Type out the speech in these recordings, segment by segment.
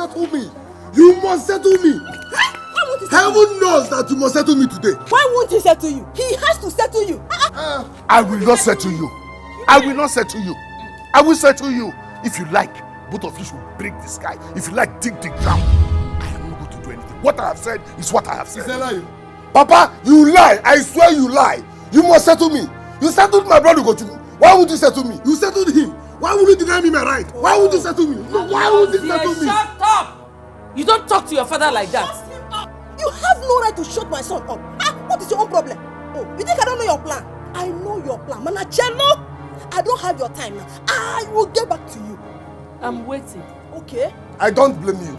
settle me. You must settle me. Heaven knows that you must settle me today. Why won't he settle you? He has to settle you. I will not settle you. I will not settle you. I will settle you. If you like, both of you should break the sky. If you like, dig the ground. I am not going to do anything. What I have said is what I have said. Is that lie? Papa, you lie. I swear you lie. You must settle me. You settled my brother Gochuku. Why would you settle me? You settled him. Why would you deny me my right? Why would you settle me? Why would you settle me? Shut up! You don't talk to your father like that. You have no right to shut my son up. What is your own problem? Oh, you think I don't know your plan? I know your plan. Manachelo, I don't have your time now. I will get back to you. I'm waiting. Okay. I don't blame you.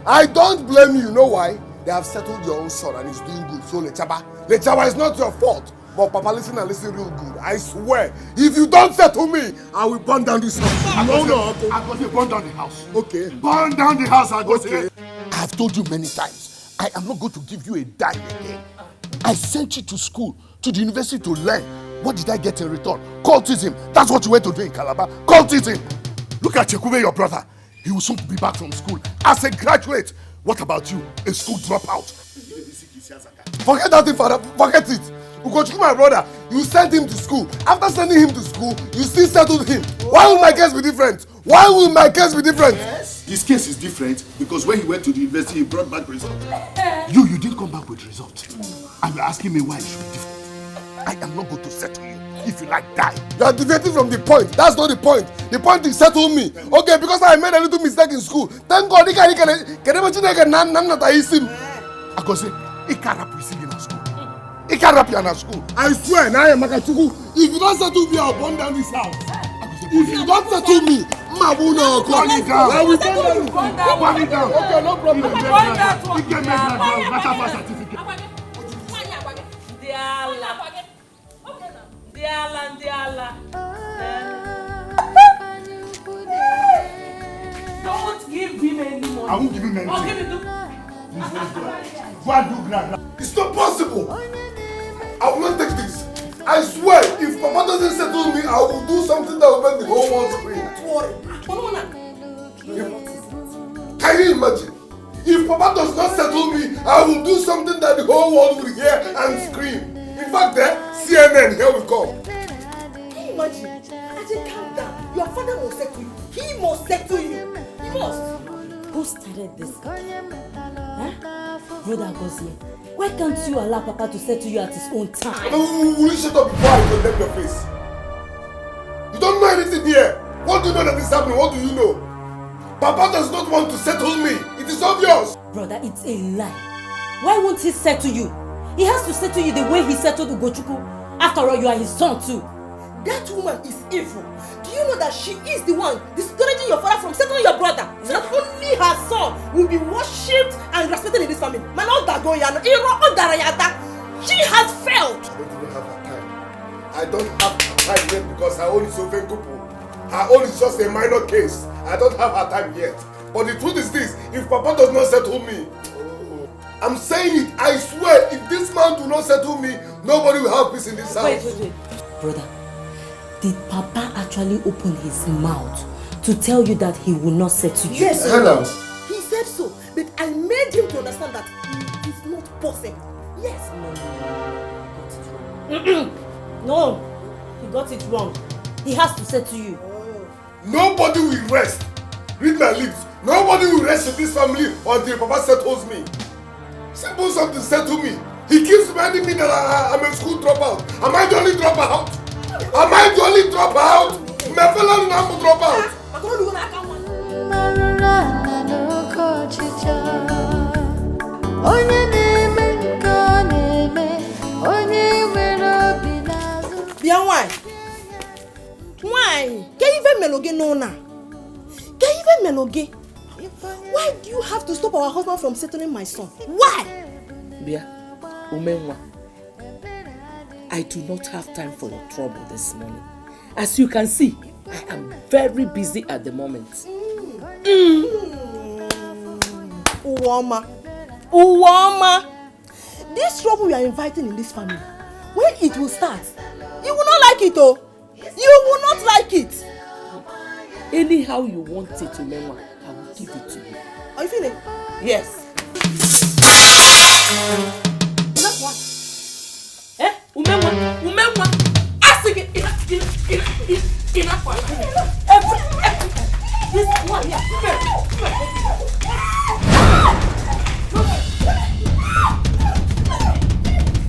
I don't blame you. You know why? They have settled your own son and he's doing good. So Lechaba is not your fault. But Papa, listen and listen real good. I swear, if you don't settle me, I will burn down this house. I'm going to burn down the house. Okay. Burn down the house, okay. I have told you many times, I am not going to give you a dime again. I sent you to school, to the university to learn. What did I get in return? Cultism. That's what you went to do in Calabar. Cultism. Look at Chekube, your brother. He will soon be back from school as a graduate. What about you? A school dropout. Forget that thing, father. Forget it. Ugochukwu, my brother, you sent him to school. After sending him to school, you still settled him. Why will my case be different? Why will my case be different? Yes. His case is different because when he went to the university, he brought back results. You didn't come back with results. And you're asking me why it should be different. I am not going to settle you. If you like, die. You are deviating from the point. That's not the point. The point is settle me. Okay, because I made a little mistake in school. Thank God, I can say, he can't rap in school. He can't rap in school. I swear, now I'm Makachuku. If you don't settle me, I'll burn down this house. If you don't settle me, Mabuna, burn it down. I will burn it down. Okay, no problem. Burn that one. You can make that down. That's our certificate. Don't give him any money. I won't give him anything. I'll give him Go and do grand. It's not possible. I will not take this. I swear, if Papa doesn't settle me, I will do something that will make the whole world scream. Can you imagine? If Papa does not settle me, I will do something that the whole world will hear and scream. In fact, CNN, here we come. Can you imagine? I said, calm down. Your father will settle you. He must settle you. He must. Who started this? Huh? Brother Gozie, why can't you allow Papa to settle you at his own time? Will you shut up before I condemn your face? You don't know anything here. What do you know that is happening? What do you know? Papa does not want to settle me. It is obvious. Brother, it's a lie. Why won't he settle you? He has to settle you the way he settled Ugochukwu. After all, you are his son too. That woman is evil. Do you know that she is the one discouraging your father from settling your brother? So that only her son will be worshipped and respected in this family. She has failed. I don't even have her time. I don't have her time yet because her own is so very couple. Her own is just a minor case. I don't have her time yet. But the truth is this, if Papa does not settle me, I'm saying it, I swear, if this man do not settle me, nobody will have peace in this house. Wait. Brother, did Papa actually open his mouth to tell you that he will not settle you? Yes, Hello. He said so, but I made him to understand that it is not perfect. Yes. No, he got it wrong. He has to settle you. Nobody will rest. Read my lips. Nobody will rest in this family until Papa settles me. Simple something settle me. He keeps reminding me that I'm a school dropout. Am I the only dropout? Am I the only dropout? My fellow number dropout. Why? Can you even meloge no na? Can you even meloge? Why do you have to stop our husband from settling my son? Why? Bia, Umenwa, I do not have time for your trouble this morning. As you can see, I am very busy at the moment. Uwama. This trouble we are inviting in this family, when it will start, you will not like it, oh. You will not like it. Anyhow you want it, Umenwa, I will give it to you. Are you feeling? Yes. Enough what? Eh? Umemwa. Ask again. Enough what? This one here.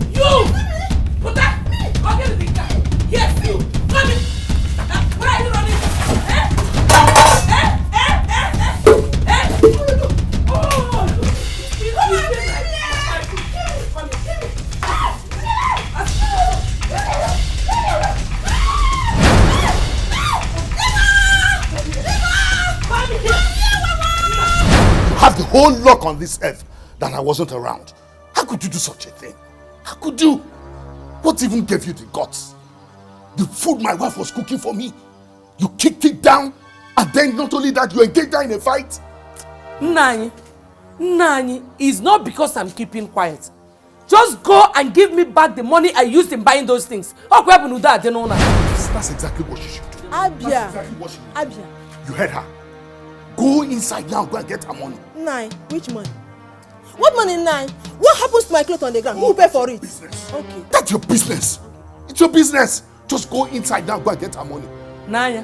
You! Put that! Go get the big guy. Yes, you! Come in! Where are you running? Have the whole luck on this earth that I wasn't around. How could you do such a thing? How could you? What even gave you the guts? The food my wife was cooking for me, you kicked it down, and then not only that, you engaged her in a fight? Nani, it's not because I'm keeping quiet. Just go and give me back the money I used in buying those things. That's exactly what she should do. Abia. That's exactly what she should do. Abia. You heard her. Go inside now, go and get her money. Nine. Which money? What money, Nine? What happens to my clothes on the ground? Who will pay for it? Business. Okay. That's your business. It's your business. Just go inside now, go and get her money. Naya,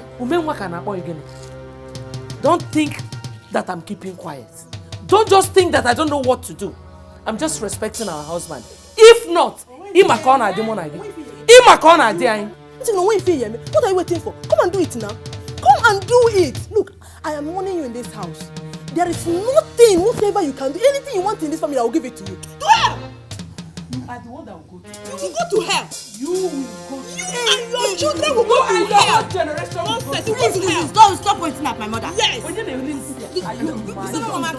don't think that I'm keeping quiet. Don't just think that I don't know what to do. I'm just respecting our husband. If not, what are you waiting for? Come and do it now. Come and do it. Look, I am warning you in this house. There is nothing, whatever you can do, anything you want in this family, I will give it to you. To hell! You are the one that will go to hell. You will go to hell. You will go to hell. And your children will go to hell. Generation will go to Please, hell. stop pointing at my mother. Yes. Are you mad?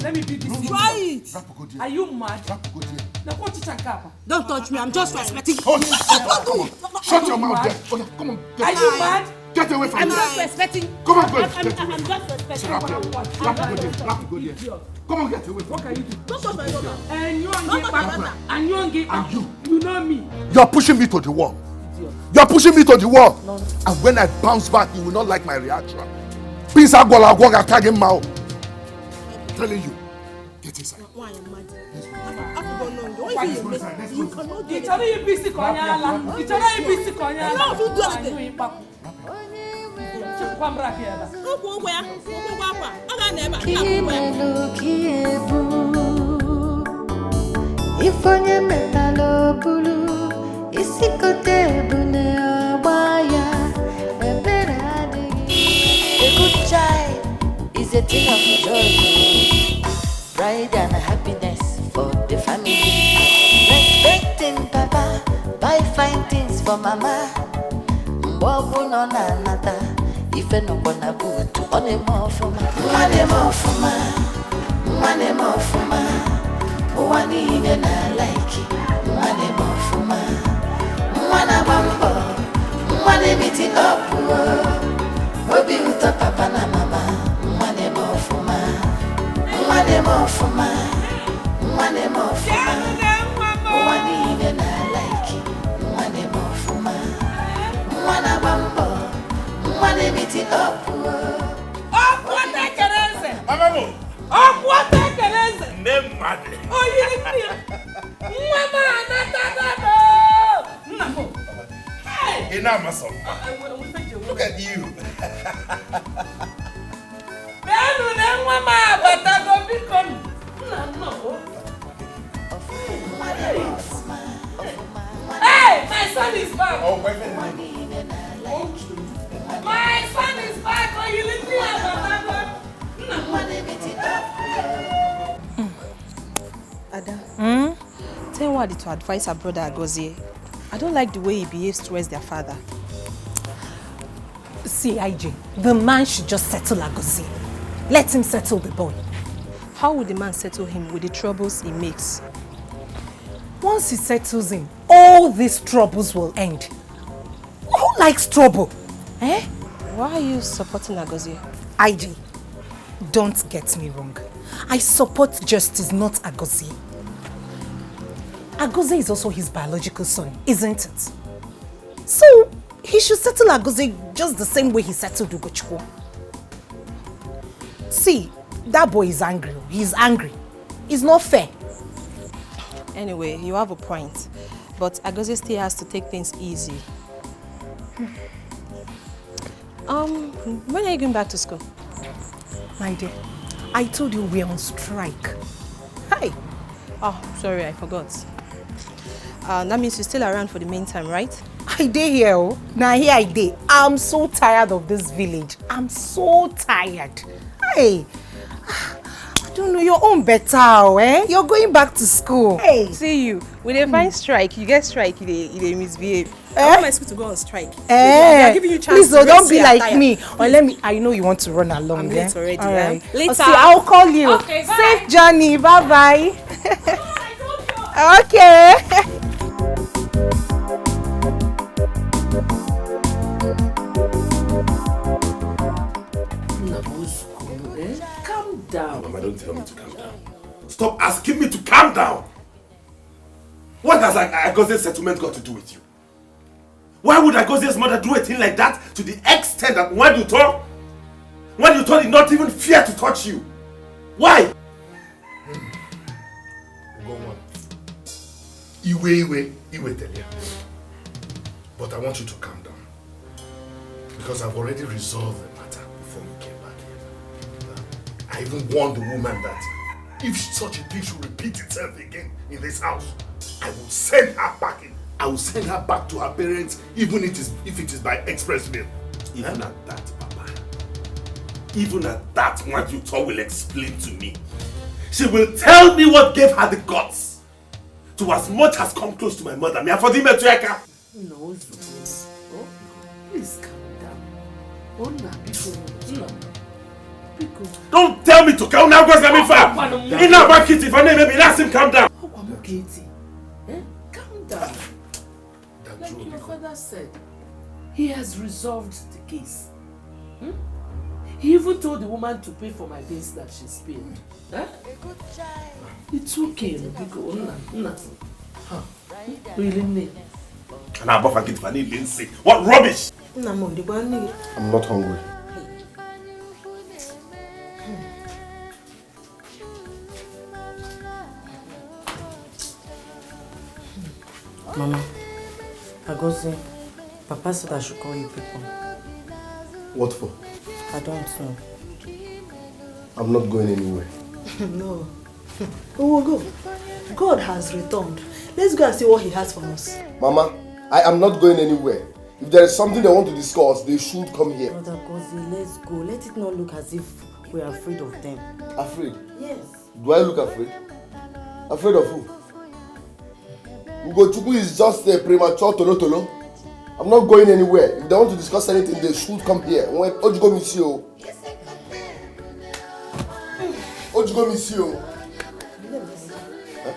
Let me be this. Try it. Are you mad? Don't touch me, I'm just respecting you. Come on. Shut your mouth there. Come on. Are you mad? Get away from I'm me. just respecting. Come on, go. I'm just respecting. Come on, get away from me. What can you do? Don't touch my daughter. And you And you. You know me. You're pushing me to the wall. You're pushing me to the wall. No. And when I bounce back, you will not like my reaction. Please, I'm telling you. Get inside. Why am I mad? Ifonye metalo bulu isikote bune abaya eberade. A good child is a thing of joy, pride and happiness for the family. Respecting papa, buy fine things for mama. Mbobu no na nata, ife no kona butu. One more for ma, money more for ma. One even I like it, money more for ma. One bambo, one meeting up. Obi uta papa na mama, money more for ma. Money more for ma, money more for ma. One even I like it, money more for ma. One bambo, one meeting up. What I can answer? Mama, What I can answer? name madly. Oh, you Mama, no. Hey! Enough, my son. Look at you. Hey, my son is back. Oh, wait a minute. My son is back. Oh, you leave me Ada, tell Wadi to advise her brother Agozie. I don't like the way he behaves towards their father. See, IJ, the man should just settle Agozie. Let him settle the boy. How would the man settle him with the troubles he makes? Once he settles him, all these troubles will end. Who likes trouble? Eh? Why are you supporting Agozie? IJ, don't get me wrong. I support justice, not Agozie. Agozie is also his biological son, isn't it? So, he should settle Agozie just the same way he settled Ugochukwu. See, That boy is angry. He's angry. It's not fair. Anyway, you have a point. But Agozie still has to take things easy. When are you going back to school? My dear, I told you we're on strike. Hi. Oh, sorry, I forgot. That means you're still around for the meantime, right? I dey here. Oh. Now here I dey. I'm so tired of this village. I'm so tired. Hey. I don't know, your own better, eh? You're going back to school. Hey. See you. When they find strike, you get strike, they misbehave. I want my school to go on strike. They are giving you chance please, to don't be like attire. me. Or let me, I know you want to run along. I'm late already. All right. Later. See, I'll call you. Okay, bye. Safe journey. Bye-bye. Okay. Calm down. Mama, don't tell me to calm down. Stop asking me to calm down. What has Agozie's settlement got to do with you? Why would Agozie's mother do a thing like that to the extent that when you talk did not even fear to touch you? Why? Go on. Iwe, Delia. But I want you to calm down. Because I've already resolved the matter before you came back here. I even warned the woman that if such a thing should repeat itself again in this house, I will send her back in. I will send her back to her parents, even if it is by express mail. Even at that, Papa. Even at that, what you thought will explain to me. She will tell me what gave her the guts to as much as come close to my mother. No, Zubo. Oh, please calm down. Oh, no. Don't tell me to calm down, because I'm in fact. In our bucket, if I name maybe ask him calm down. Oh, I'm okay. Calm down. Like your father said, he has resolved the case. He even told the woman to pay for my bills that she spilled. It's okay, Really? And I'm about to get Fanny Lindsay. What rubbish! I'm not hungry. Mama, Agozie, Papa said I should call you people. What for? I don't know. I'm not going anywhere. No. We will go. God has returned. Let's go and see what he has for us. Mama, I am not going anywhere. If there is something they want to discuss, they should come here. Brother Agozie, let's go. Let it not look as if we are afraid of them. Afraid? Yes. Do I look afraid? Afraid of who? Ugochukwu is just a premature tolo. I'm not going anywhere. If they want to discuss anything, they should come here. Ojugo Misio. Ojugo Misio. Huh?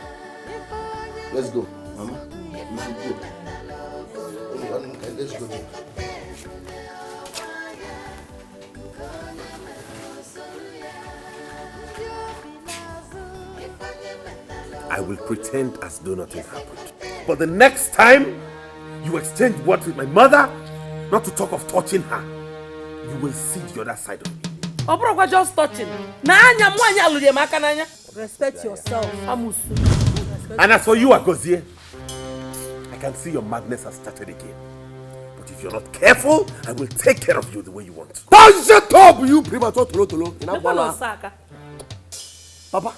Let's go. Mama, we should go. Let's go there. I will pretend as though nothing happened. But the next time you exchange words with my mother, not to talk of touching her, you will see the other side of me. Obrokwa just touching. Respect yourself. And as for you, Agozie, I can see your madness has started again. But if you're not careful, I will take care of you the way you want. Shut up, you premature tolo. Papa,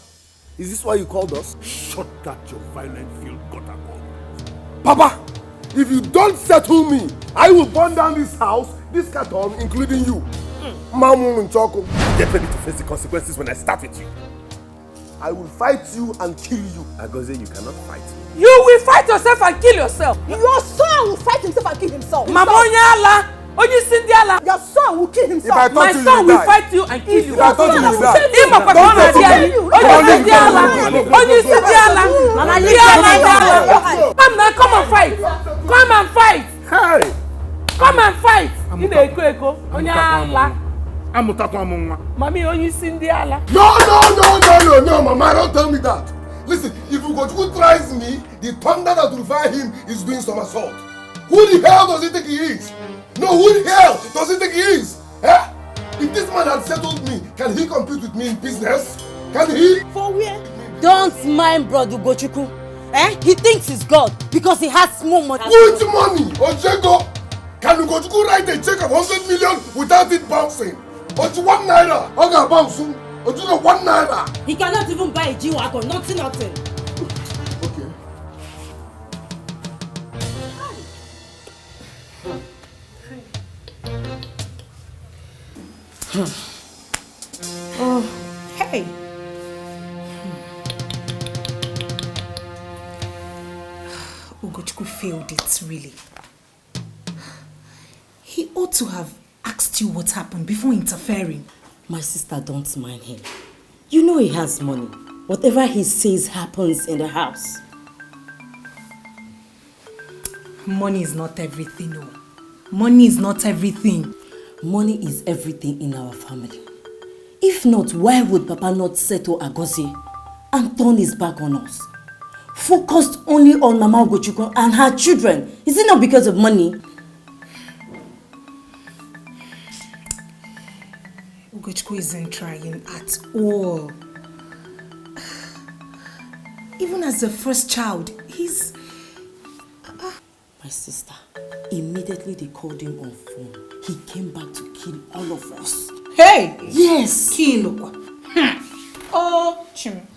is this why you called us? Shut that your violent field gutter call. Papa, if you don't settle me, I will burn down this house, this carton, including you. Mamu and Choco. Get ready to face the consequences when I start with you. I will fight you and kill you. Agozie, you cannot fight me. You will fight yourself and kill yourself. Your son will fight himself and kill himself. Mamonyala, Onyisindiala. Your son will kill himself. My son will fight you and kill you. If I told you you die. Come and fight. Come and fight. Hey! Come and fight. Eko. Onyala. Mami Onyisindiala. No, Mama, don't tell me that. Listen, if Ugochukwu tries me, the thunder that will fire him is doing somersault. Who the hell does he think he is? No, who the hell does he think he is? Eh? If this man had settled me, can he compete with me in business? Can he? For where? Don't mind Brother Ugochukwu. He thinks he's God because he has more money. Which money? Ojego? Can Ugochukwu write a check of 100 million without it bouncing? Oji 1 naira. Oga bounce. Oji 1 naira. He cannot even buy a G-Wagon. Nothing. Okay. Oh, hey. Ugochukwu failed it, really. He ought to have asked you what happened before interfering. My sister, don't mind him. You know he has money. Whatever he says happens in the house. Money is not everything, no. Money is not everything. Money is everything in our family. If not, why would Papa not settle Agozie and turn his back on us? Focused only on Mama Ugochukwu and her children. Is it not because of money? Ugochukwu isn't trying at all. Even as the first child, he's... My sister, immediately they called him on phone. He came back to kill all of us. Hey! Yes! Kill. Oh, Chim.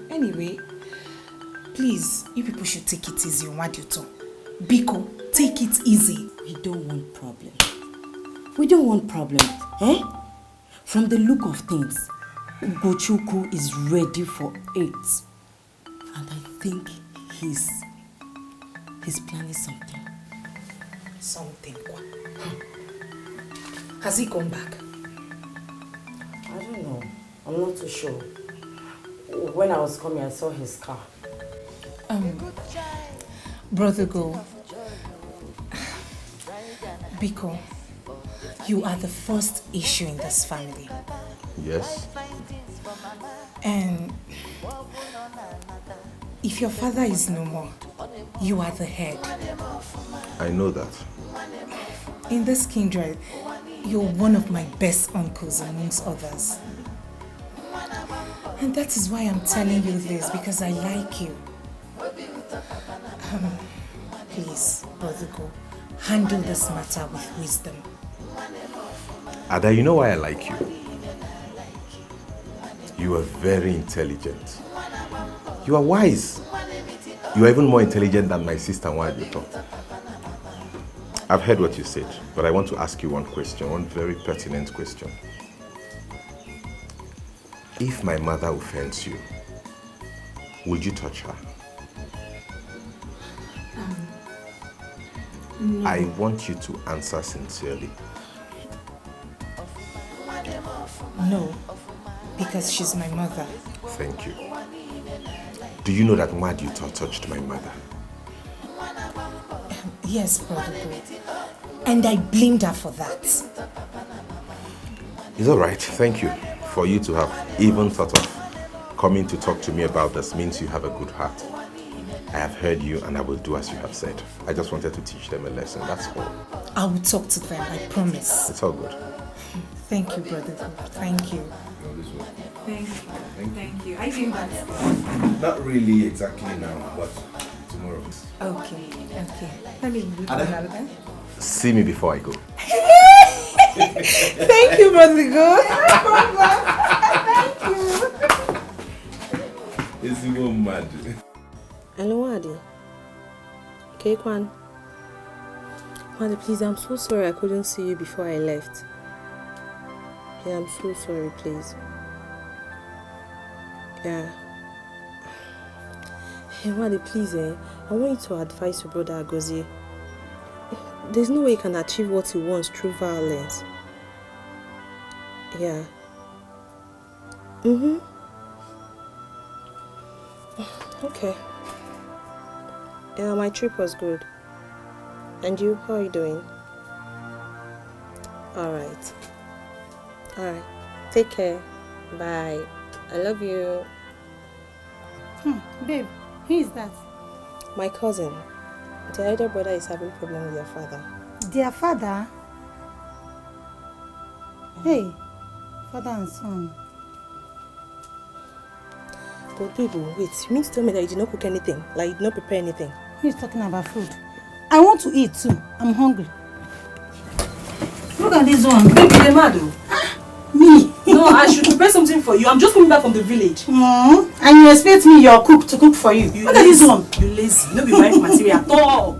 Anyway, please, you people should take it easy on Wadioto. Biko, take it easy. We don't want problems. We don't want problems, eh? From the look of things, Ugochukwu is ready for it. And I think he's planning something. Something. Has he come back? I don't know. I'm not too sure. When I was coming, I saw his car. Brother Go, Biko, you are the first issue in this family. Yes? And if your father is no more, you are the head. I know that. In this kindred, you're one of my best uncles amongst others. And that is why I'm telling you this, because I like you. Please, Brother Go, handle this matter with wisdom. Ada, you know why I like you? You are very intelligent. You are wise. You are even more intelligent than my sister Wadioto. I've heard what you said, but I want to ask you one question, one very pertinent question. If my mother offends you, would you touch her? No. I want you to answer sincerely. No, because she's my mother. Thank you. Do you know that Wadioto touched my mother? Yes, Brother Go. And I blamed her for that. It's all right. Thank you. For you to have even thought of coming to talk to me about this means you have a good heart. I have heard you and I will do as you have said. I just wanted to teach them a lesson, that's all. I will talk to them, I promise. It's all good. Thank you, Brother Go. Thank you. Thank you. I think that's... Not really exactly now, but tomorrow. Okay. Let me look at that. See me before I go. Thank you, Brother Go. Thank you. It's even mad. Hello, Wadi. Okay, Kwan. Wadi, please, I'm so sorry I couldn't see you before I left. Yeah, I'm so sorry, please. Yeah. Hey, Wadi, please, I want you to advise your brother Agozie. There's no way he can achieve what he wants through violence. Yeah. Okay. Yeah, my trip was good. And you, how are you doing? Alright. Take care. Bye. I love you. Babe, who is that? My cousin. The elder brother is having problem with your father. Their father? Hey, father and son. But people, wait, you mean to tell me that you did not cook anything? Like you did not prepare anything? He's talking about food. I want to eat too. I'm hungry. Look at this one. Baby, the mad. Me? No, I should prepare something for you. I'm just coming back from the village. And you expect me, your cook, to cook for you? Look at this one. You lazy. No be wife material at all.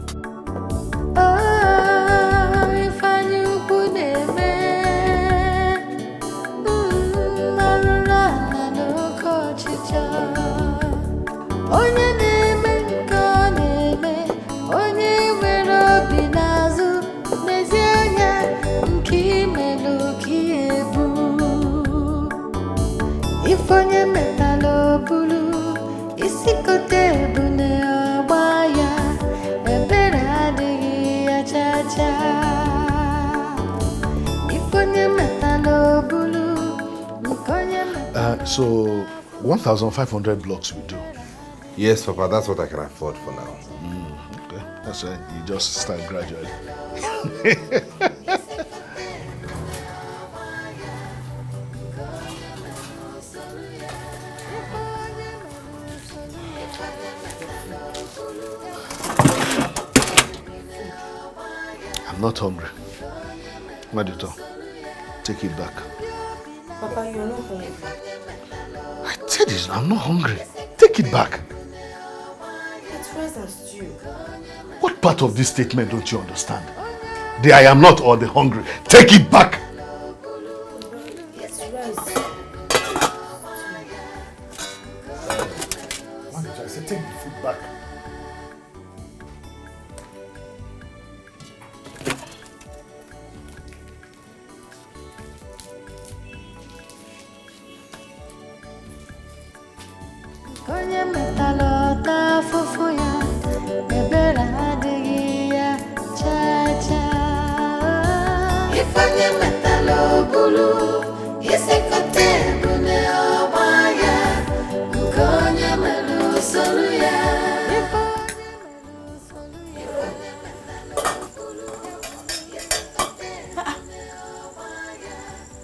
So 1,500 blocks will do. Yes, Papa, that's what I can afford for now. Okay, that's right. You just start gradually. I'm not hungry. Madito, take it back. Papa, you're not hungry. I said this, I'm not hungry. Take it back. It's rice and stew. What part of this statement don't you understand? The I am not or the hungry. Take it back. It's rice. Manager, I said take the food back.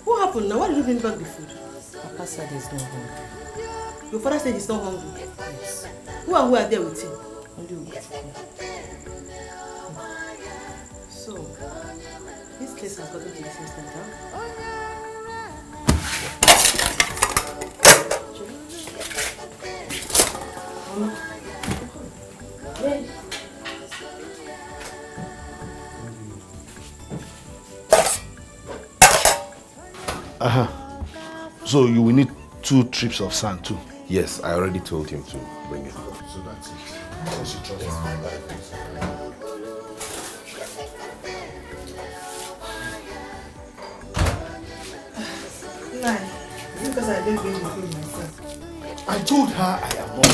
What happened now? Why did you bring back the food? Papa said he's not hungry. Your father said he's not hungry. Yes. Who are there with him? Only we. So, this case has gotten to this instant, huh? So you will need 2 trips of sand too. Yes, I already told him to bring it. So that's it. Unless you trust my life. Nine. Because I didn't bring the food myself. I told her I am not.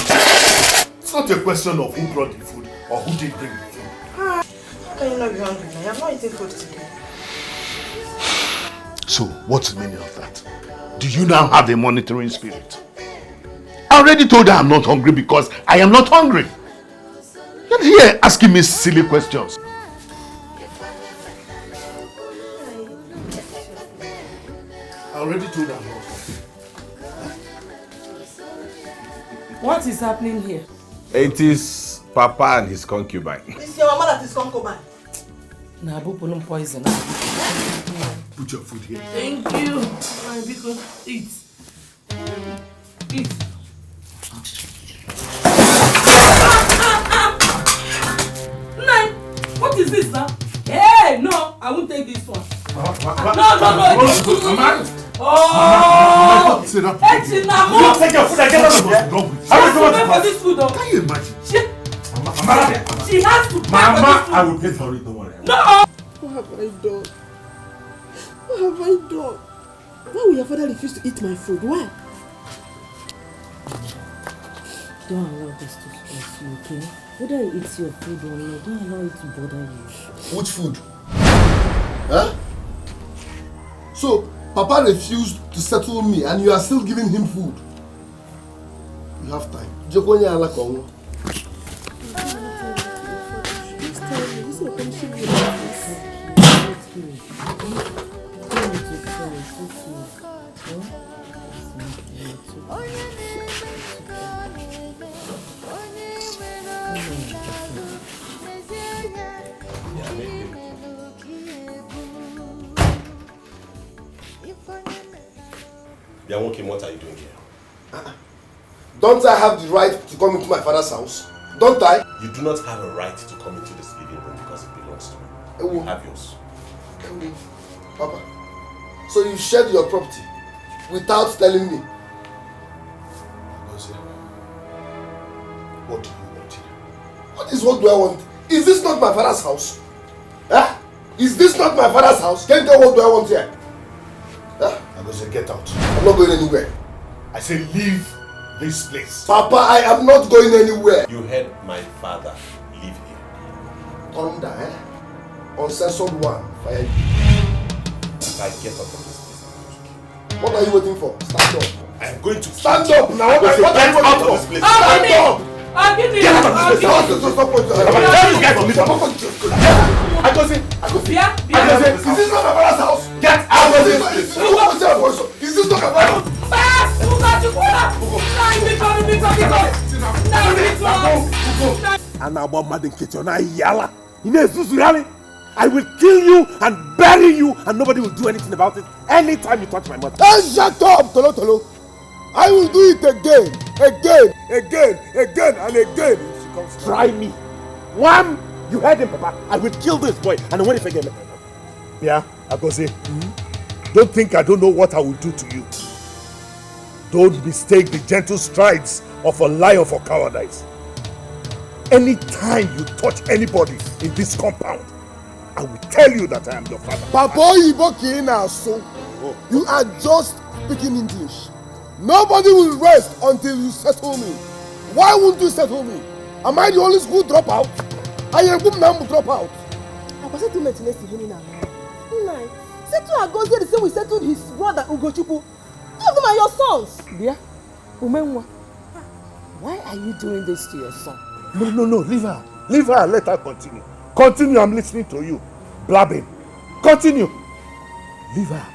It's not a question of who brought the food or who did bring the food. How can you not be hungry now? I have not eaten food today. So what's the meaning of that? Do you now have a monitoring spirit? I already told her I'm not hungry because I am not hungry. You're here asking me silly questions. I already told her I'm not hungry. What is happening here? It is Papa and his concubine. It's your mama that is concubine. Nabu pulling poison. Put your food here. Thank you. Because eat. Eat. Nine. What is this now? Hey, no, I won't take this one. No. Oh! Sit down. Hey, Chinamo! Take your food and get out of here. She has to pay for this food, though. Can you imagine? She has to pay for this food. I will pay for it, don't worry. No! What have I done? What have I done? Why will your father refuse to eat my food? Why? Don't allow this to stress you, okay? Whether you eat your food or not, don't allow it to bother you. Which food? Huh? So, Papa refused to settle me and you are still giving him food. You have time. Jokonya ala kongo. Please tell me, this is a punishing you like this. What are you doing here? Don't I have the right to come into my father's house? Don't I? You do not have a right to come into this living room because it belongs to me. You have yours. Papa, so you shared your property without telling me? What do you want here? What do I want? Is this not my father's house? Huh? Is this not my father's house? Can you tell what do I want here? Huh? Agozie, get out. I'm not going anywhere. I say leave this place. Papa, I am not going anywhere. You heard my father leave here. Thunder, eh? Uncensored one. Fire you. If I get up from this place, what are you waiting for? Stand up. I am going to stand up now. What are you waiting for? Stand up. Get out of this place. Stop. Is this not my father's house? Get out of this place. Is this not my father's house? I will kill you and bury you and nobody will do anything about it anytime you touch my mother. Hey, shut up, Tolo. I will do it again and again. Try me. One, you heard him, Papa. I will kill this boy and when if I get me. Yeah, Agozie. Don't think I don't know what I will do to you. Don't mistake the gentle strides of a lion for cowardice. Anytime you touch anybody in this compound, I will tell you that I am your father. Papa, you are just speaking English. Nobody will rest until you settle me. Why won't you settle me? Am I the only school dropout? I am good man dropout. I was settled to now. Settle Agozie the same we settled his brother Ugochukwu. Two of them are your sons. Bia, Umenwa, why are you doing this to your son? No, leave her. Leave her and let her continue. Continue, I'm listening to you. Blabbing. Continue. Leave her.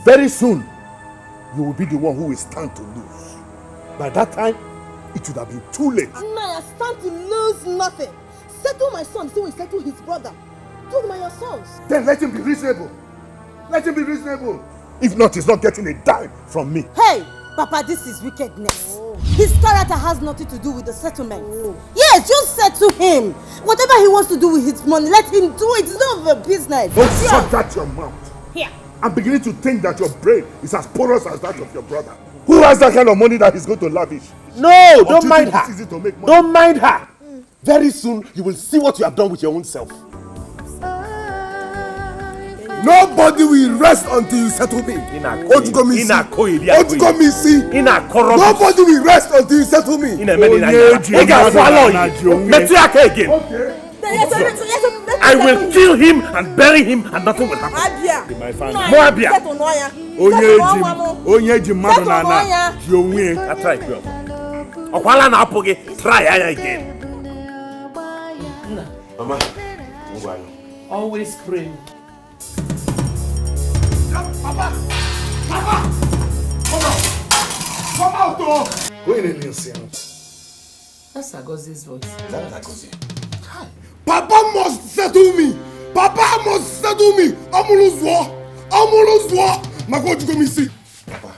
Very soon, you will be the one who will stand to lose. By that time, it would have been too late. I stand to lose nothing. Settle my son, so we settle his brother. Two of them are your sons. Then let him be reasonable. Let him be reasonable. If not, he's not getting a dime from me. Hey, Papa, this is wickedness. His character has nothing to do with the settlement. Yes, just settle him. Whatever he wants to do with his money, let him do it. It's none of your business. Don't shut that your mouth. Here. I'm beginning to think that your brain is as porous as that of your brother. Who has that kind of money that he's going to lavish? No, don't mind her. It's easy to make money. Don't mind her. Very soon, you will see what you have done with your own self. Nobody will rest until you settle me. Nobody will rest until you settle me. I will kill him and bury him and nothing will happen. That's right, girl. Try again. Mama, always pray. Papa! Come out! Go in and listen. That's Agozie's voice. That's Agozie. Papa must settle me. Papa must settle me. Amuluzwa. My God, you go me see. Papa,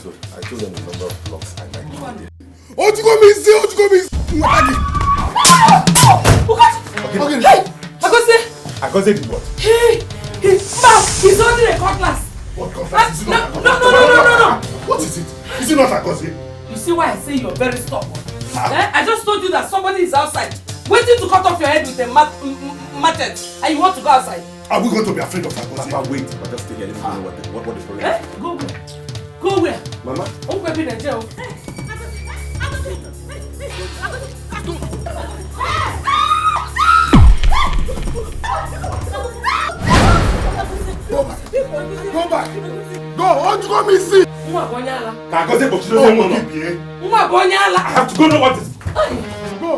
so I told them the number of blocks I might need. You go me see. Okay. Agozie. Agozie did what? Hey, he's holding a cutlass. What cutlass? No. What is it? Is it not Agozie? You see why I say you're very stubborn? I just told you that somebody is outside waiting to cut off your head with a machete and you want to go outside. Are we going to be afraid of Agozie? Papa, wait. But just stay here. Let me know what the problem is. Go where? Go where? Mama? Uncle be in jail. Go back. Go. What you go me see? Agozie, but you don't know. I have to go know what is. Go.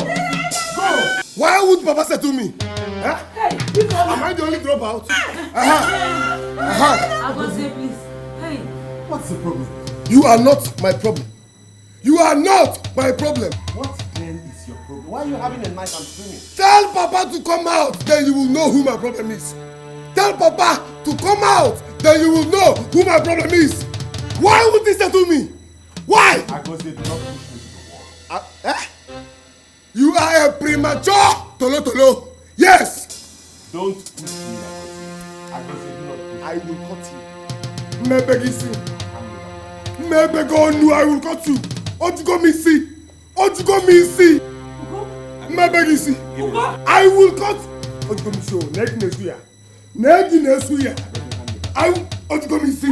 Why would Papa settle me? Huh? Hey. Am I the only dropout? I go say please. Hey. What's the problem? You are not my problem. You are not my problem. What then is your problem? Why are you having a night and screaming? Tell Papa to come out, then you will know who my problem is. Tell Papa to come out, then you will know who my problem is. Why would this settle me? Why? I go say do not push me to the wall. You are a premature tolo. Yes. Don't push me, I go say do not push me. I will cut you. Mebegisi. Mebegonu, I will cut you. Otugo mi si. Mebegisi. I will cut. Otugo mi so. Negi nesuya. I will. Otugo mi si.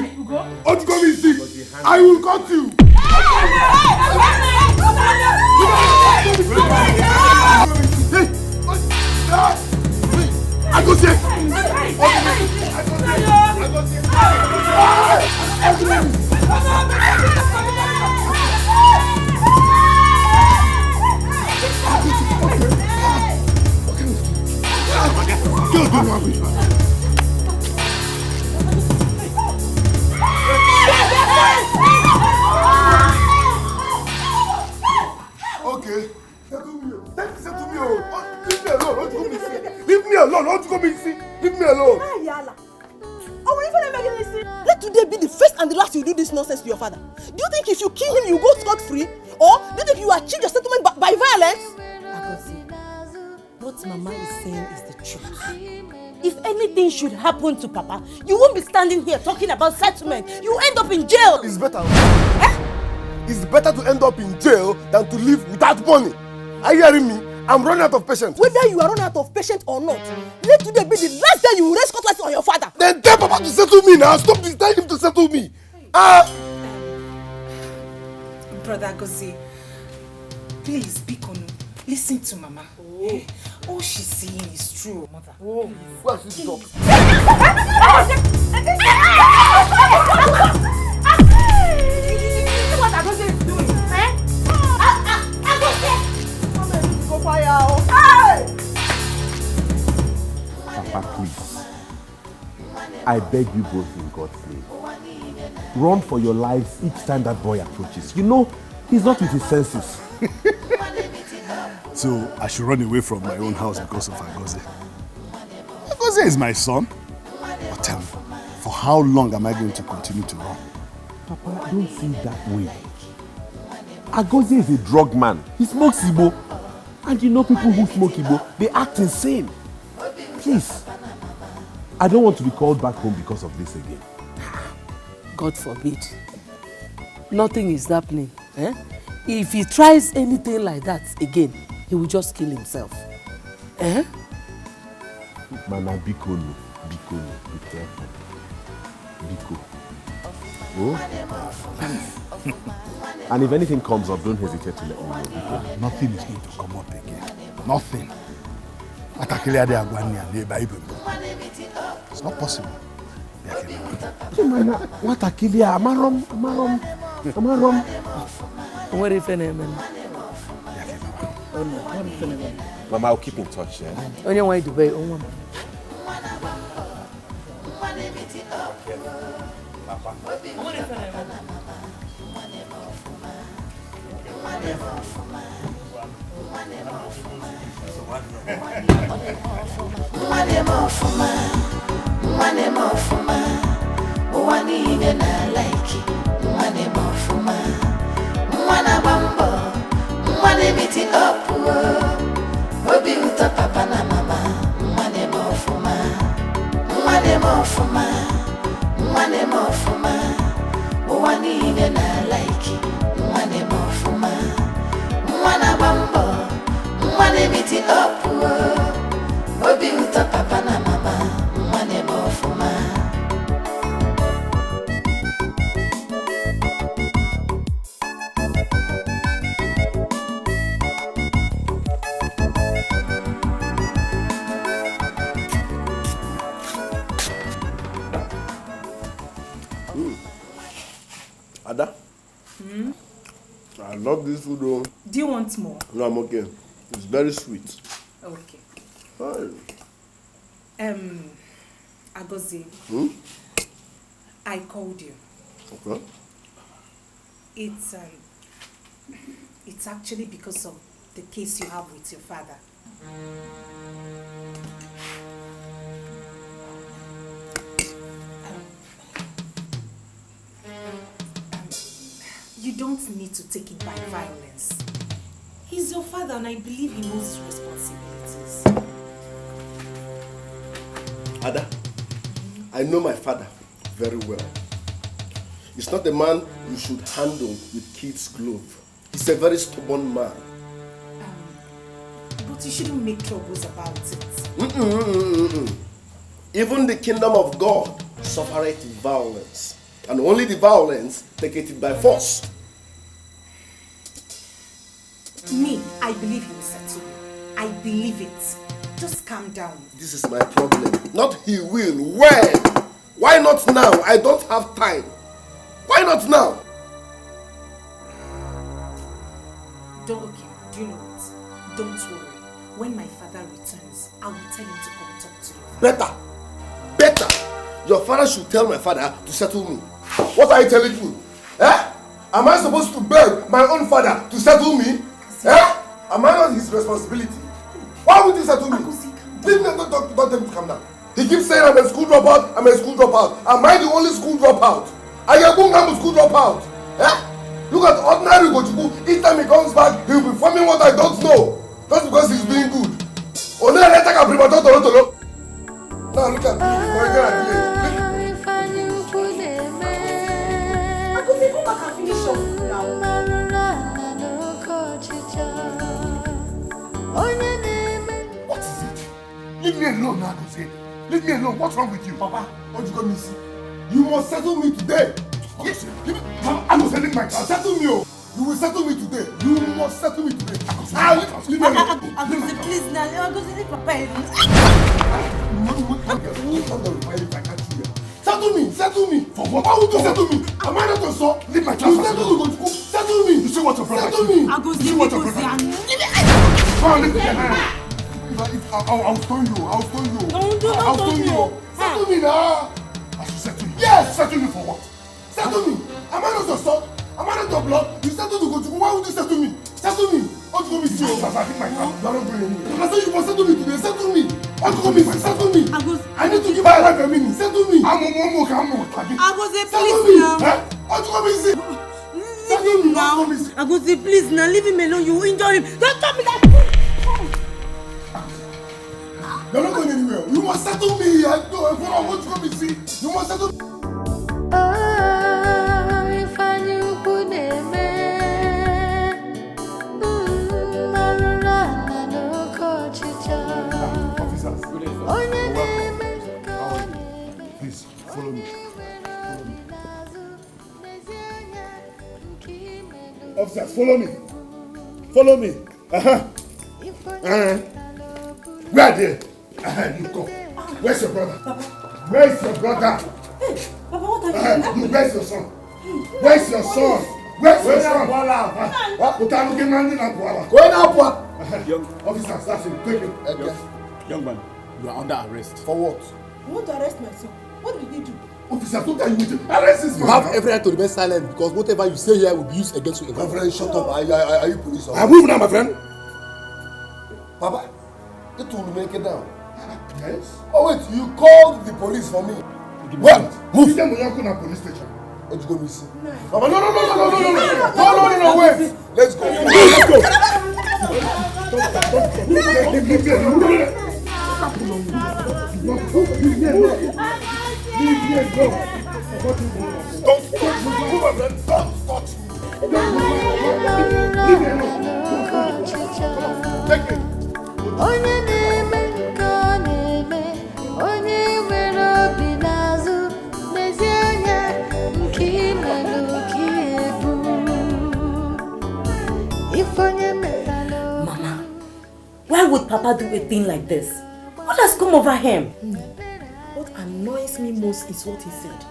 I will cut you. I go say. Okay. Leave me alone. Let today be the first and the last you do this nonsense to your father. Do you think if you kill him, you go scot-free? Or do you think you achieve your settlement by violence? Agozi, what Mama is saying is the truth. If anything should happen to Papa, you won't be standing here talking about settlement. You end up in jail. It's better. It's better to end up in jail than to live without money. Are you hearing me? I'm running out of patience. Whether you are running out of patience or not, let today be the last day you will raise cutlass on your father. Then tell Papa to settle me now. Stop this. Tell him to settle me. Brother Agozi, please, Bikono, listen to Mama. All she's saying is true, Mother. Where is this dog? What Agozi is doing? Papa, please. I beg you both in God's name. Run for your lives each time that boy approaches. You know, he's not with his senses. So I should run away from my own house because of Agozi. Agozi is my son. But tell me, for how long am I going to continue to run? Papa, don't see it that way. Agozi is a drug man. He smokes Igbo. And you know people who smoke Igbo, they act insane. Please. I don't want to be called back home because of this again. God forbid. Nothing is happening. If he tries anything like that again, he will just kill himself. Mana Bikono, be careful. Biko. Oh? And if anything comes up, don't hesitate to let me know. Biko. Nothing is going to come up again. Nothing. It's not possible. What Akilia? Amarom. What if any Mama, I'll keep in touch, yeah? Only way to pay. Papa na mama, mwane mofuma, mwani ine na laiki, mwane mofuma, mwana bambo, mwane miti opu, obi uta papa na mama, mwane mofuma. Ada? I love this food though. Do you want more? No, I'm okay. It's very sweet. Okay. Hi. Agozie. I called you. Okay. It's actually because of the case you have with your father. You don't need to take it by violence. He's your father and I believe he knows his responsibilities. Ada, I know my father very well. He's not a man you should handle with kid's glove. He's a very stubborn man. But you shouldn't make troubles about it. Even the kingdom of God suffereth violence, and only the violence taketh it by force. Me, I believe he will settle you. I believe it. Just calm down. This is my problem. Not he will. When? Why not now? I don't have time. Why not now? Do you know what? Don't worry. When my father returns, I will tell him to come talk to you. Better. Your father should tell my father to settle me. What are you telling me? Am I supposed to beg my own father to settle me? Am I not his responsibility? Why would he settle me? Leave me, don't tell him to come down. He keeps saying I'm a school dropout. Am I the only school dropout? I'm a school dropout. Look at ordinary Gochuku. Each time he comes back, he'll be forming what I don't know. Just because he's doing good. Now look at me. What is it? Leave me alone now, Agozie. Leave me alone. What's wrong with you? Papa, what you got me see? You must settle me today. Yes. I'm not selling my car. Settle me. You will settle me today. You must settle me today. Leave me alone. Agozie, please now. Agozie, leave Papa alone. Settle me. For what? Why would you settle me? Am I not your son? Leave my car. You settle me. You see what your brother Settle me. Agozie, You see what your brother Agozie, Come on, leave me alone. I'll stone you. I'll stone you. Don't stone me. Settle me now. I should settle you. Yes. Settle you for what? Settle me. Am I not your son? Am I not your blood? You settle to go to. Why would you settle me? Settle me. What you want me to do? I think my car. You are not going anywhere. I said you must settle me today. Settle me. What you want me to settle me? Agozie, I need to give my wife a minute. Settle me. Agozie, Settle please me. now. What you want me to say? Leave him now. Agozie, please now. Leave him alone. You injure him. Don't tell me that. You're not going anywhere. You must settle me. I know. What you want me to see? You must settle me. Please, follow me. Officers, follow me. Follow me. Where are they? You go. Where's your brother? Where's your brother? Papa, what are you doing? Where's your son? Where's your son? Where's your son? Officers, that's him. Take him. Young man, you are under arrest. For what? You want to arrest my son? What did he do? Officers, what are you doing? Arrest this man. You have every right to remain silent because whatever you say here will be used against you. My friend, shut up. Are you police officer? I move now, my friend. Papa, it will make it down. Yes. Oh wait, you called the police for me. What? Move them to Yankuna police station. What you going to see? Papa, no, wait. Let's go. Let's go. Don't take it. Onye na-eme nke ọ na-eme, onye nwere obi n'azụ, n'ezie anya nke imelụ ka ebu. If onye metalụ. Mama, why would Papa do a thing like this? What has come over him? What annoys me most is what he said.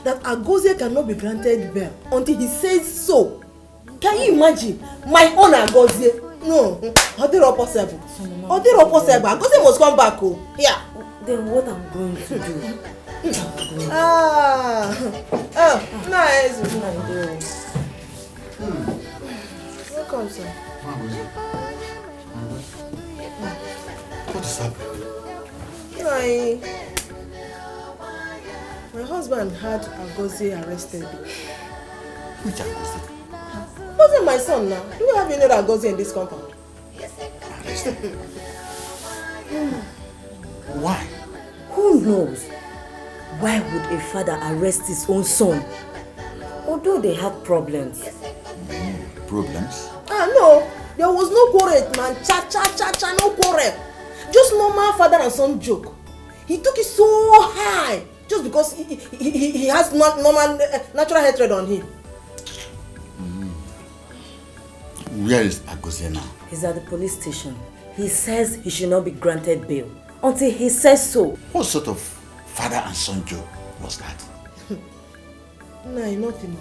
That Agozie cannot be granted bail until he says so. Can you imagine? My own Agozie. No, how possible? How possible? Agozie must come back. Oh, yeah. Then what I'm going to do? Nice. Welcome, sir. What is happening? My husband had Agozie arrested. Which Agozie? Wasn't my son now? Do we have any other Agozie in this compound? Arrested? Why? Who knows? Why would a father arrest his own son? Although they had problems. Problems? No. There was no quarrel, man. No quarrel. Just normal father and son joke. He took it so high just because he has normal natural hatred on him. Where is Agozie now? He's at the police station. He says he should not be granted bail until he says so. What sort of father and son joke was that? Nah, nothing.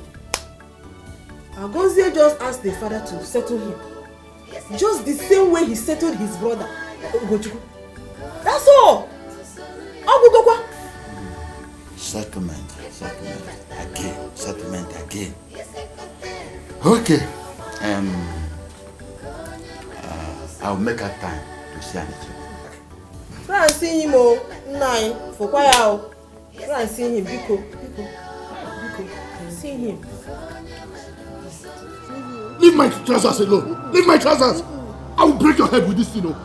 Agozie just asked the father to settle him. Just the same way he settled his brother. That's all. Settlement again. Okay. I'll make a time to see anything. Try and see him, for quiet. Try and see him, Biko. See him. Leave my trousers alone. Leave my trousers. I will break your head with this thing.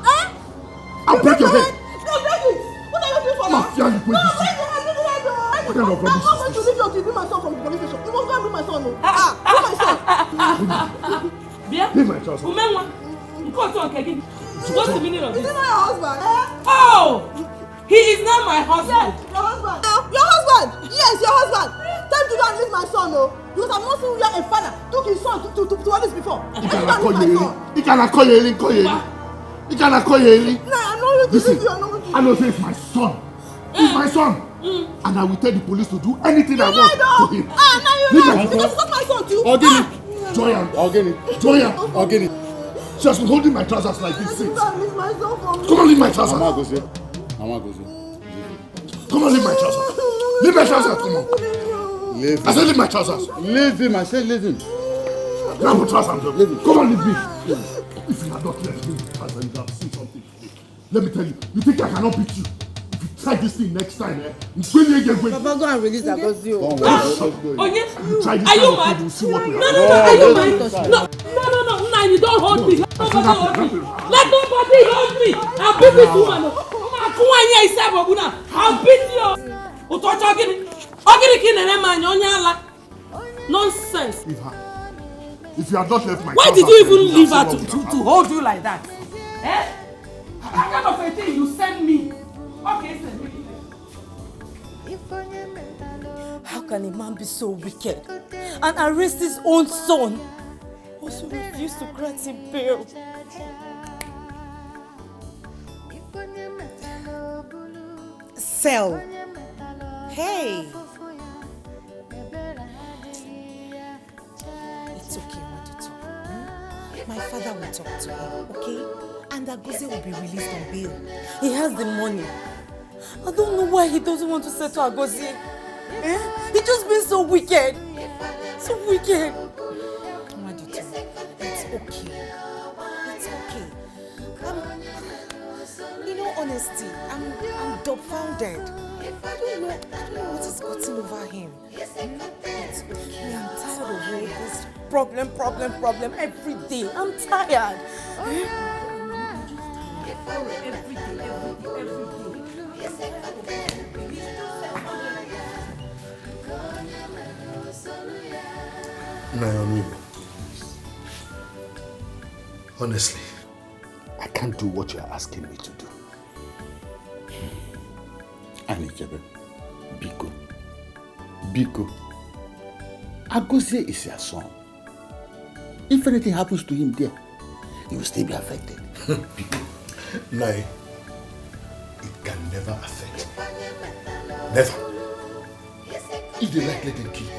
I'll break your head. No, break it. What are you doing for now? Mafia, you break this thing. What kind of rubbish is I'm going to leave you to bring my son from the police station. You must go and bring my son. Bring my son. Leave my trousers. What's the meaning of Is this? he not your husband? Oh! He is not my husband. Yes, your husband. Your husband. Yes, your husband. Time to go and leave my son, because I've not seen where a father took his son to all this before. He cannot call you Eli. Nah, I'm not going to leave you. I know it's my son. He's my son. And I will tell the police to do anything I want to him. Now you're right. Because it's not my son too. Joy. She has been holding my trousers like this since. Leave my son from me. Come on, leave my trousers. Come on, leave my trousers. Leave my trousers, come on. I said leave my trousers. Leave him, I said leave him. Now put trousers on. Come on, leave me. If you had not left me, you would have seen something today. Let me tell you, you think I cannot beat you? If you try this thing next time, Papa, go and release Agozie. Are you mad? No, are you mad? No, you don't hold me. Let nobody hold me. I'll beat this woman. I'll beat you. Nonsense. If you had not left my Why did you even leave her to hold you like that? What kind of a thing you send me? Okay, send me. How can a man be so wicked and arrest his own son? Also refuse to grant him bail. Sell. Hey. It's okay, Maduto. My father will talk to him, okay? And Agozie will be released on bail. He has the money. I don't know why he doesn't want to settle Agozie. He just been so wicked. So wicked. Maduto, it's okay. It's okay. Honesty, I'm dumbfounded. I don't know what has gotten over him. It's okay. I'm tired of all this problem every day. I'm tired. Every day. Naomi, honestly, I can't do what you're asking me to do. Anichebe, Biko, Agozie is your son. If anything happens to him there, he will still be affected. No, it can never affect him. Never. If they like, let them kill him.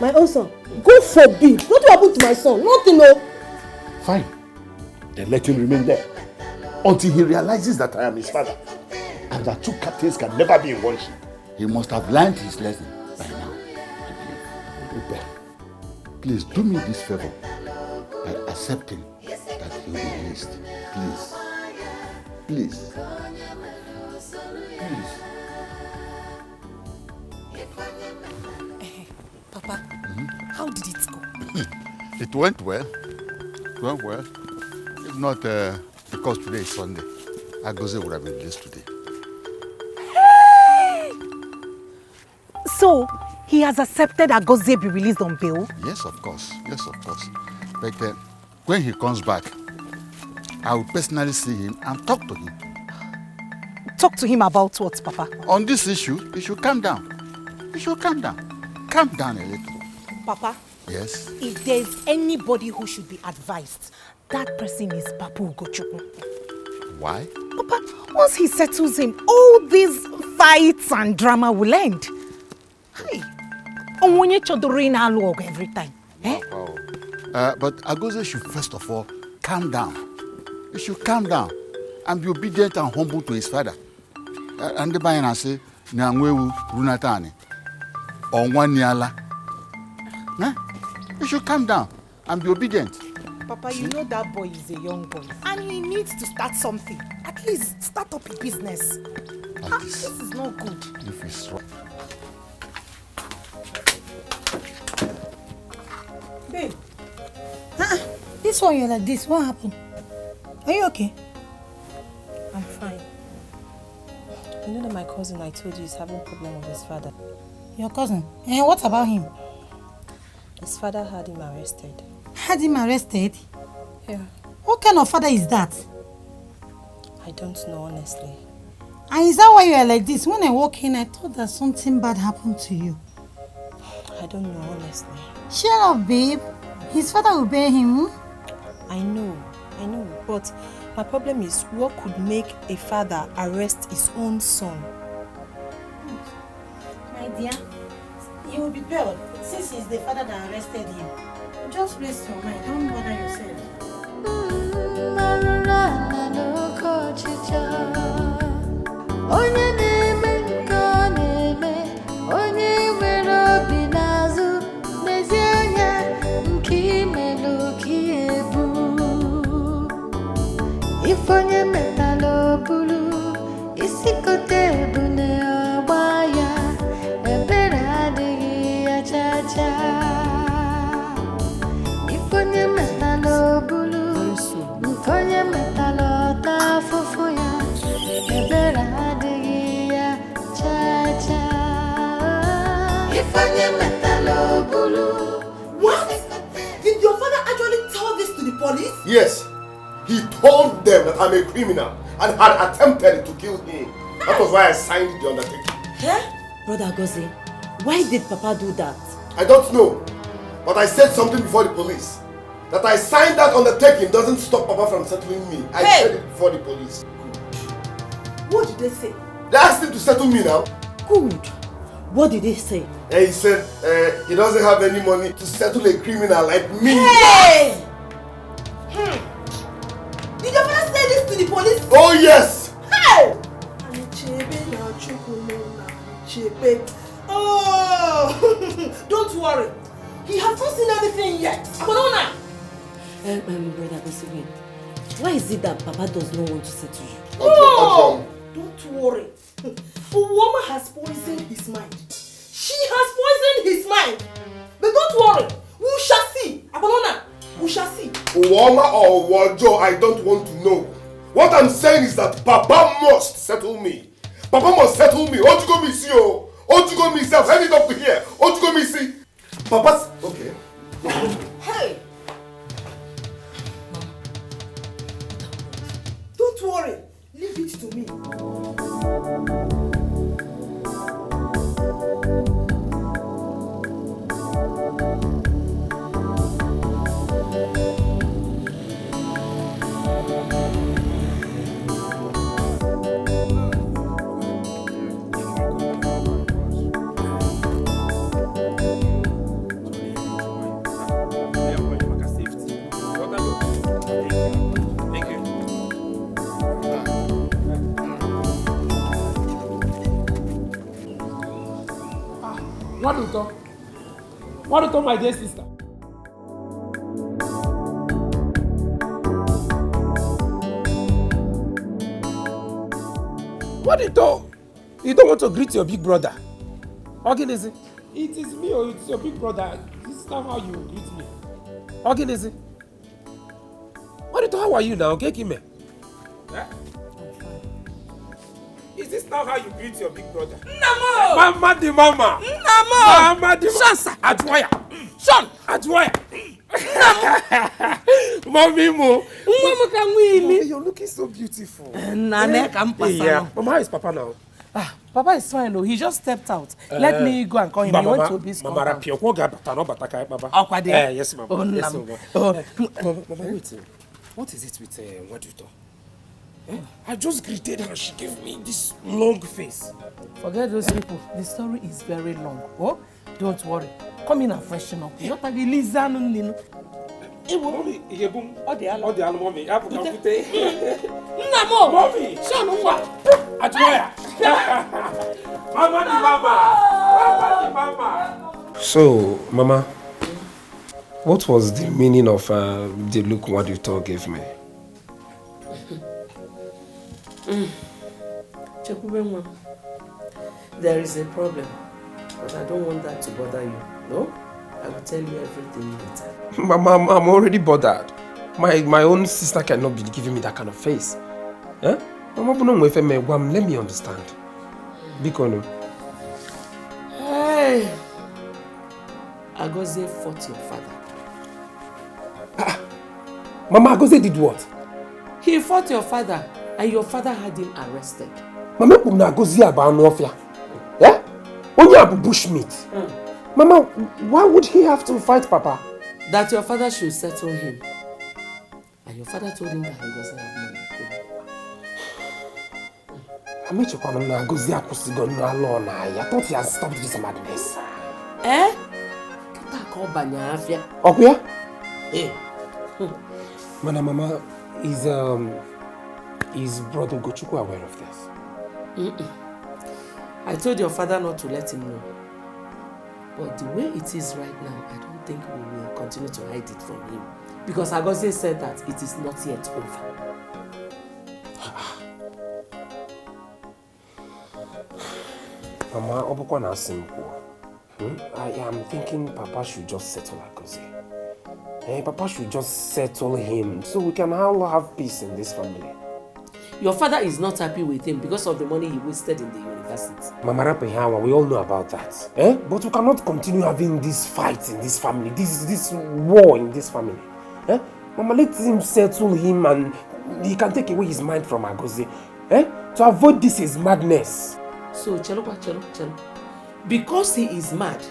My own son, God forbid. What will happen to my son? Nothing, no. Fine. Then let him remain there until he realizes that I am his father. And that two captains can never be in one ship. He must have learned his lesson by now, I believe. Please do me this favor by accepting that he will be released. Please. Please. Please. Papa, how did it go? It went well. It went well. If not because today is Sunday, Agoze would have been released today. So, he has accepted Agoze be released on bail? Yes, of course. Yes, of course. But when he comes back, I will personally see him and talk to him. Talk to him about what, Papa? On this issue, he should calm down. He should calm down. Calm down a little. Papa? Yes? If there's anybody who should be advised, that person is Papu Ugochukwu. Why? Papa, once he settles him, all these fights and drama will end. Hey, Onwunye chodoro in alog every time. Eh? Oh. But Agoze should first of all calm down. He should calm down and be obedient and humble to his father. And the Bible say, "Nyangwewu runatani, onwaniala." You should calm down and be obedient. Papa, you know that boy is a young boy and he needs to start something. At least start up a business. This is not good. If he's wrong. Babe, this one you're like this. What happened? Are you okay? I'm fine. You know that my cousin I told you is having a problem with his father. Your cousin? And what about him? His father had him arrested. Had him arrested? Yeah. What kind of father is that? I don't know, honestly. And is that why you are like this? When I walk in, I thought that something bad happened to you. I don't know, honestly. Shut up, babe. His father will bear him. I know. But my problem is, what could make a father arrest his own son? My dear, you will be bailed since he's the father that arrested him. Just rest your mind. Don't bother yourself. Ifonye metalo bulu, isikote bune obaya, ebera digi ya cha-cha. Ifonye metalo bulu, ifonye metalo tafufuya, ebera digi ya cha-cha. Ifonye metalo bulu. What? Did your father actually tell this to the police? Yes. He told them that I'm a criminal and had attempted to kill him. That was why I signed the undertaking. Brother Agoze, why did Papa do that? I don't know. But I said something before the police. That I signed that undertaking doesn't stop Papa from settling me. I said it before the police. What did they say? They asked him to settle me now. Good. What did they say? And he said he doesn't have any money to settle a criminal like me. Hey! Did your father say this to the police? Oh yes! Hey! Oh! Don't worry. He has not seen anything yet. Banana! Brother Agoze, wait. Why is it that Papa does not want to settle you? Oh! Don't worry. A woman has poisoned his mind. She has poisoned his mind. But don't worry. We shall see. Banana! We shall see. Uwama or Wajo, I don't want to know. What I'm saying is that Papa must settle me. Papa must settle me. Ojugo mi si o. Ojugo mi self. Send it up to here. Ojugo mi si. Papa's okay. Hey! Don't worry. Leave it to me. What my dear sister? What you don't want to greet your big brother? Organism. It is me or it's your big brother. This is not how you greet me. Organism. How are you now? Okay, Kime? Eh? Is this not how you greet your big brother? Namo! Mama di mama! Namo! Mama di mama! Sean, sir! Adwaya! Sean! Adwaya! Mommy mo! Mama can win. You're looking so beautiful. Nane can pass. Yeah. Mama, how is Papa now? Ah, Papa is fine though. He just stepped out. Let me go and call him. He went to Obis compound. Mama, Rapio, what gaba? No bata Papa. Aqua there. Yes, Mama. Oh, yes, Mama. Mama, wait. What is it with Waduto? I just greeted her. She gave me this long face. Forget those people. The story is very long. Oh, don't worry. Come in and freshen up. Not a lizard, Nino. Mommy, all the mommy. I have to Namo! Mommy! Sean, what? Adwaya! Mama di mama! So, Mama, what was the meaning of the look Waduto gave me? Chekubenwa, there is a problem, but I don't want that to bother you. No? I will tell you everything later. Mama, I'm already bothered. My own sister cannot be giving me that kind of face. Eh? Mama, let me understand. Bikono. Hey! Agoze fought your father. Mama, Agoze did what? He fought your father, and your father had him arrested. Mama, Agoze about Nofia. Yeah? Only Abu bushmeat. Mama, why would he have to fight Papa? That your father should settle him. And your father told him that he doesn't have money. I thought he had stopped this madness. Eh? Kita call Banyafia. Okay? Eh. Mama, is Brother Gochuku aware of this? I told your father not to let him know. But the way it is right now, I don't think we will continue to hide it from him. Because Agoze said that it is not yet over. Mama, I am thinking Papa should just settle Agoze. Papa should just settle him so we can all have peace in this family. Your father is not happy with him because of the money he wasted in the university. Mama Rapehawa, we all know about that. But we cannot continue having this fight in this family, this war in this family. Mama, let him settle him and he can take away his mind from Agoze. To avoid this is madness. So, Chelo. Because he is mad,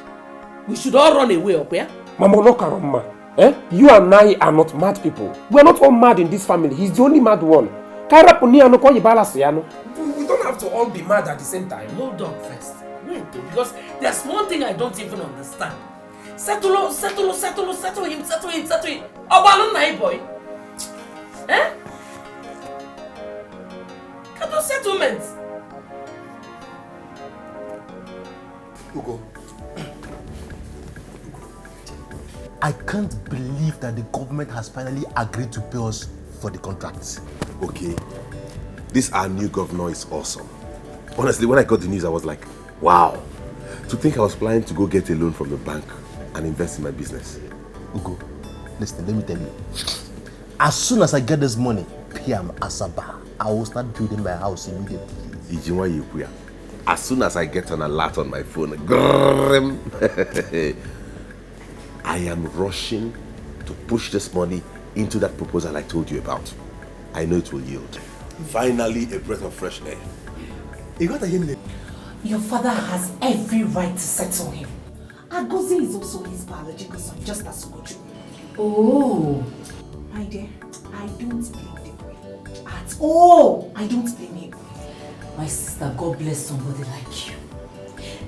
we should all run away up here? Mama, no karama. You and I are not mad people. We are not all mad in this family. He's the only mad one. We don't have to all be mad at the same time. Hold on first. Wait, because there's one thing I don't even understand. Settle him. Obalon na boy. Eh? Can do settlements. Ugo. I can't believe that the government has finally agreed to pay us for the contracts. Okay, this our new governor is awesome. Honestly, when I got the news, I was like, wow. To think I was planning to go get a loan from the bank and invest in my business. Ugo, listen, let me tell you. As soon as I get this money, PM Asaba, I will start building my house immediately. As soon as I get an alert on my phone, I am rushing to push this money into that proposal I told you about. I know it will yield. Finally, a breath of fresh air. Your father has every right to settle him. Agoze is also his biological son, just as Ugoju. Oh. My dear, I don't blame the boy. At all. I don't blame him. My sister, God bless somebody like you.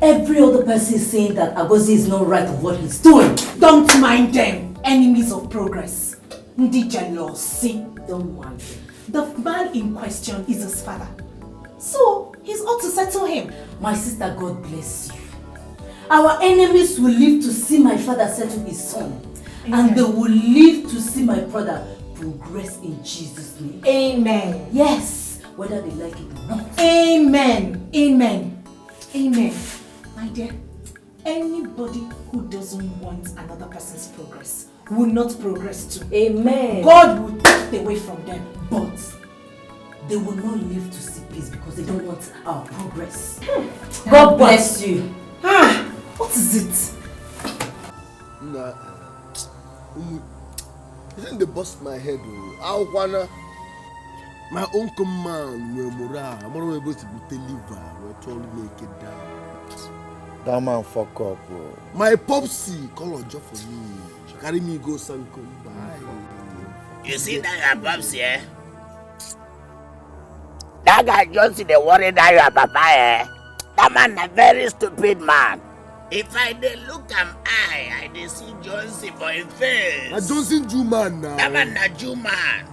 Every other person is saying that Agoze is not right of what he's doing. Don't mind them. Enemies of progress. Ndi jealousy. Don't mind them. The man in question is his father. So, he's ought to settle him. My sister, God bless you. Our enemies will live to see my father settle his son. Amen. And they will live to see my brother progress in Jesus' name. Amen. Yes, whether they like it or not. Amen. Amen. Amen. My dear, anybody who doesn't want another person's progress will not progress too. Amen. God will take it away from them. But they will not live to see peace because they don't want our progress. God bless you. What is it? Nah, isn't they bust my head? I wanna my own command where morale. I'm not able to deliver. We're told to make it down. That man fuck up, bro. My popsy call a job for me. Carry me go and come by. You see that your popsy, eh? That guy just see the worry that your papa, eh? That man a very stupid man. If I dey look am eye, I dey see Johnson for him face. Na Johnson Jew man now. That man na Jew man.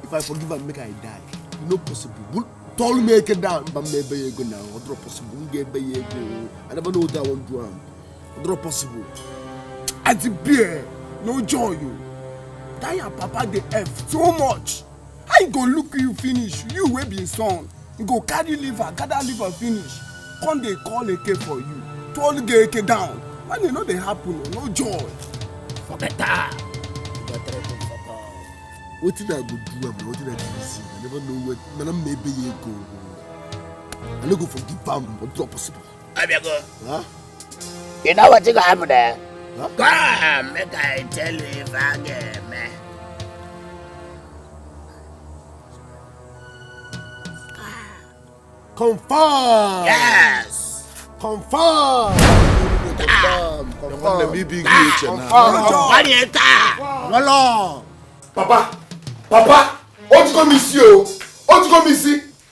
If I forgive am, make I die. No possible. Told me make it down, but maybe you go now. What possible? Get by you go. I never know what I want to do. What possible? At the beer, no joy you. That your papa the F so much. I go look you finish. You will be son. You go carry liver, gather liver finish. Come they call a K for you. Told get a down. Man, you know they happen. No joy. For better. What did I go do? What did I do? I never know what. Man, maybe you go. I don't go forgive them. What's not possible? I go. Huh? You know what's gonna happen there? Huh? Come, make I tell you if I get me. Confirm. Yes. Confirm. Confirm. The big Voilà. Papa, what you gonna miss you? What you gonna miss?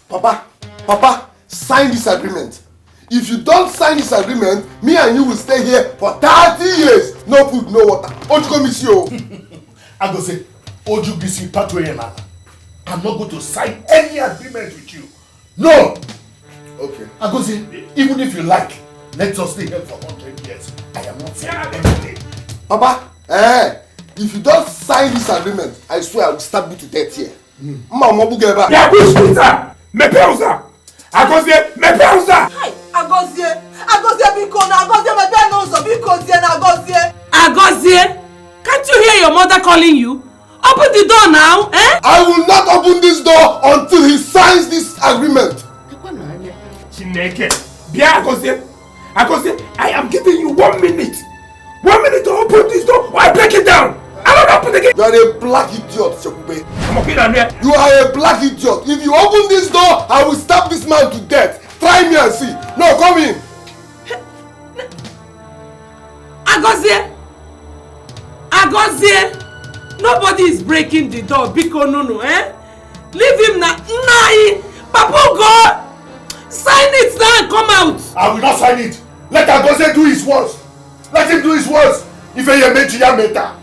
Papa, sign this agreement. If you don't sign this agreement, me and you will stay here for 30 years. No food, no water. What you gonna miss you? I go say, Oju BC Patoyena. I'm not going to sign any agreement with you. No. Okay. I go say, even if you like, let us stay here for 100 years. I am not saying anything. Papa, if you don't sign this agreement, I swear I will stab you to death here. Mama Bugeba. Yeah, push Peter. Me pausa. Agozie, me pausa. Hi, Agozie biko na Agozie me be no so biko na Agozie. Agozie, can't you hear your mother calling you? Open the door now, eh? I will not open this door until he signs this agreement. Chineke, Bia Agozie, I am giving you 1 minute. 1 minute to open this door or I break it down. I don't open again. You are a black idiot, Chekube. I'm okay down there. You are a black idiot. If you open this door, I will stab this man to death. Try me and see. No, come in. Agozie, nobody is breaking the door. Biko no, eh? Leave him now. Nai, Papu go. Sign it now and come out. I will not sign it. Let Agozie do his worst. Let him do his worst. If you make meta,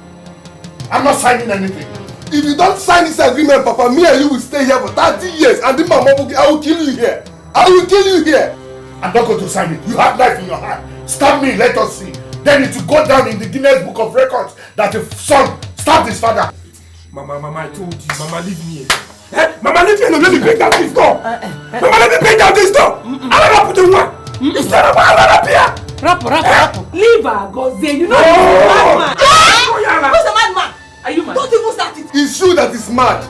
I'm not signing anything. If you don't sign this agreement, Papa, me and you will stay here for 30 years. And then Mama, I will kill you here. I will kill you here. I'm not going to sign it. You have knife in your hand. Stab me, let us see. Then it will go down in the Guinness Book of Records that the son stabbed his father. Mama, I told you. Mama, leave me alone. Eh? Mama, leave me alone. Let me break down this door. Mama, let me break down this door. I don't know what to do. Instead of I don't appear. Rap. Leave Agozie. You know he's a madman. Who's a madman? Are you mad? Don't even start it. It's you that is mad.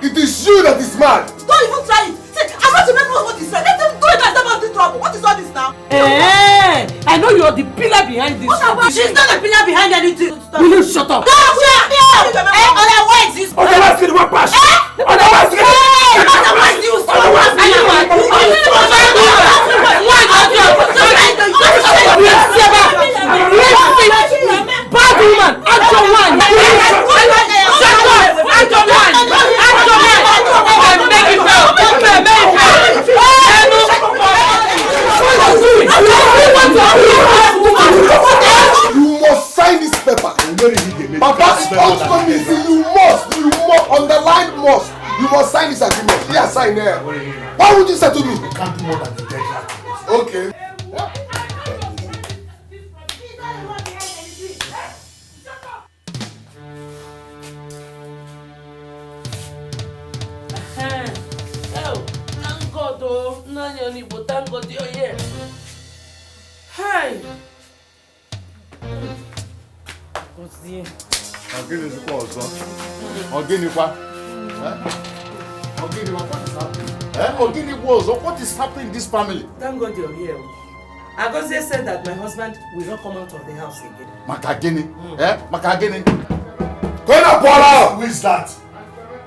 It is you that is mad. Don't even try it. See, I'm not to make what is right. Let them do it as about the trouble. What is all this now? I know you're the pillar behind this. What about? She's not the pillar behind anything. Will you shut up? No, otherwise you stop. Otherwise, you want pass. Otherwise you stop. Bad woman, act your one. You must sign this paper. Papa, you must underline must. You must sign this agreement. Here, sign there. Why would you say to me? You can't do more than the dead. Okay. oh. Nanyoni, but thank God you're here. Hi. What's the... Again, is what, sir? Again, what? Again, what is happening? Again, what is happening in this family? Thank God you're here. Agozie said that my husband will not come out of the house again. Makagini? Makagini? Who is that?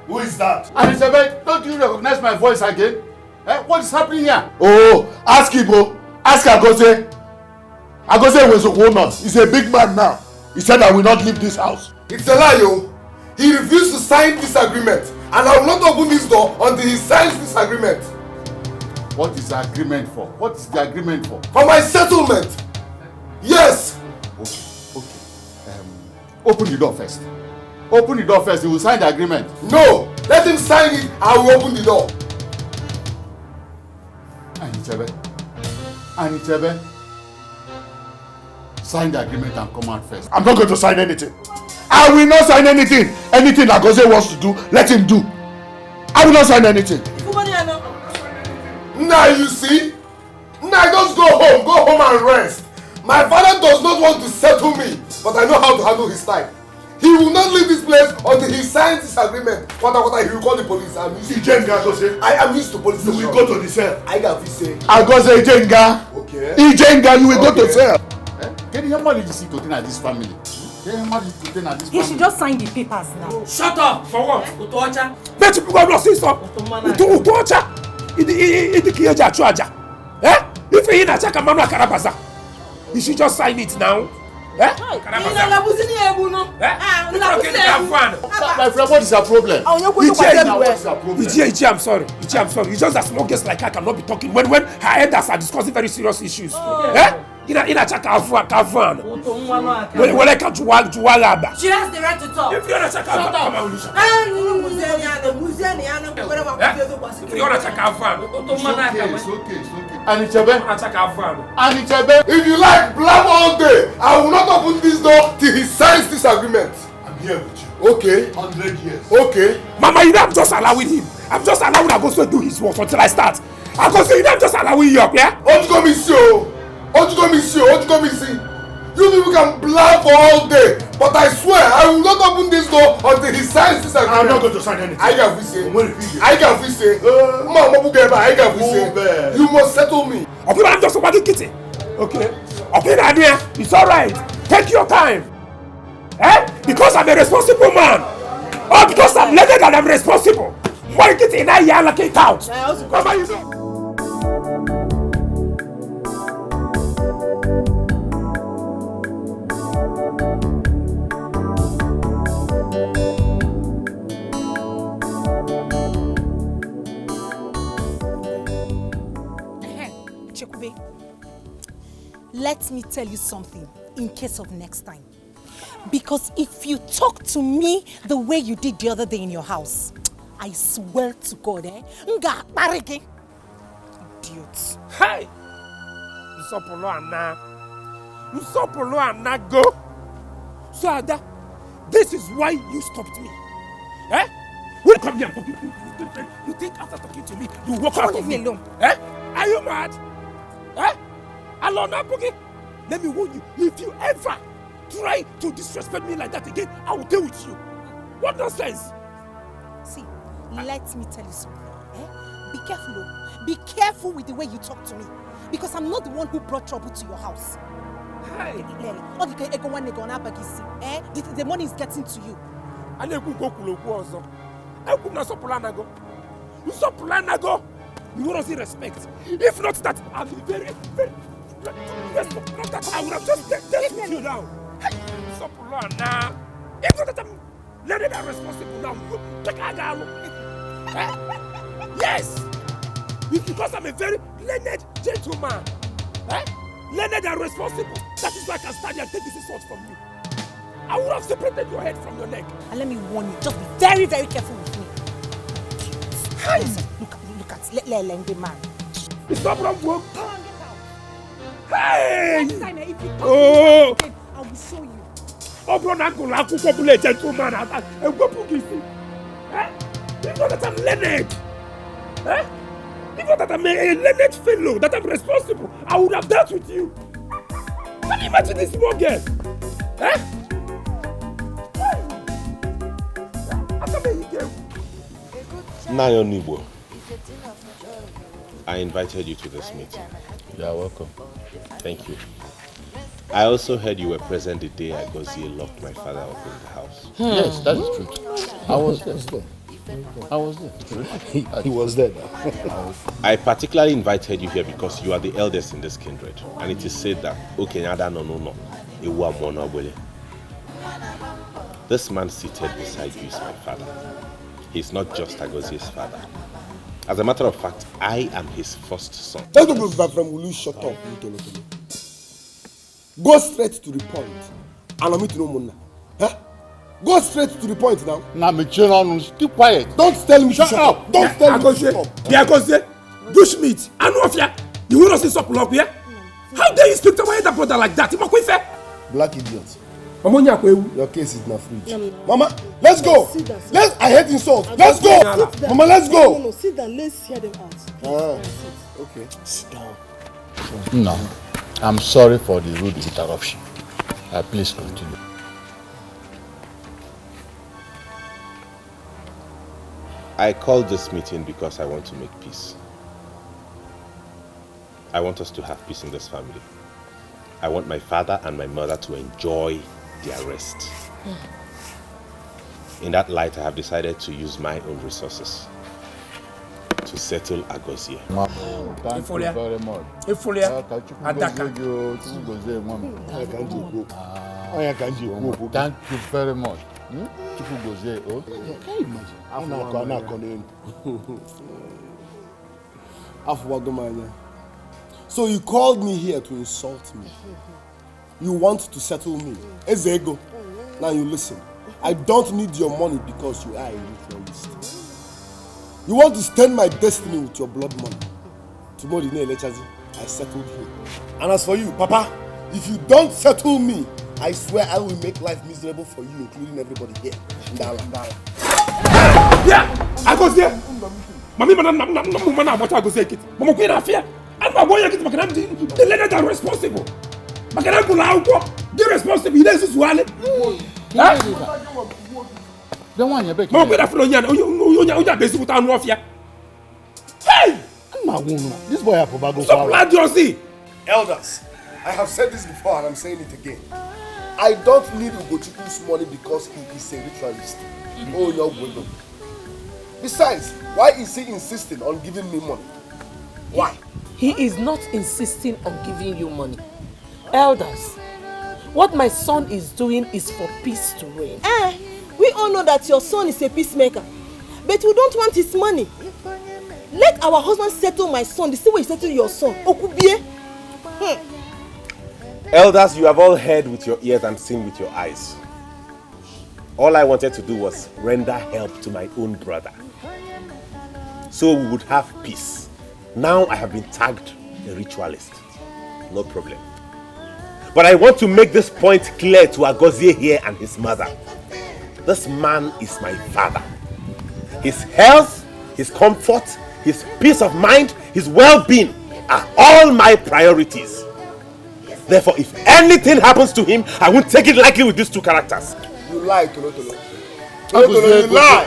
Who is that? Anisebe, don't you recognize my voice again? What is happening here? Oh, ask Ibo. Ask Agozie. Agozie was a woman. He's a big man now. He said I will not leave this house. It's a lie, yo. He refused to sign this agreement. And I will not open this door until he signs this agreement. What is the agreement for? What is the agreement for? For my settlement. Yes. Okay. Open the door first. Open the door first. He will sign the agreement. No. Let him sign it. I will open the door. Anichebe. Sign the agreement and come out first. I'm not going to sign anything. I will not sign anything. Anything Agozie wants to do, let him do. I will not sign anything. Now you see? Now just go home and rest. My father does not want to settle me, but I know how to handle his time. He will not leave this place until he signs this agreement. What he will call the police. I am used to police. You will go to the cell. I got to say. Agozie Ijenga. Okay. Ijenga, you will go to cell. Get your money to see to this family. He should just sign the papers now. Shut up! For what? Utocha? Let you go see so. Utocha. Idikiyeja chuaja. If he na chaka manu akarabaza. You should just sign it now. My friend, what is your problem? Ichi, I'm sorry. It's just that small guests like her cannot be talking when her elders are discussing very serious issues. Ina chaka afwan. Wele ka juwalaba. She has the right to talk. If you're not chaka afwan, come on, Lucia. If you're not chaka afwan, it's okay. Anichebe. If you like blab all day, I will not open this door till he signs this agreement. I'm here with you. Okay. 100 years. Okay. Mama, you know I'm just allowing him. I'm just allowing Agozie to do his work until I start. Agozie, you know I'm just allowing you up, yeah? You people can blab for all day, but I swear I will not open this door until he signs this agreement. I'm not going to sign anything. I can say. You must settle me. Okay, I'm just about to get it. Okay, Nadia, it's alright. Take your time. Because I'm a responsible man. Or because I'm learned and I'm responsible. Why get in I allocate out? Mama, you know. Let me tell you something in case of next time. Because if you talk to me the way you did the other day in your house, I swear to God, Idiot. Hey! Usopolo Anna go. So Ada, this is why you stopped me. Will come here talking to you. You think after talking to me, you walk out of me alone? Are you mad? Alone, Boogie. Let me warn you, if you ever try to disrespect me like that again, I will deal with you. What nonsense? See, let me tell you something. Be careful. Be careful with the way you talk to me. Because I'm not the one who brought trouble to your house. Hey. The money is getting to you. You want to see respect. If not that, I'll be very, very... Not that I would have just dealt with you now. Hey, Sopulana. If not that I'm learning and responsible now, yes. It's because I'm a very learned gentleman. Learned and responsible. That is why I can stand here and take this insult from you. I would have separated your head from your neck. And let me warn you, just be very, very careful with me. Hey. Look at the man. It's not wrong, bro. Hey! Next time, if you talk to me again, I will show you. Oh, bro, I'm going to be a gentleman. I'm going to you know that I'm learned. If not that I'm a learned fellow, that I'm responsible, I would have dealt with you. Can you imagine this small girl? Eh? Nayo Nibo, I invited you to this meeting. You are welcome. Thank you. I also heard you were present the day Agozie locked my father up in the house. Yes, that is true. I was there. I was there. He was there. I particularly invited you here because you are the eldest in this kindred, and it is said that Okenyada no. This man seated beside you is my father. He's not just Agozie's father. As a matter of fact, I am his first son. Will you shut up? Go straight to the point. And I'm no more. Huh? Go straight to the point now. Keep quiet. Don't tell me shut up. Don't tell me shut up. Yeah, Agozie, bushmeat, Anofia, you will not see supple up here. How dare you speak to my elder brother like that? Black idiot. Your case is not fridge. Mama, let's go. I hate insults. Let's go. Mama, let's go. No, sit down. Let's hear them out. Okay. Sit down. No, I'm sorry for the rude interruption. Please continue. I called this meeting because I want to make peace. I want us to have peace in this family. I want my father and my mother to enjoy their rest. In that light, I have decided to use my own resources to settle Agozie. Thank you very much. Thank you very much. So you called me here to insult me. You want to settle me. Ezego. Now you listen. I don't need your money because you are a ritualist. You want to stain my destiny with your blood money. Tomorrow, I settled you. And as for you, Papa, if you don't settle me, I swear I will make life miserable for you, including everybody here. Ndala. Yeah, I go there. Mami, what I go say? Mama, queen affair. And my boy, the leaders are responsible. They're responsible. He doesn't swallow. Hey! This boy have to go. Elders, I have said this before and I'm saying it again. I don't need Ugochukwu's money because he is a ritualist. Oh, your widow. Besides, why is he insisting on giving me money? Why? He is not insisting on giving you money. Elders, what my son is doing is for peace to reign. We all know that your son is a peacemaker, but we don't want his money. Let our husband settle my son the same way he settled your son. Okubie. Elders, you have all heard with your ears and seen with your eyes. All I wanted to do was render help to my own brother, so we would have peace. Now I have been tagged a ritualist. No problem. But I want to make this point clear to Agozie here and his mother. This man is my father. His health, his comfort, his peace of mind, his well-being are all my priorities. Therefore, if anything happens to him, I won't take it lightly with these two characters. You lie, Tolo. You lie.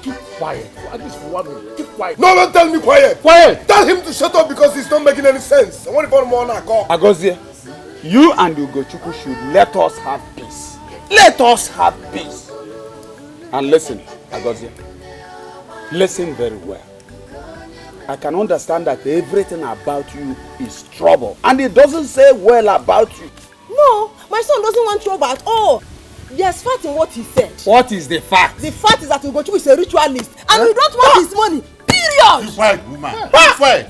Keep quiet. At least for 1 minute. Keep quiet. No, don't tell me quiet. Quiet. Tell him to shut up because it's not making any sense. I want to call more now. Agozie, you and Ugochukwu should let us have peace. Let us have peace. And listen, Agozie, listen very well. I can understand that everything about you is trouble. And it doesn't say well about you. No, my son doesn't want trouble at all. There's fact in what he said. What is the fact? The fact is that Ugochukwu is a ritualist and we don't want his money. Period. Keep quiet, woman. Keep quiet.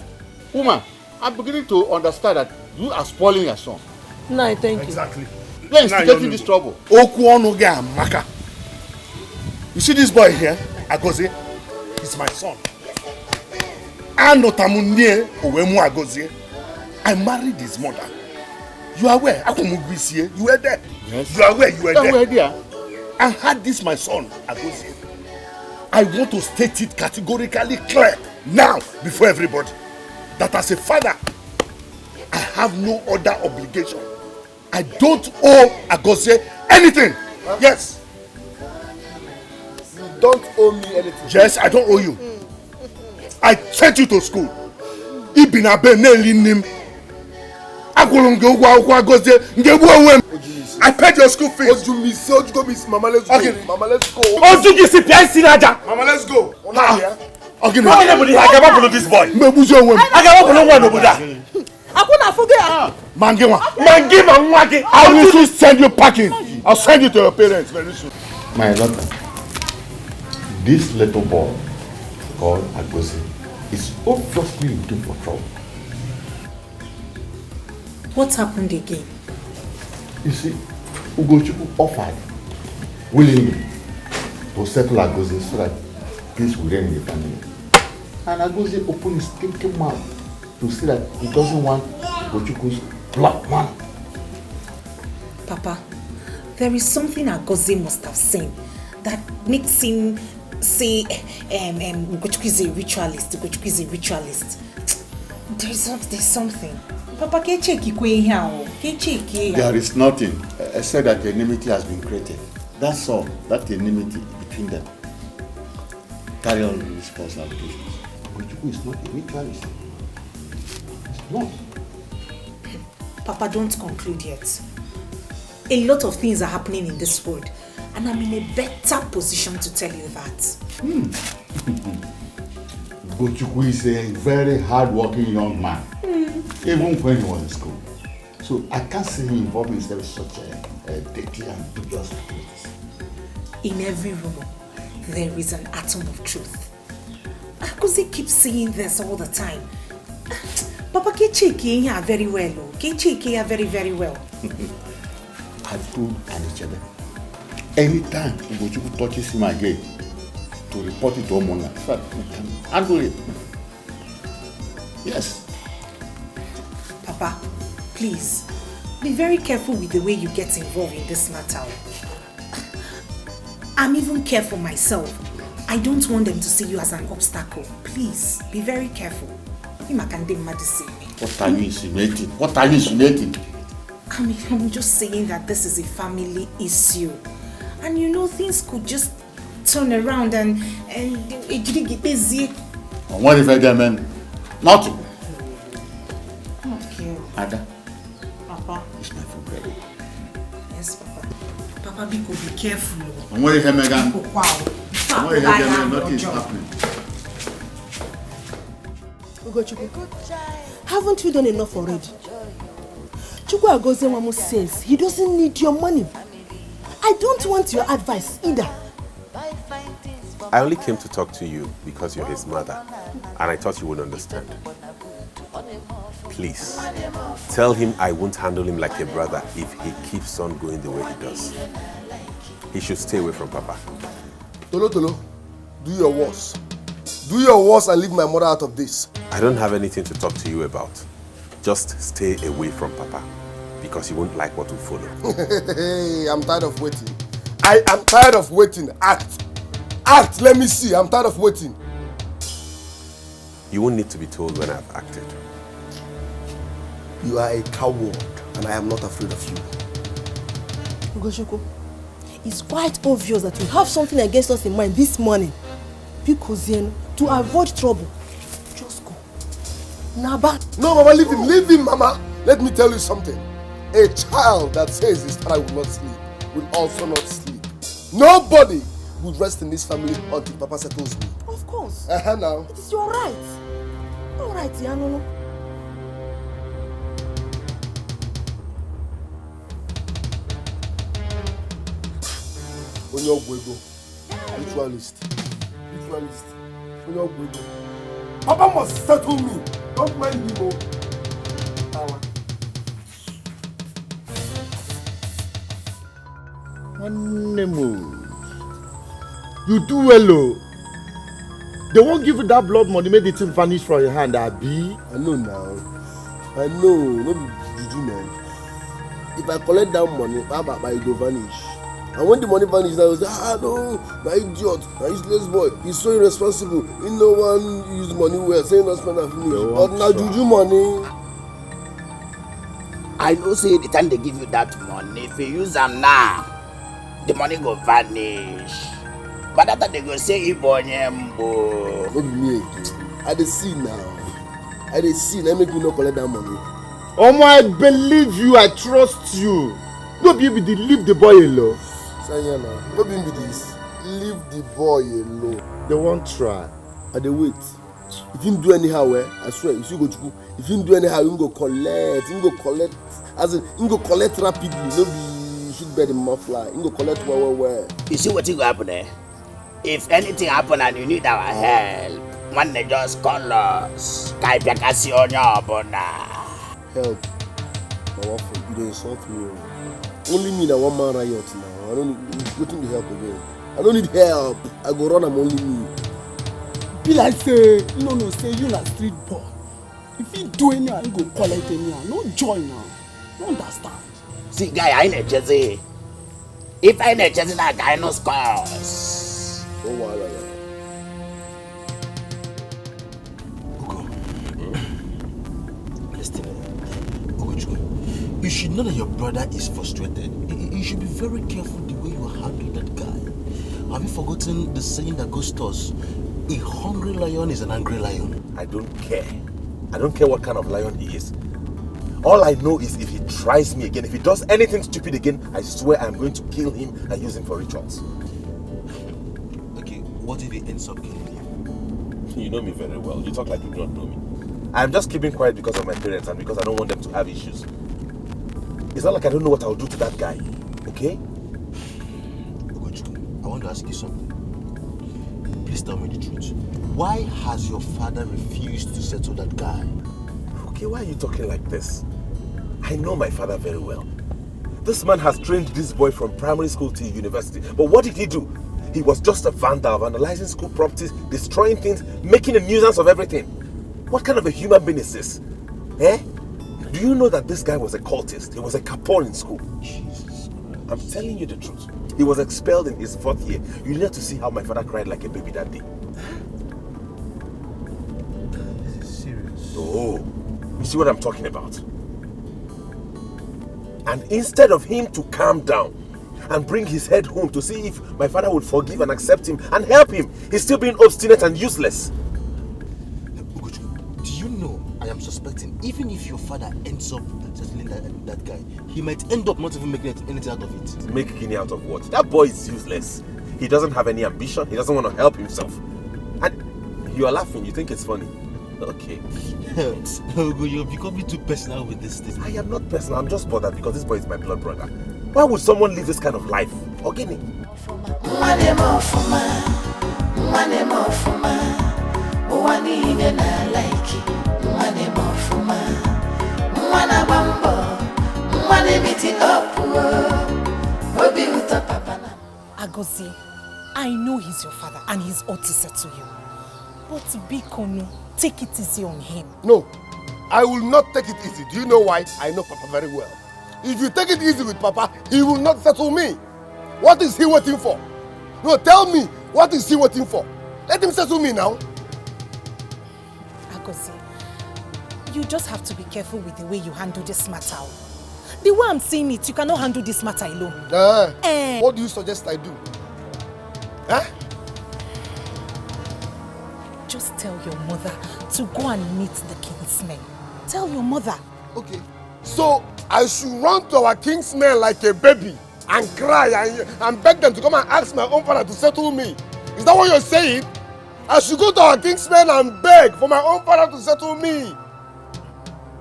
Woman, I'm beginning to understand that you are spoiling your son. No, thank you. Exactly. You're instigating this trouble. Maka. You see this boy here, Agozie? He's my son. I married his mother. You are where? You were there. Yes. You are where? You were there. And had this my son, Agozie, I want to state it categorically clear now before everybody that as a father, I have no other obligation. I don't owe Agozie anything. Huh? Yes. You don't owe me anything. Yes, I don't owe you. I sent you to school. I paid your school fees. Mama, let's go. Okay. Mama, let's go. Mama, let's go. Okay, I this boy. I will soon send you packing. I'll send you to your parents very soon. My daughter, this little boy called Agozie is obviously looking for trouble. What happened again? You see, Ugochukwu offered willingly to settle Agozie so that peace will reign in the family. And Agozie opened his stinking mouth to say that he doesn't want Ugochukwu's blood money. Papa, there is something Agozie must have seen that makes him say Ugochukwu is a ritualist. Ugochukwu is a ritualist. There's something. Papa, can check here? There is nothing except that the enmity has been created. That's all. That enmity between them. Carry on with his personal business. Ugochukwu is not a ritualist. It's not. Papa, don't conclude yet. A lot of things are happening in this world, and I'm in a better position to tell you that. Ugochukwu is a very hard-working young man, even when he was in school. So I can't see him involved in such a dirty and dubious activities. In every rumor, there is an atom of truth. Agozie keeps saying this all the time. Papa, can check here very well. Can check here very, very well. I told Anichebe, anytime Ugochukwu touches him again, to report it to Omona, so that we can handle it. Yes. Papa, please, be very careful with the way you get involved in this matter. I'm even careful myself. I don't want them to see you as an obstacle. Please, be very careful. What are you insinuating? What are you insinuating? I'm just saying that this is a family issue. And you know, things could just turn around and it didn't get busy. And what if I get men? Nothing. Okay. Ada. Papa. It's my food ready. Yes, Papa. Papa, be careful. And what if I get men? Wow. What if I get men? Nothing is happening. Ugochukwu, haven't you done enough already? Chukwu Agozie says he doesn't need your money. I don't want your advice either. I only came to talk to you because you're his mother, and I thought you would understand. Please, tell him I won't handle him like a brother if he keeps on going the way he does. He should stay away from Papa. Tolo, do your worst. Do your worst and leave my mother out of this. I don't have anything to talk to you about. Just stay away from Papa, because he won't like what will follow. Hey, I'm tired of waiting. I am tired of waiting. Act. Act, let me see. I'm tired of waiting. You won't need to be told when I've acted. You are a coward, and I am not afraid of you. Ugochukwu, it's quite obvious that you have something against us in mind this morning. Because to avoid trouble, just go. Naba. No, Mama, leave him. Leave him, Mama. Let me tell you something. A child that says his father will not sleep will also not sleep. Nobody will rest in this family until Papa settles me. Of course. Now. It is your right. All right, Yanono. Ritualist. Papa must settle me. Don't mind him. You do well, oh. They won't give you that blood money, make the thing vanish from your hand, Abi. I know now. I know. No be juju, man. If I collect that money, Baba, it will vanish. And when the money vanished, I was like, no, my idiot, my useless boy, he's so irresponsible. He no one use money well, saying not spend and finish. But now juju money. I know say the time they give you that money, if you use them now, the money go vanish. But after they go say Ibonyembo. Not me. I dey see now. I dey see now make me not collect that money. Omo, I believe you, I trust you. No be the leave the boy alone. Sayana, no be this. Leave the boy alone. They won't try. I dey wait. If you do anyhow, I swear, if you go to school, if you do anyhow, you go collect. As in, you go collect rapidly. No be shoot bird in muffler. You go collect well. You see what will happen there? If anything happen and you need our help, one they just call us. Help. My wife, you dey insult me. Only me that one man riot now. I don't need waiting to help again. I don't need help. I go run, I'm only me. Be like say, no, say you na street boy. If you do anyhow, you go collect anyhow. No join now. No understand. See, guy, I ain't Jesse. If I ain't Jesse, that guy no scores. Oh, wow. You should know that your brother is frustrated. You should be very careful the way you handle that guy. Have you forgotten the saying that goes to us? A hungry lion is an angry lion. I don't care. I don't care what kind of lion he is. All I know is if he tries me again, if he does anything stupid again, I swear I'm going to kill him and use him for rituals. Okay, what if he ends up killing you? You know me very well. You talk like you don't know me. I'm just keeping quiet because of my parents and because I don't want them to have issues. It's not like I don't know what I'll do to that guy, okay? I want to ask you something. Please tell me the truth. Why has your father refused to settle that guy? Okay, why are you talking like this? I know my father very well. This man has trained this boy from primary school to university. But what did he do? He was just a vandal, vandalizing school properties, destroying things, making a nuisance of everything. What kind of a human being is this? Eh? Do you know that this guy was a cultist? He was a capone in school. Jesus Christ. I'm telling you the truth. He was expelled in his 4th year. You need to see how my father cried like a baby that day. This is serious. Oh, you see what I'm talking about? And instead of him to calm down and bring his head home to see if my father would forgive and accept him and help him, he's still being obstinate and useless. Do you know, I am suspecting, even if your father ends up settling that guy, he might end up not even making anything out of it. Making out of what? That boy is useless. He doesn't have any ambition. He doesn't want to help himself. And you are laughing. You think it's funny. Okay. You're becoming too personal with this thing. I am not personal. I'm just bothered because this boy is my blood brother. Why would someone live this kind of life? Ogini. Agozi, I know he's your father and he's ought to settle you. But Bikono, take it easy on him. No, I will not take it easy. Do you know why? I know Papa very well. If you take it easy with Papa, he will not settle me. What is he waiting for? No, tell me, what is he waiting for? Let him settle me now. Agozi, you just have to be careful with the way you handle this matter. The way I'm saying it, you cannot handle this matter alone. What do you suggest I do? Huh? Just tell your mother to go and meet the kingsmen. Tell your mother. Okay. So I should run to our kingsmen like a baby and cry and beg them to come and ask my own father to settle me. Is that what you're saying? I should go to our kingsmen and beg for my own father to settle me.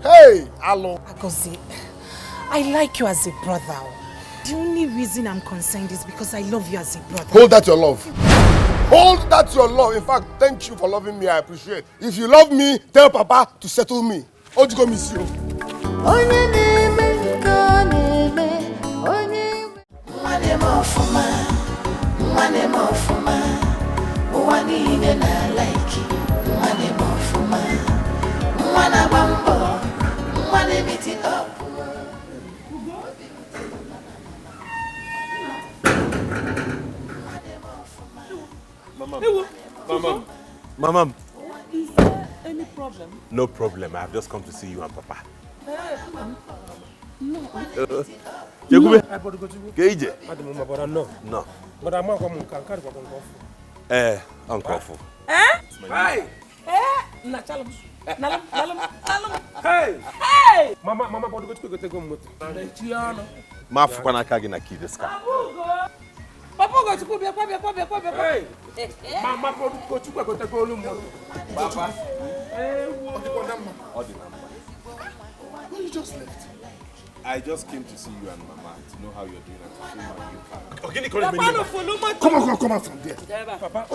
Hey, hello. Agozi, I like you as a brother. The only reason I'm concerned is because I love you as a brother. Hold that your love. Hold that your love. In fact, thank you for loving me. I appreciate. If you love me, tell Papa to settle me. Ojugo miss you. Mama. Is there any problem? No problem. I have just come to see you and Papa. No. Jekube. Keije. No. No. But I'm not going to carry Uncle. Hey! Nachalam. Hey! Hey! Mama, but go to go moto. Mafu kwa nakagi na kideska. Papa go to Kubia. Hey! Mama, go to go to go moto. Papa. When you just left. I just came to see you and Mama to know how you're doing and to show you how you can. Come on from there. Papa,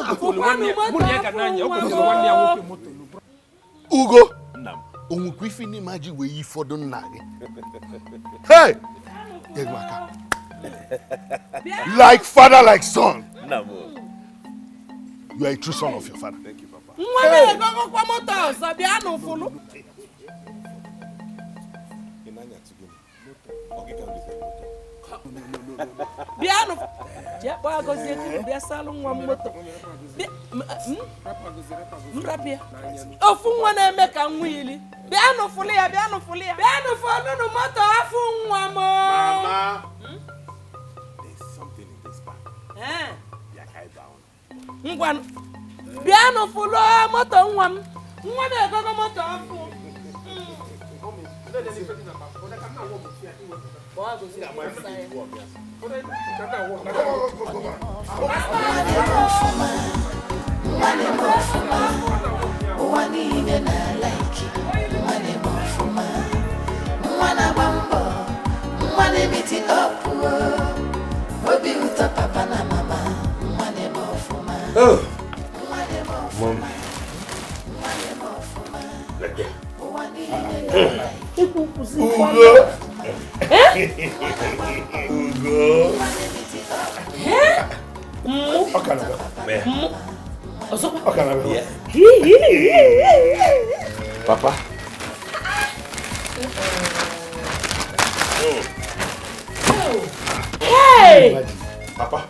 Ugo. Onwukwifi ni maji we yi fodo nna gị. Hey! Like father, like son. You are a true son of your father. Thank you, Papa. Piano. Japa gozie bia salu nwa moto. Mrapia. Ofu nwa na eme ka nwili. Piano fulia. Piano fulu no moto afu nwa mo. Mama. There's something in this bag. Yeah, I down. Ngwan. Piano fulu moto nwa m. Nwa na ego moto afu. Oh, Mom. Like Ugo. Papa. Hey! Papa.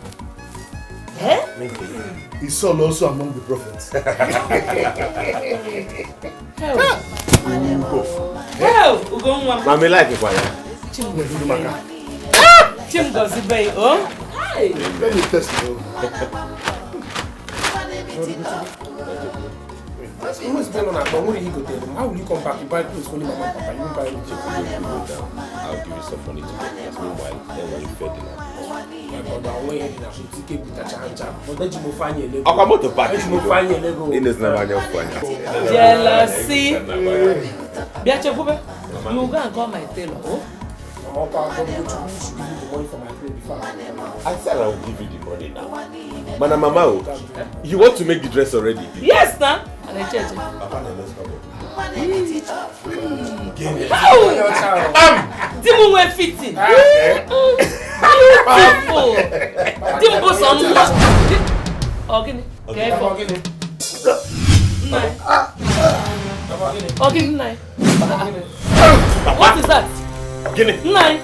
His son also among the prophets. Mami like it, why? Chim goes bay, oh? Hey! Let me test you. Who's been on that? But what did he go tell them? How will you come back? You buy clothes for him and Papa. You buy it. I'll give you some money to get this. Meanwhile, then when you fed dinner. Jealousy. Biachekube, you go and call my tailor. I said I'll give you the money now. Mana Mama, you want to make the dress already? Yes, sir. And I check. Dimu we fitting. Beautiful. Dimu some. Ogini. Ogini. Ogini. What is that? Ogini. Nine.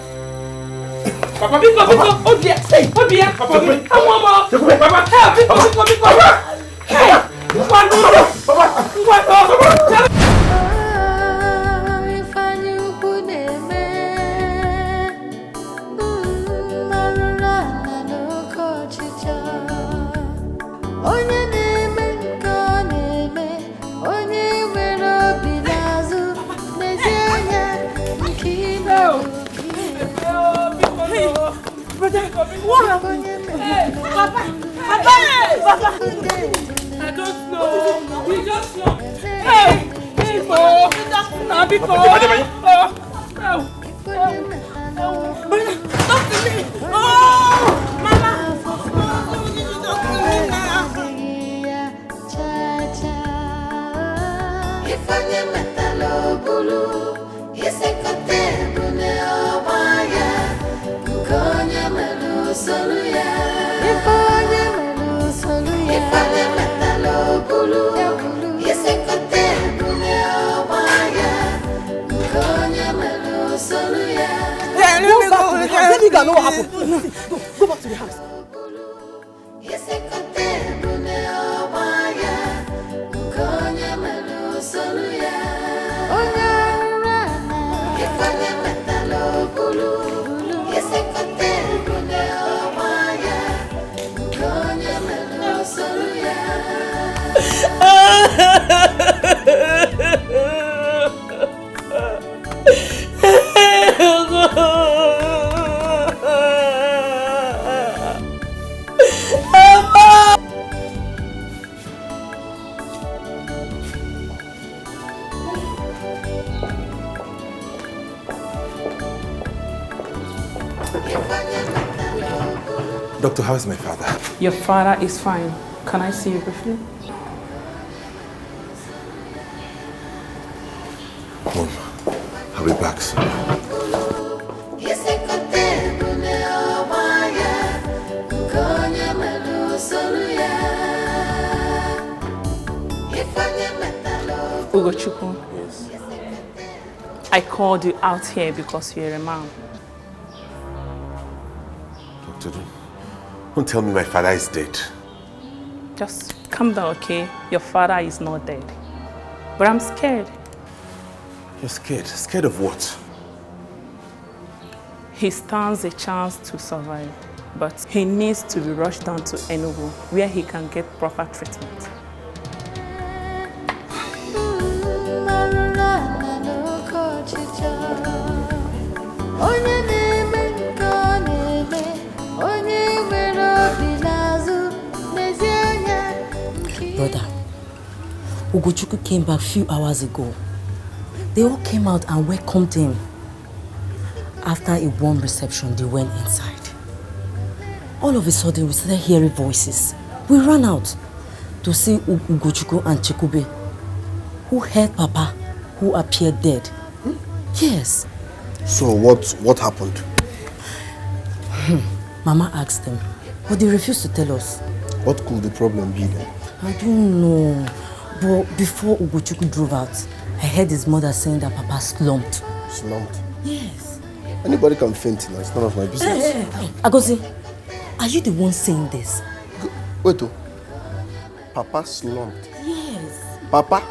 Papa, Biko. Oh dear. Hey, oh dear. Papa, Hey. What happened? Papa! I don't know. We just know. Hey! Biko! Talk to me! Oh! Mama! You know what happened. Go back to the house. Doctor, how is my father? Your father is fine. Can I see you briefly? Mom, I'll be back soon. Ugochukwu. Yes. I called you out here because you're a man. Doctor, don't tell me my father is dead. Just calm down, okay? Your father is not dead. But I'm scared. You're scared? Scared of what? He stands a chance to survive, but he needs to be rushed down to Enugu, where he can get proper treatment. Brother, Ugochukwu came back a few hours ago. They all came out and welcomed him. After a warm reception, they went inside. All of a sudden, we started hearing voices. We ran out to see Ugochukwu and Chekube, who heard Papa, who appeared dead. Yes. So what happened? Mama asked them, but they refused to tell us. What could the problem be then? I don't know. But before Ugochukwu drove out, I heard his mother saying that Papa slumped. Slumped? Yes. Anybody can faint now. It's none of my business. Hey. Agosi, are you the one saying this? Wait, oh. Papa slumped? Yes. Papa?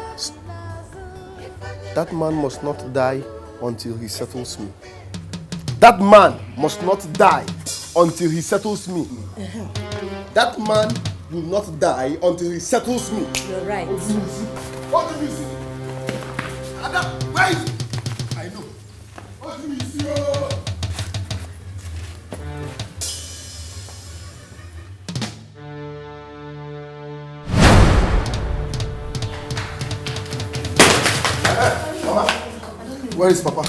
That man must not die until he settles me. That man must not die until he settles me. That man will not die until he settles me. You're right. What do you see? Adam, where is he? I know. What do you see? Mama, where is Papa?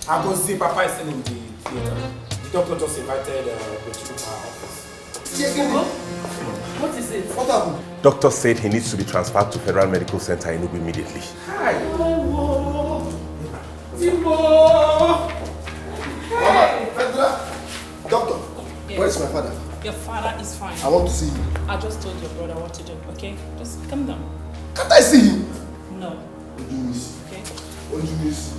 I go see Papa is still in the theater. The doctor just invited Ugochukwu to our office. What is it? What happened? Doctor said he needs to be transferred to Federal Medical Center in Enugu immediately. Hi. Timo! Mama, Fedra, doctor, Yes. where is my father? Your father is fine. I want to see him. I just told your brother what to do, okay? Just calm down. Can't I see him? No. What do you miss? Okay? What do you miss?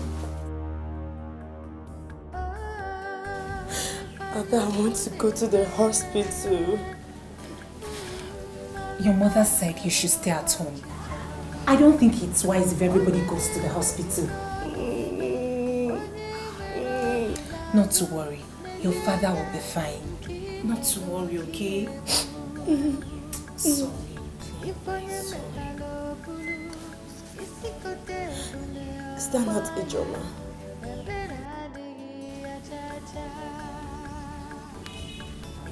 Ada, I want to go to the hospital. Your mother said you should stay at home. I don't think it's wise if everybody goes to the hospital. Not to worry. Your father will be fine. Not to worry, okay? Sorry. Sorry. Is that not Ijoma?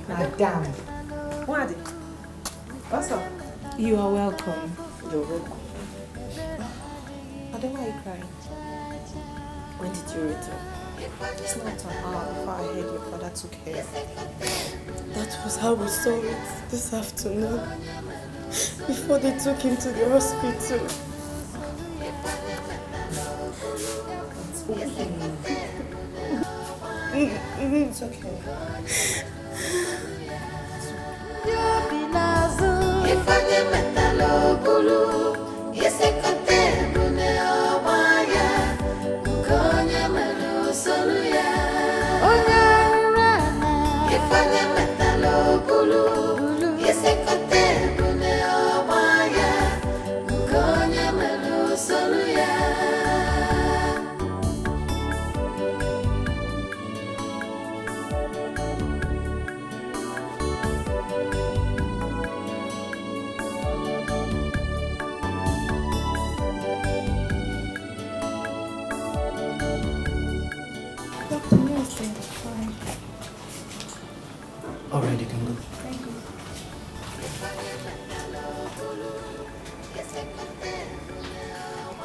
Madam. What? What's up? You are welcome. You're welcome. Ada, why are you crying? When did you return? It's not an hour before I heard your father took her. That was how we saw it this afternoon. Before they took him to the hospital. It's okay.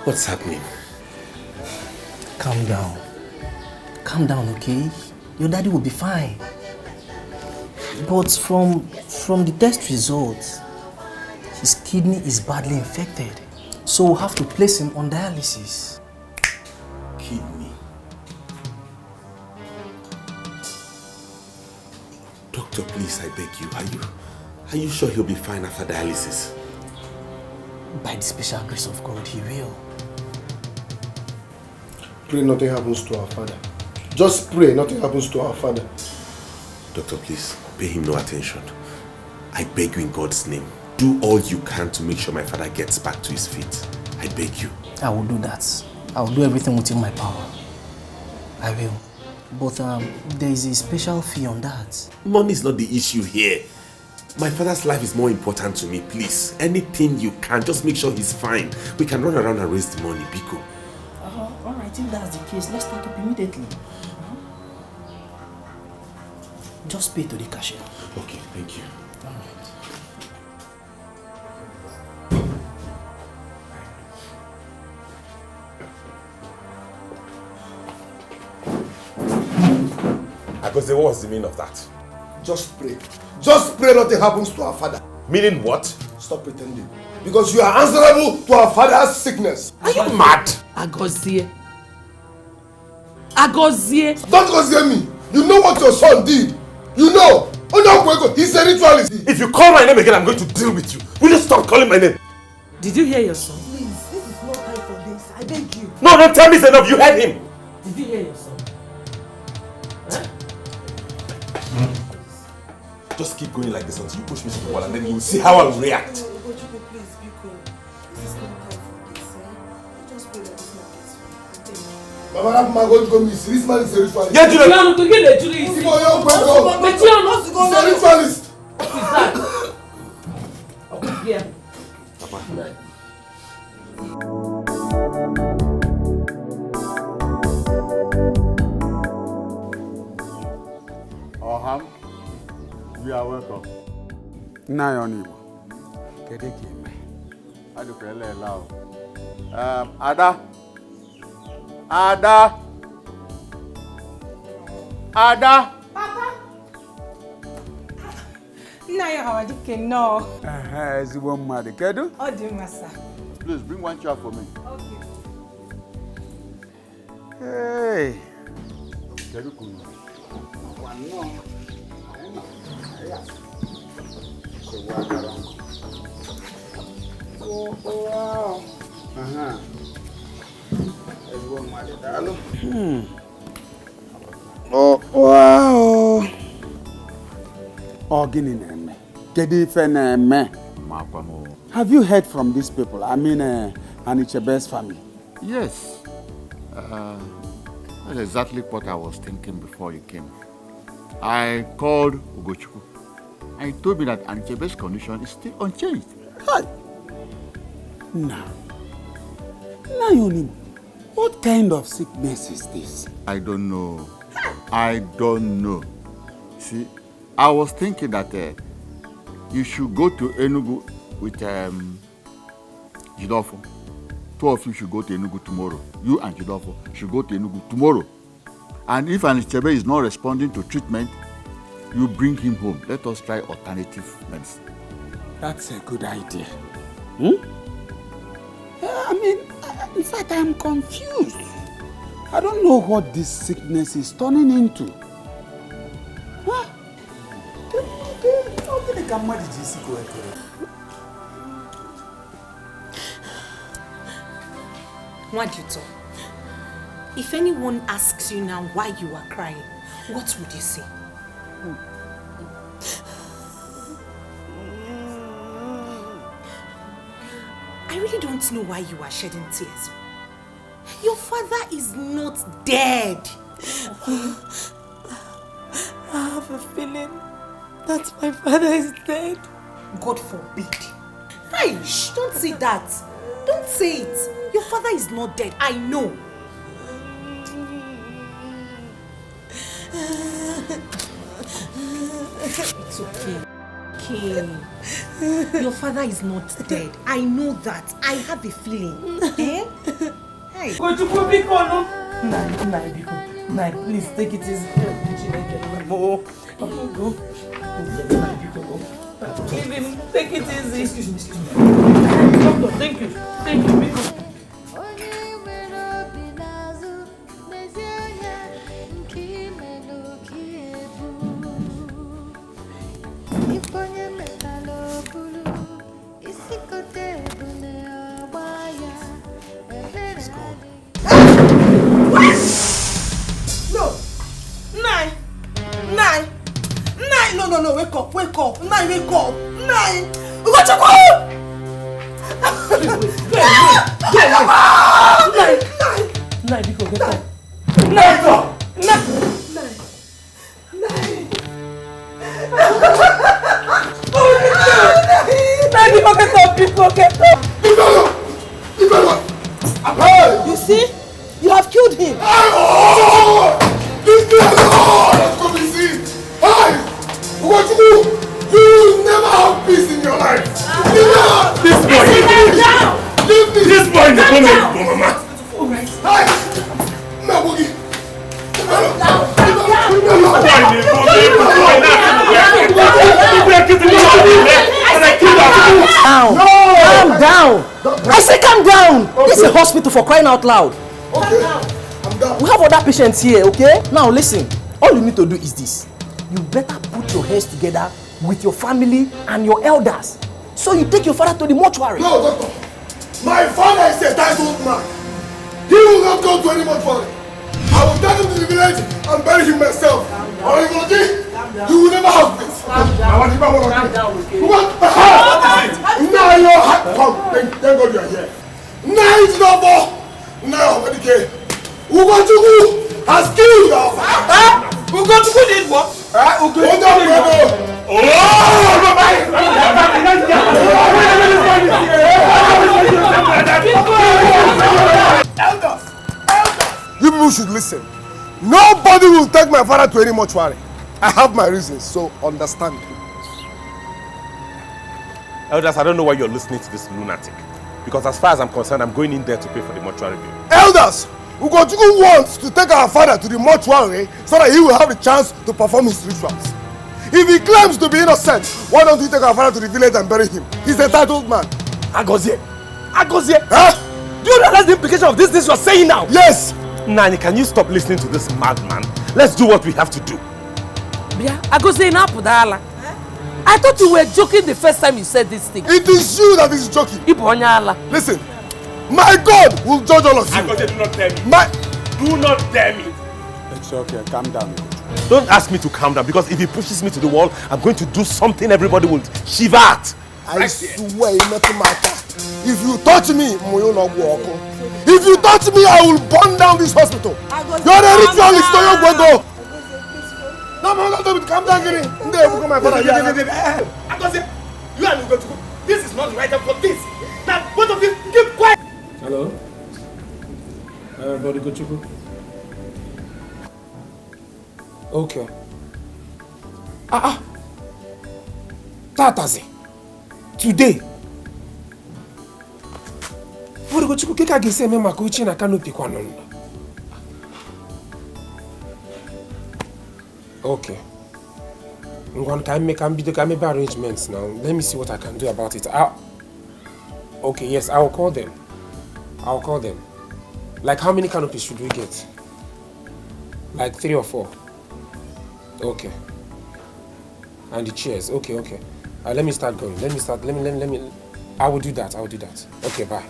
What's happening? Calm down. Calm down, okay? Your daddy will be fine. But from the test results, his kidney is badly infected. So we'll have to place him on dialysis. Kidney. Doctor, please, I beg you. Are you sure he'll be fine after dialysis? By the special grace of God, he will. Pray nothing happens to our father. Just pray nothing happens to our father. Doctor, please, pay him no attention. I beg you in God's name. Do all you can to make sure my father gets back to his feet. I beg you. I will do that. I will do everything within my power. I will. But there is a special fee on that. Money is not the issue here. My father's life is more important to me, please. Anything you can, just make sure he's fine. We can run around and raise the money, Biko. Alright, if that's the case, let's start up immediately. Just pay to the cashier. Okay, thank you. Because what's the meaning of that? Just pray. Just pray nothing happens to our father. Meaning what? Stop pretending. Because you are answerable to our father's sickness. Are you mad? Agozie. Agozie. Don't gozie me. You know what your son did. You know. He's a ritualist. If you call my name again, I'm going to deal with you. Will you stop calling my name? Did you hear your son? Please, this is not time for this. I beg you. No, don't tell me it's enough. You heard him. Did you hear your son? Just keep going like this until you push me to the wall and then you'll see how I'll react. Please, Biko. This is not time for this. Just pray that this man gets fine. Mama, I'm going to go miss. This man is a ritualist. Yeah, Julie. To get the Julie. He's a ritualist. What is that? Okay, here. Papa. Oham, you are welcome. Nayonibo. Kedekime. Adukele lao. Ada. Papa. Naya Hawadike, no. Ezigbo mmadụ. Kedu? Odimasa. Please bring one chair for me. Okay. Hey. Kedu kunu? Wow. Oh, wow. Gini na-eme. Kedu ife na-eme? Have you heard from these people? I mean, Anichebe's family. Yes. That's exactly what I was thinking before you came. I called Ugochukwu. And he told me that Anichebe's condition is still unchanged. Hi. Now, what kind of sickness is this? I don't know. See, I was thinking that you should go to Enugu with Jidofo. Two of you should go to Enugu tomorrow. You and Jidofo should go to Enugu tomorrow. And if Anichebe is not responding to treatment, you bring him home. Let us try alternative medicine. That's a good idea. In fact, I'm confused. I don't know what this sickness is turning into. Nwajuto, if anyone asks you now why you are crying, what would you say? I really don't know why you are shedding tears. Your father is not dead. I have a feeling that my father is dead. God forbid. Hey, shh, don't say that. Don't say it. Your father is not dead. I know. It's okay. Okay. Your father is not dead. I know that. I have a feeling. Eh? Hey. Go to Kubiko. Nah, please take it easy. Go. Leave him. Take it easy. Excuse me. Doctor, thank you. Thank you, Biko. No, wake up. Wake up. Nine. Wake up. You see? You have killed him. You never have peace in your life. This boy is going to make mama. Calm down. I say calm down. This is a hospital for crying out loud. Okay, I'm down. We have other patients here, okay? Now listen. All you need to do is this. You better put your heads together with your family and your elders. So you take your father to the mortuary. No, doctor. My father is a titled man. He will not go to any mortuary. I will take him to the village and bury him myself. Or if you will never have this. Calm down, okay? Now your heart. Come, thank God you are here. Night number. Now, Dikeh. Ugochukwu has killed our father. Ugochukwu did what? You people should listen. Nobody will take my father to any mortuary. I have my reasons, so understand me. Elders, I don't know why you're listening to this lunatic. Because as far as I'm concerned, I'm going in there to pay for the mortuary bill. Elders, Ugochukwu wants to take our father to the mortuary so that he will have a chance to perform his rituals. If he claims to be innocent, why don't we take our father to the village and bury him? He's a titled man. Agozie! Huh? Do you realize the implication of this you are saying now? Yes! Nani, can you stop listening to this madman? Let's do what we have to do. Bia, Agozie na pudala. I thought you were joking the first time you said this thing. It is you that is joking. Listen, my God will judge all of you. Agozie, do not dare me. Do not dare me. It's okay, calm down. Don't ask me to calm down, because if he pushes me to the wall, I'm going to do something everybody will shiver at. I swear it doesn't matter. If you touch me, if you touch me, I will burn down this hospital. You're a ritualist, so you're going to go. No, calm down, Giri. My father. Agozie, you and Ugochukwu, this is not the right time for this. Now, both of you, keep quiet. Hello? Brother Ugochukwu? Okay. Tatazi. Today. Brother Ugochukwu, keka gise me makuchi na canopy kwanon. Okay. I'm going to make arrangements now. Let me see what I can do about it. Okay, yes, I will call them. I'll call them. Like, how many canopies should we get? Like 3 or 4? Okay. And the chairs. Okay. Let me start going. Let me. I will do that. Okay, bye.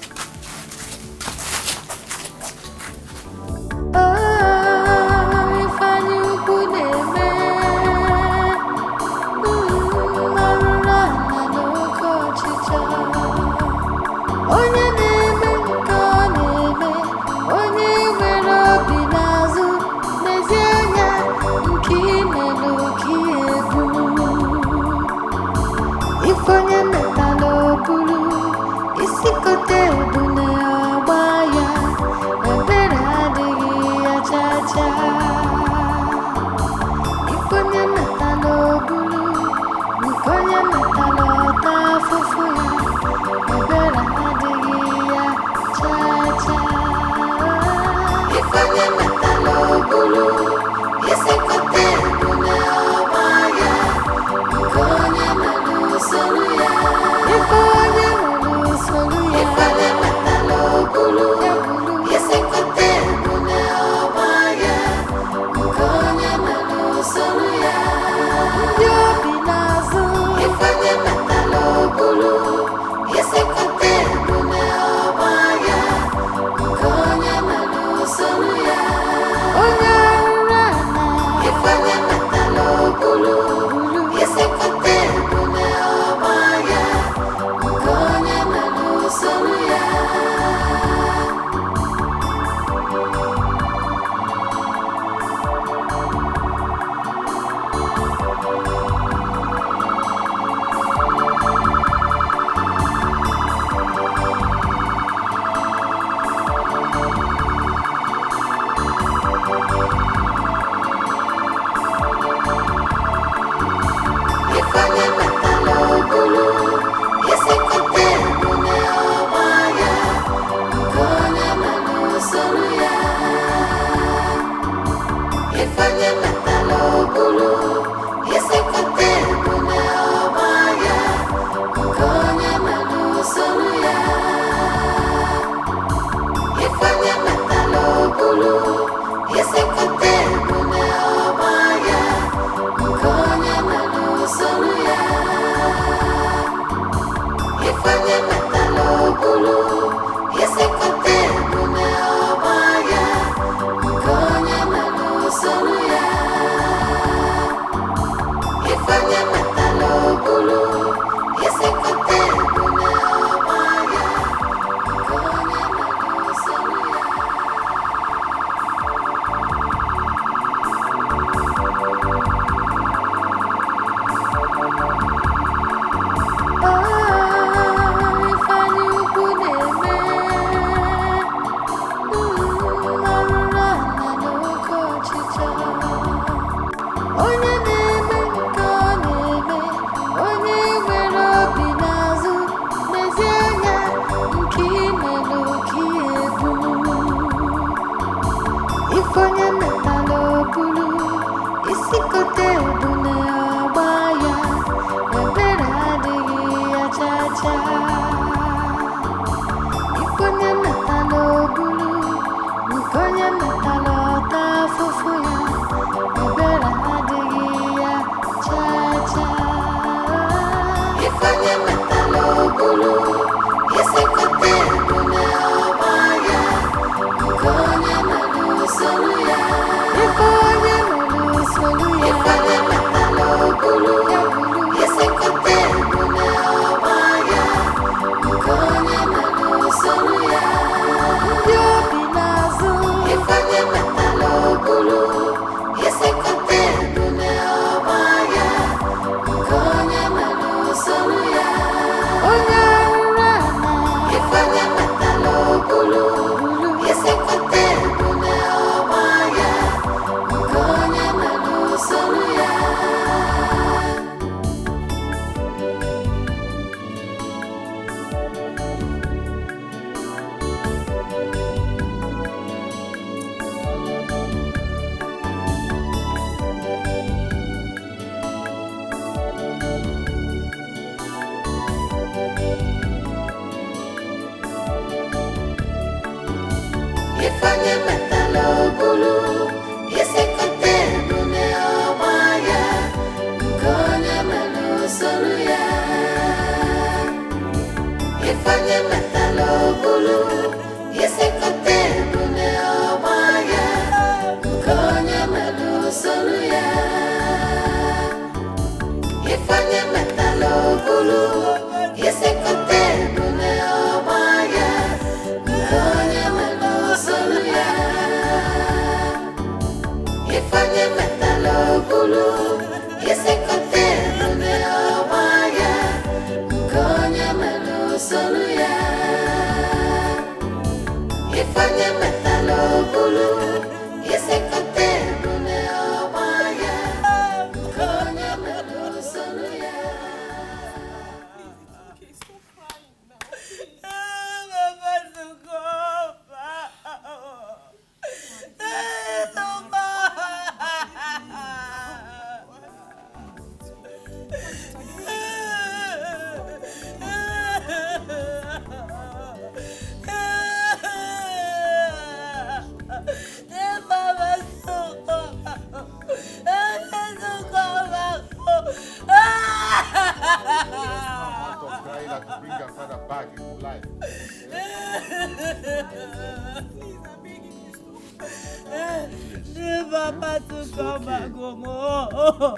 Papa to come back home. Oh.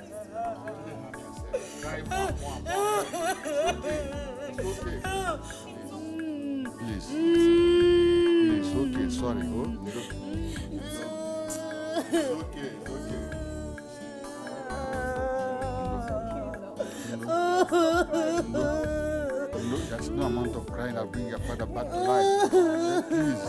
Please. Please, okay, sorry. Oh, it's okay. No, there's no amount of crying that'll bring your father back to life. Please.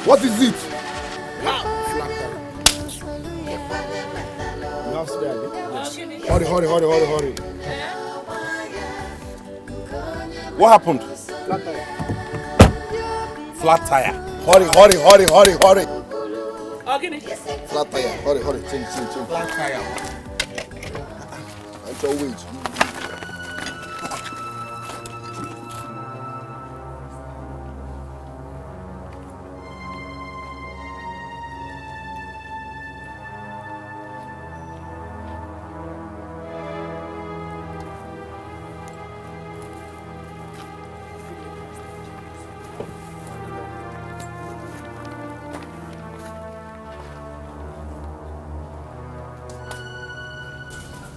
What is it? Hurry. What happened? Flat tire. Hurry. Okay. Flat tire. Hurry. Change. Flat tire. Until wait.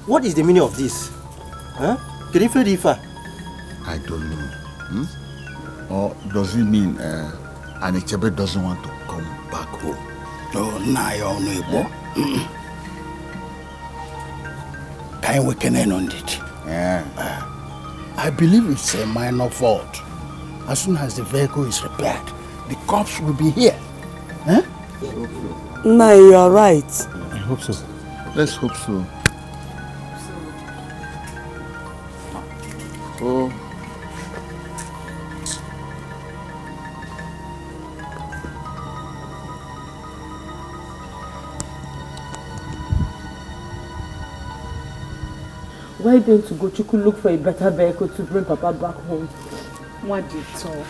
What is the meaning of this? Huh? Rifa? I don't know. Or does it mean Anichebe doesn't want to come back home? No, your neighbor. Time we can end on it. Yeah. I believe it's a minor fault. As soon as the vehicle is repaired, the cops will be here. Huh? Nah, you are right. I hope so. Let's hope so. Oh. Why don't Ugochukwu look for a better vehicle to bring Papa back home? What did you?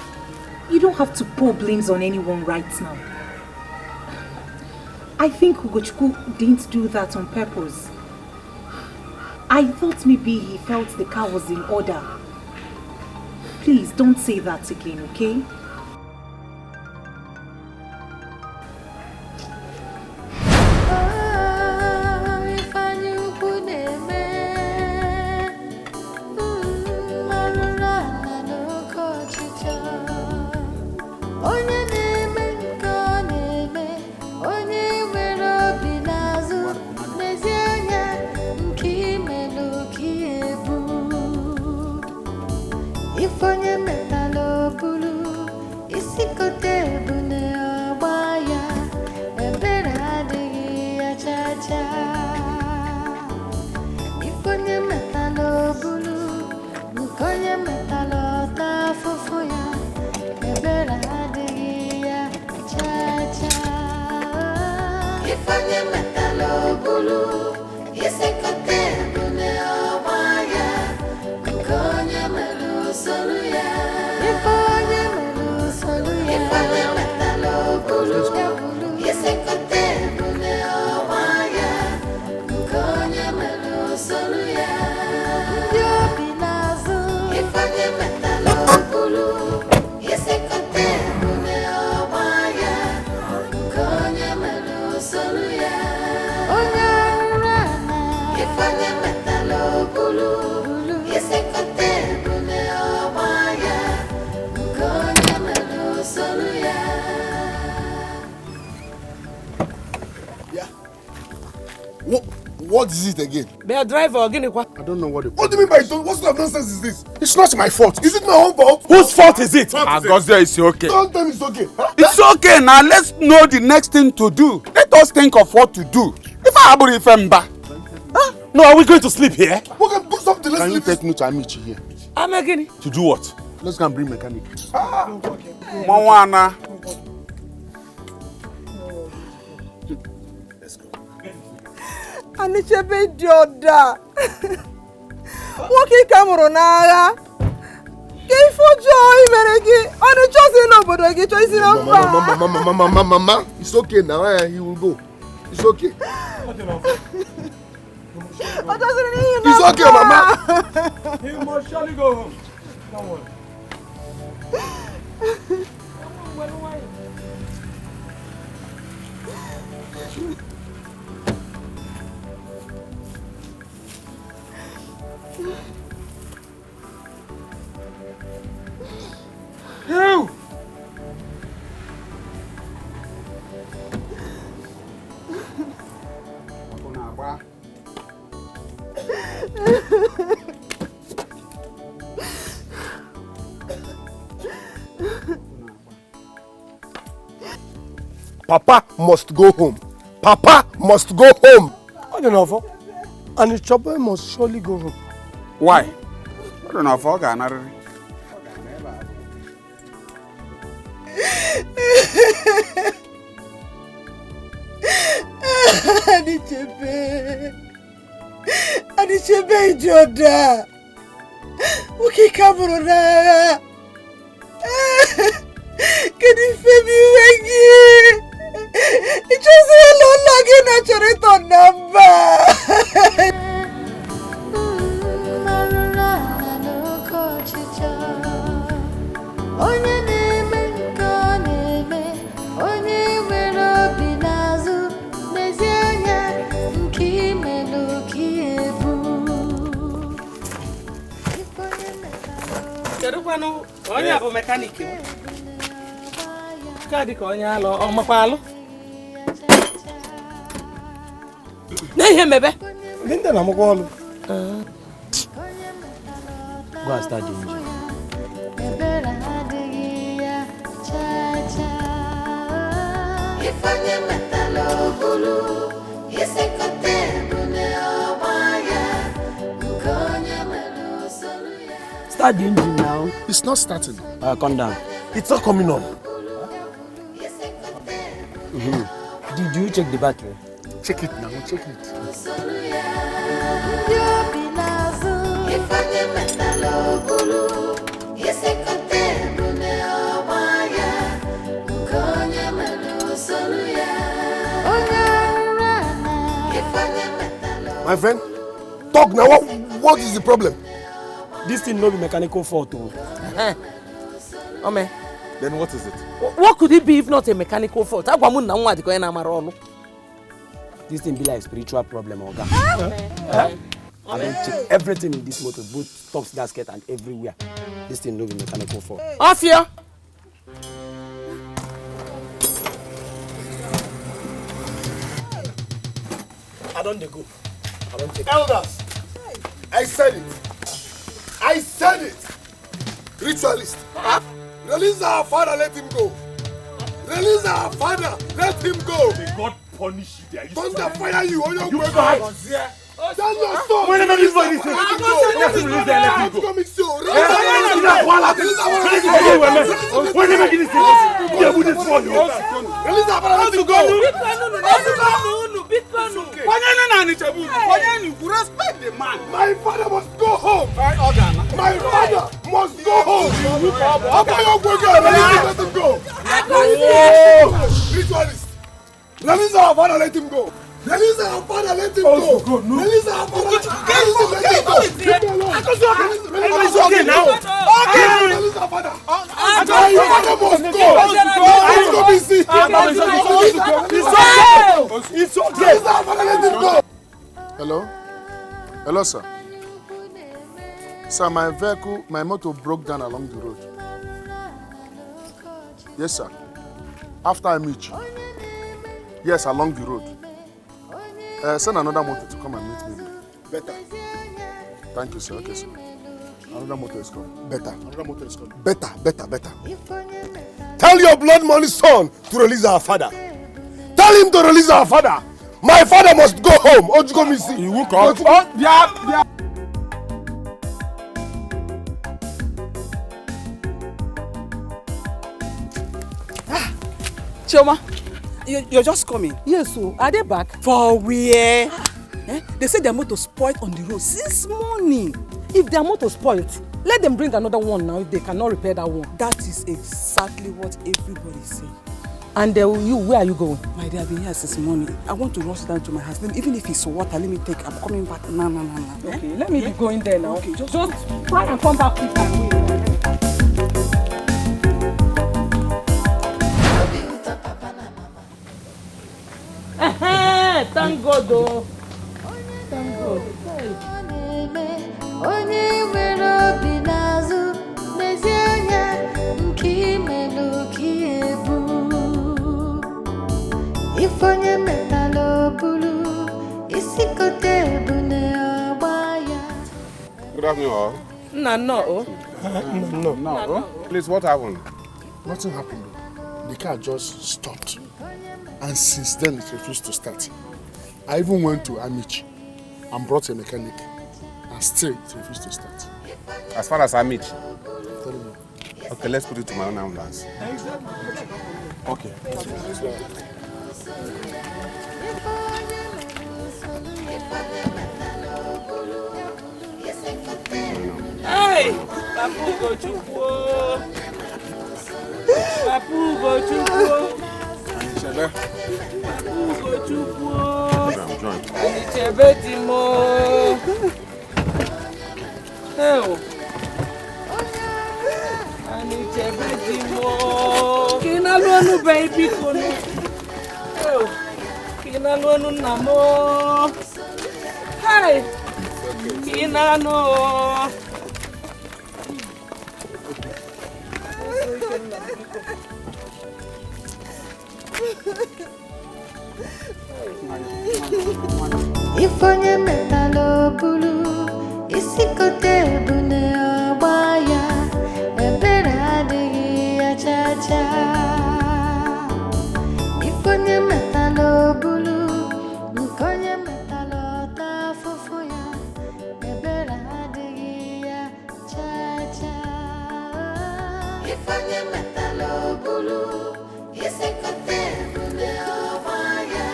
You don't have to pour blames on anyone right now. I think Ugochukwu didn't do that on purpose. I thought maybe he felt the car was in order. Please don't say that again, okay? What is it again? Be a driver again. I don't know what the What do you mean by don't? What sort of nonsense is this? It's not my fault. Is it my own fault? Whose fault is it? Agozia, it's okay. Don't tell me it's okay. Huh? It's okay now. Let's know the next thing to do. Let us think of what to do. If I have a friend back. No, are we going to sleep here? Okay, do something. Let's Can you sleep. take me to Amici here? I'm again. To do what? Let's go and bring mechanic. Mawana. Anichebe Joda. Woki kamuro n'agha. Ke ifojo imere gi. Oni chosi n'obodo gi chosi na mba. Mama, it's okay now. He will go. It's okay. It's okay, Mama. He must surely go home. Don't worry. You. Papa must go home. Papa must go home. I don't know. And the chopper must surely go home. Why? I don't know if I can. Anichebe Joda. Woki kamuro n'agha. Kedu femi wengi? Ichozi lolo gi na chore to namba. Onye na-eme nke ọ na-eme, onye nwere obi n'azụ, n'ezie anya nke imelụ ka ebu. Kedu kwanu onye abụ mekaniki? Ka dị ka onye alụ ọ makwa alụ? Na ihe mebe? Linda na makwa alụ. Go and start the engine. Ebere adịghị ya cha-cha. Ifeonye metala obulu, isikọta ebule ọgba ya, nke onye mere usoro ya. Start the engine now. It's not starting. Calm down. It's not coming on. Did you check the battery? Check it now. Check it. Ndị obi n'azụ, ifeonye metala obulu, isikọta ebule ọgba ya, nke onye mere usoro ya. Onye arụrụ ana, ifeonye metala. My friend, talk now. What is the problem? This thing no be mechanical fault. Ome. Then what is it? What could it be if not a mechanical fault? Agwamu na nwa diko na mara olu. This thing be like spiritual problem, Oga. I don't check everything in this motor, both tops, gasket, and everywhere. This thing no be mechanical fault. Off here. I don't go. I don't take elders. I said it. I said it. Ritualist. Release our father, let him go. Release our father, let him go. May God punish you there. Thunder fire you. You guys. Tell your son. Wait a minute, this one is let him go. Let him go. Coming soon. Wait a minute, yeah, we just want you. Release our father, let him go. Respect the man. My father must go home. My father must go home. Let him go. Ritualist. Release our father, let him go. Release our father, let him go. Release our father, let him go. It's okay now. Release our father. My father must go. Let's go be sick. It's okay. Release our father, let him go. Hello? Hello, sir. Sir, my vehicle, my motor broke down along the road. Yes, sir. After I meet you. Yes, along the road. Send another motor to come and meet me. Better. Thank you, sir. Okay, sir. Another motor is coming. Better. Another motor is coming. Better. Tell your blood money son to release our father. Tell him to release our father. My father must go home. Ojukomisi. You will come. Oh, yeah. Chioma, you're just coming. Yes, so are they back? For where? They say their motor spoiled on the road since morning. If their motor spoiled, let them bring another one now if they cannot repair that one. That is exactly what everybody is saying. And where are you going? My dear, I've been here since morning. I want to rush down to my house. Even if it's water, let me take. I'm coming back. No. Okay, let me be going there now. Okay, just try and come back quick and wait. Thank God, though. Thank God. Onye nwere obi n'azụ n'ezi anya nke imelu ka ebu ife onye metala obulu isi kote ebune ọgba ya. Good afternoon, all. No. Please, what happened? Nothing happened. The car just stopped. And since then, it refused to start. I even went to Amici and brought a mechanic. And still, it refused to start. As far as Amici? Tell me. Okay, let's put it to my own ambulance. Okay. Hey! Papu go chukwu! Anichebe timo! Anichebe timo! Kinalwanu baby kono! Kinalwanu namo! Hey! Kinano! Ifonye metalo bulu isi kote ebune ọgba ya ebere adịghị ya chacha. Ifonye metalo bulu nkonye metalo ta fufu ya ebere adịghị ya chacha. Ifonye metalo bulu isi kote ebune ọgba ya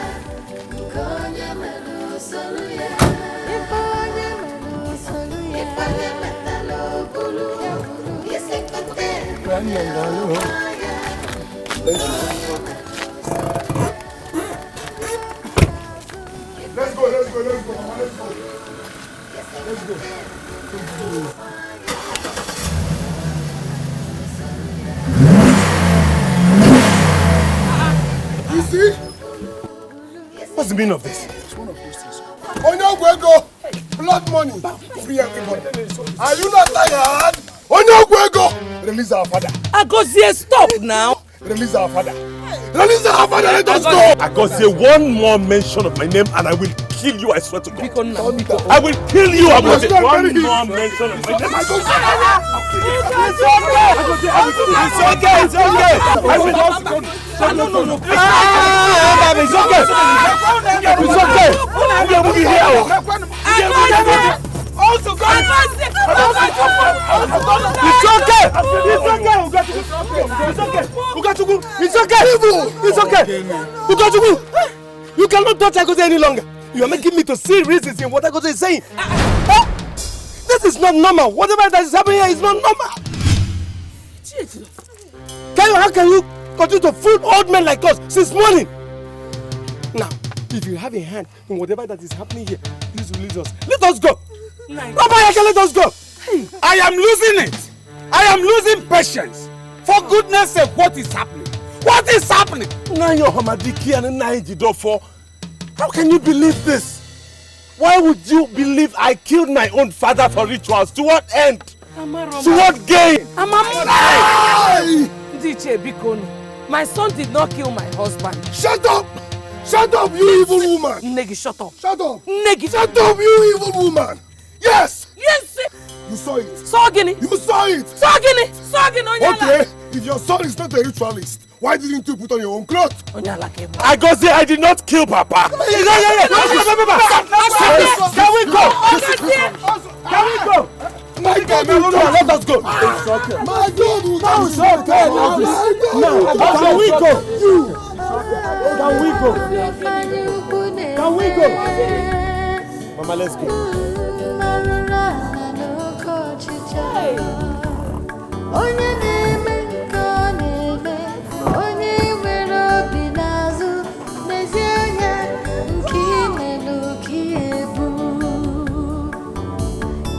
nkonye melu solu ya. Ifonye melu solu ya. Ifonye metalo bulu isi kote ebune ọgba ya. Let's go. You see? What's the meaning of this? It's one of those things. Onyogwego, blood money, free everybody. Are you not tired? Onyogwego, release our father. Agozie, stop now. Release our father. Release our father, let us go. Agozie, one more mention of my name and I will kill you, I swear to God. I will kill you, Agozie. One more mention of my name. It's okay. I will just go. No. It's okay. We will be here. Also, It's okay. You cannot touch Agozie any longer. You are making me to see reasons in what Agozie is saying. This is not normal. Whatever that is happening here is not normal. How can you continue to fool old men like us since morning? Now, if you have a hand in whatever that is happening here, please release us. Let us go. Let us go. Hey. I am losing it. I am losing patience. For goodness sake, what is happening? What is happening? How can you believe this? Why would you believe I killed my own father for rituals? To what end? To what gain? DJ Bikono, my son did not kill my husband. Shut up! Shut up, you evil woman! Negi, shut up. Shut up! Negi! Shut up, you evil woman! Yes! Yes! You saw it. Saw Guinea. You saw it. Saw Guinea. Saw Guinea. Okay, if your son is not a ritualist, why didn't you put on your own clothes? I go say I did not kill Papa. Can we go? Can we go? My God, let us go. My God, Can we go? Can we go? Can we go? Mama, let's go.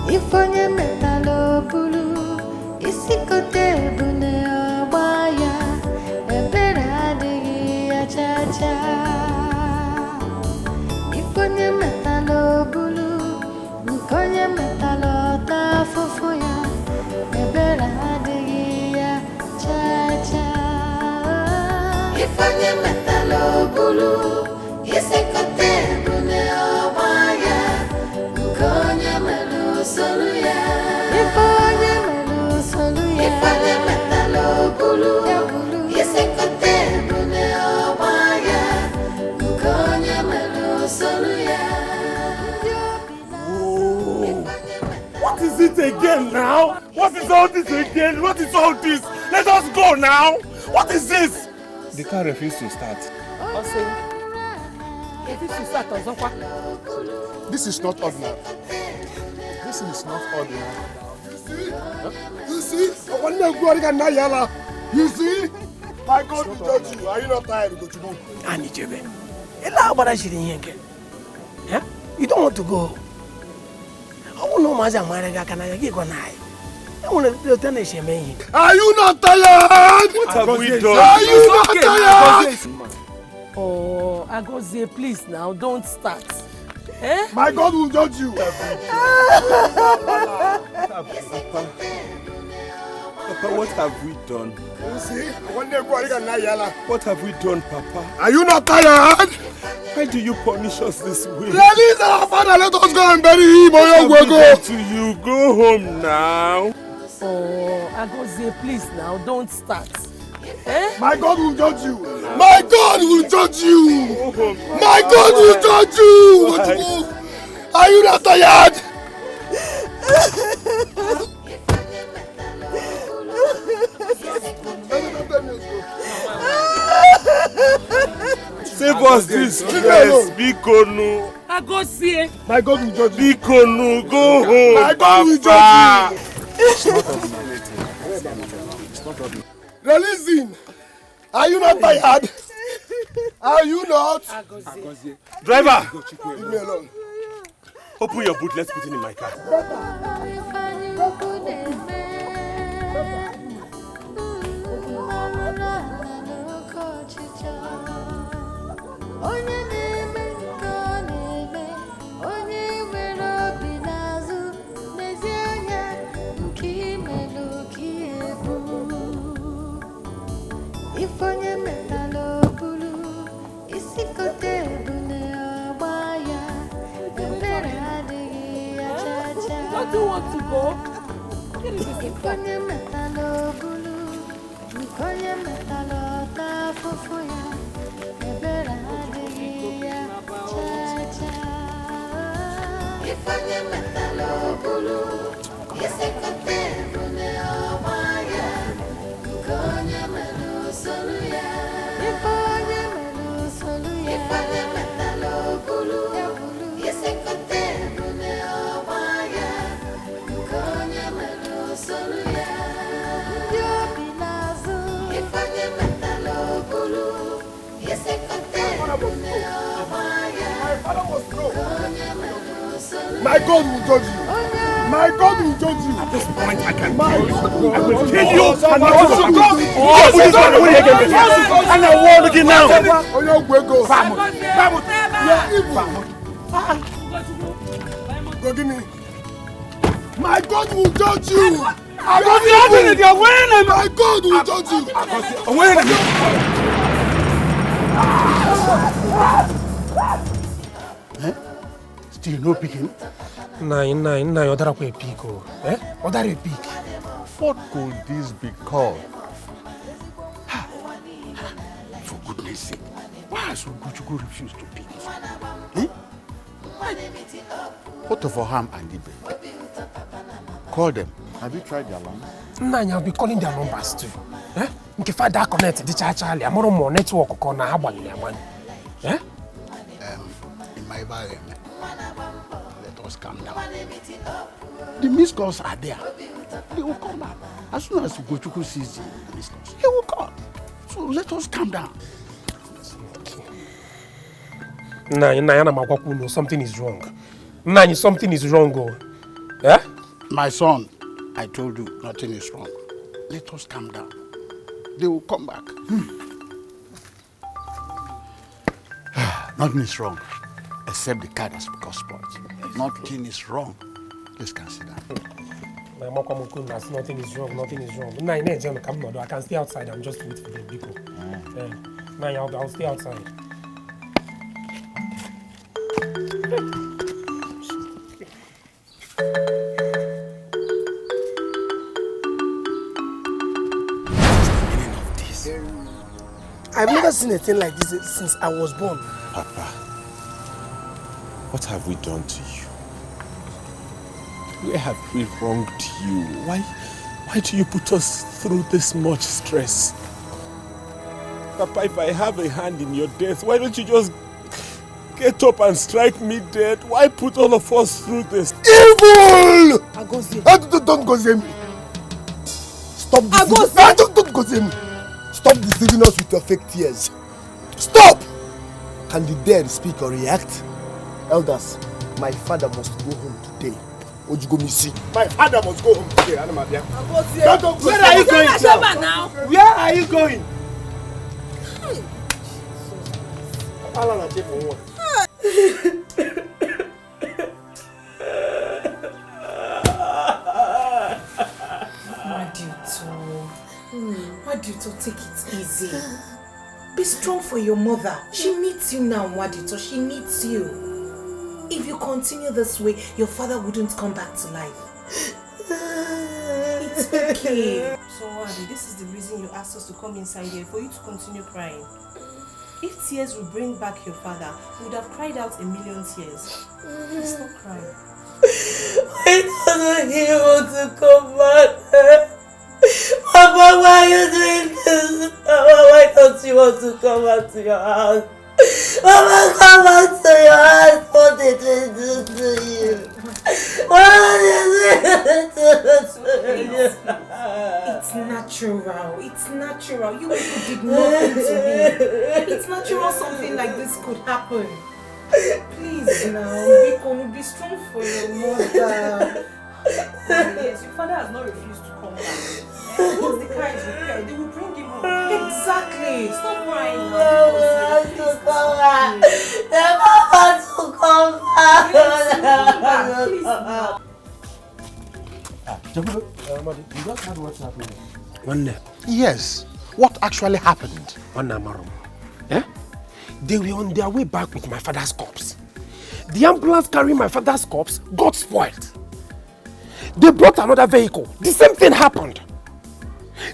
Ifonye metalo bulu isikote bune obaya ebera digi ya chacha. Ifonye metalo bulu nkonye metalo ta fofoya ebera digi ya chacha. Ifonye metalo bulu isikote bune obaya nkonye melu soluya. Ifonye melu soluya. Ifonye metalo bulu isikote bune obaya nkonye melu soluya. What is it again now? What is all this again? What is all this? Let us go now. What is this? The car refused to start. This is not ordinary. This is not ordinary. You see? You see? My God will judge you. Are you not tired to go to move? You don't want to go. Are you not tired? What have we done? Are you not tired? Oh, Agozie, please now, don't start. Eh? My God will judge you. Papa, what have we done? You see? What have we done, Papa? Are you not tired? Why do you punish us this way? Release our father, let us go and bury him. What have we done to you? Go home now. Oh, Agozie, please now, don't start. Eh? My God will judge you. My God will judge you. My God will judge you. Are you not tired? Save us this stress. Bikonu. Agozie. My God will judge you. Bikonu, go home. My God will Papa. judge you. Release him. Are you not tired? Are you not? Driver! Leave me alone. Open your boot, let's put it in my car. Ifonye metalo bulu isikote bune obaya ebera digi ya chacha. Don't you want to go? Ifonye metalo bulu nkonye metalo ta fofoya ebera digi ya chacha. Ifonye metalo bulu isikote bune obaya nkonye melu soluya. Ifonye melu soluya. Ifonye metalo bulu isikote bune obaya nkonye melu soluya. Yobinazo. Ifonye metalo bulu isikote bune obaya nkonye melu soluya. My God will judge you. My God will judge you. At this point, I can My kill you. God I will will kill judge you. you. And I will and I warn you now. My God will judge you. My God will judge you. Eh? Still no picking? Nah, you're a pig. Eh? What are a pig? What could this be called? For goodness sake, why has Ugochukwu refused to pick it? Eh? What of Oham and Ibe? Call them. Have you tried their line? Nah, I'll be calling their numbers too. Eh? If I connect the Charlie, I'm more network on a Eh? In my environment, let us calm down. The missed calls are there. They will come back. As soon as Ugochukwu sees the missed calls, he will call. So let us calm down. Nah, something is wrong. Nah, something is wrong. Eh? My son, I told you nothing is wrong. Let us calm down. They will come back. Nothing is wrong, except the card has become spoiled. Nothing is wrong. Please consider. Nothing is wrong. Nothing is wrong. Nah, I can stay outside. I'm just waiting for the people. Nah, I'll stay outside. I've never seen a thing like this since I was born. Papa, what have we done to you? Where have we wronged you? Why do you put us through this much stress? Papa, if I have a hand in your death, why don't you just get up and strike me dead? Why put all of us through this? Evil! Don't go see me. Stop deceiving. Don't go see me. Stop deceiving us with your fake tears. Stop! Can the dead speak or react? Elders, my father must go home today. Ojugomisi. My father must go home today. Where are you going now? Where are you going? Wadito, take it easy. Be strong for your mother. She needs you now, Wadito. She needs you. If you continue this way, your father wouldn't come back to life. It's okay. So, Wadi, this is the reason you asked us to come inside here, for you to continue crying. If tears will bring back your father, you would have cried out 1,000,000 tears. Please stop crying. Why doesn't he want to come back? Papa, why are you doing this? Papa, why don't you want to come back to your house? Papa, come back to your house. What did we do to you? What did we do to you? It's natural. It's natural. You people did nothing to me. It's natural something like this could happen. Please now, be strong for your mother. Yes, your father has not refused to come back. Once the car is repaired, they will bring him home. Exactly. Stop crying now. You just heard what's happening. Yes. What actually happened? Eh? They were on their way back with my father's corpse. The ambulance carrying my father's corpse got spoiled. They brought another vehicle. The same thing happened.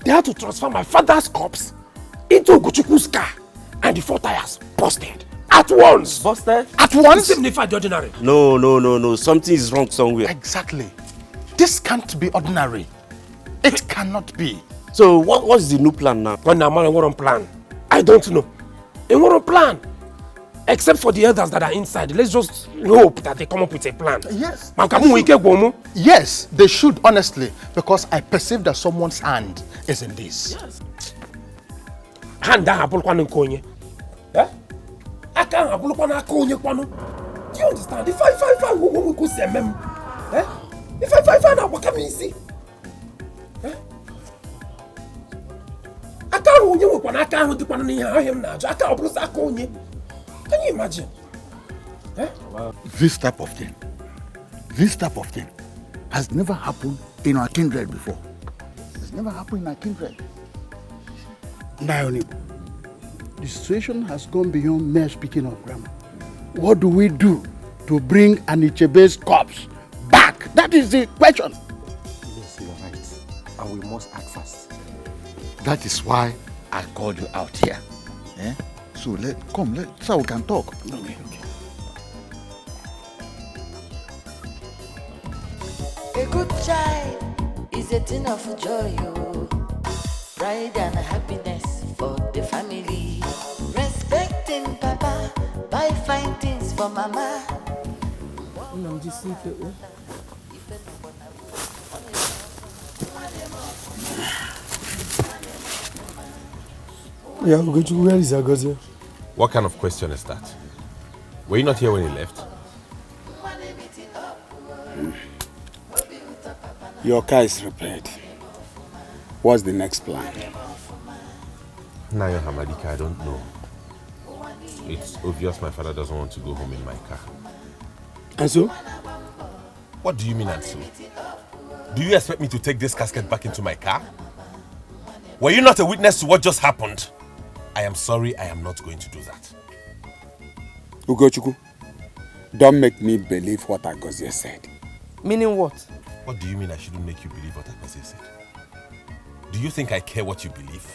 They had to transfer my father's corpse into Ugochukwu's car, and the 4 tires busted. At once. Busted? At once? It signified the ordinary. No. Something is wrong somewhere. Exactly. This can't be ordinary. It cannot be. So what is the new plan now? What on plan? I don't know. And what on plan? Except for the elders that are inside. Let's just hope that they come up with a plan. Yes. Yes, they should, honestly, because I perceive that someone's hand is in this. Yes. Hand down, konye. Eh? I can't have konye kwano. Do you understand? If I we go see mem. Eh? If I now what can we see? Eh? I can't hold you when I can't hold the one in him now. I can't blow that konye. Can you imagine? Eh? Wow. This type of thing has never happened in our kindred before. It's never happened in our kindred. Naomi, The situation has gone beyond mere speaking of grammar. What do we do to bring Anichebe's corpse back? That is the question. Yes, you are right. And we must act fast. That is why I called you out here. Eh? So so we can talk. Okay. A good child is a thing of joy, oh. Pride and happiness for the family. Respecting Papa, buy fine things for Mama. Yeah, where is Agozie? What kind of question is that? Were you not here when he left? Your car is repaired. What's the next plan? Nayo Hamadika, I don't know. It's obvious my father doesn't want to go home in my car. And so? What do you mean and so? Do you expect me to take this casket back into my car? Were you not a witness to what just happened? I am sorry, I am not going to do that. Ugochukwu, don't make me believe what Agozie said. Meaning what? What do you mean I shouldn't make you believe what Agozie said? Do you think I care what you believe?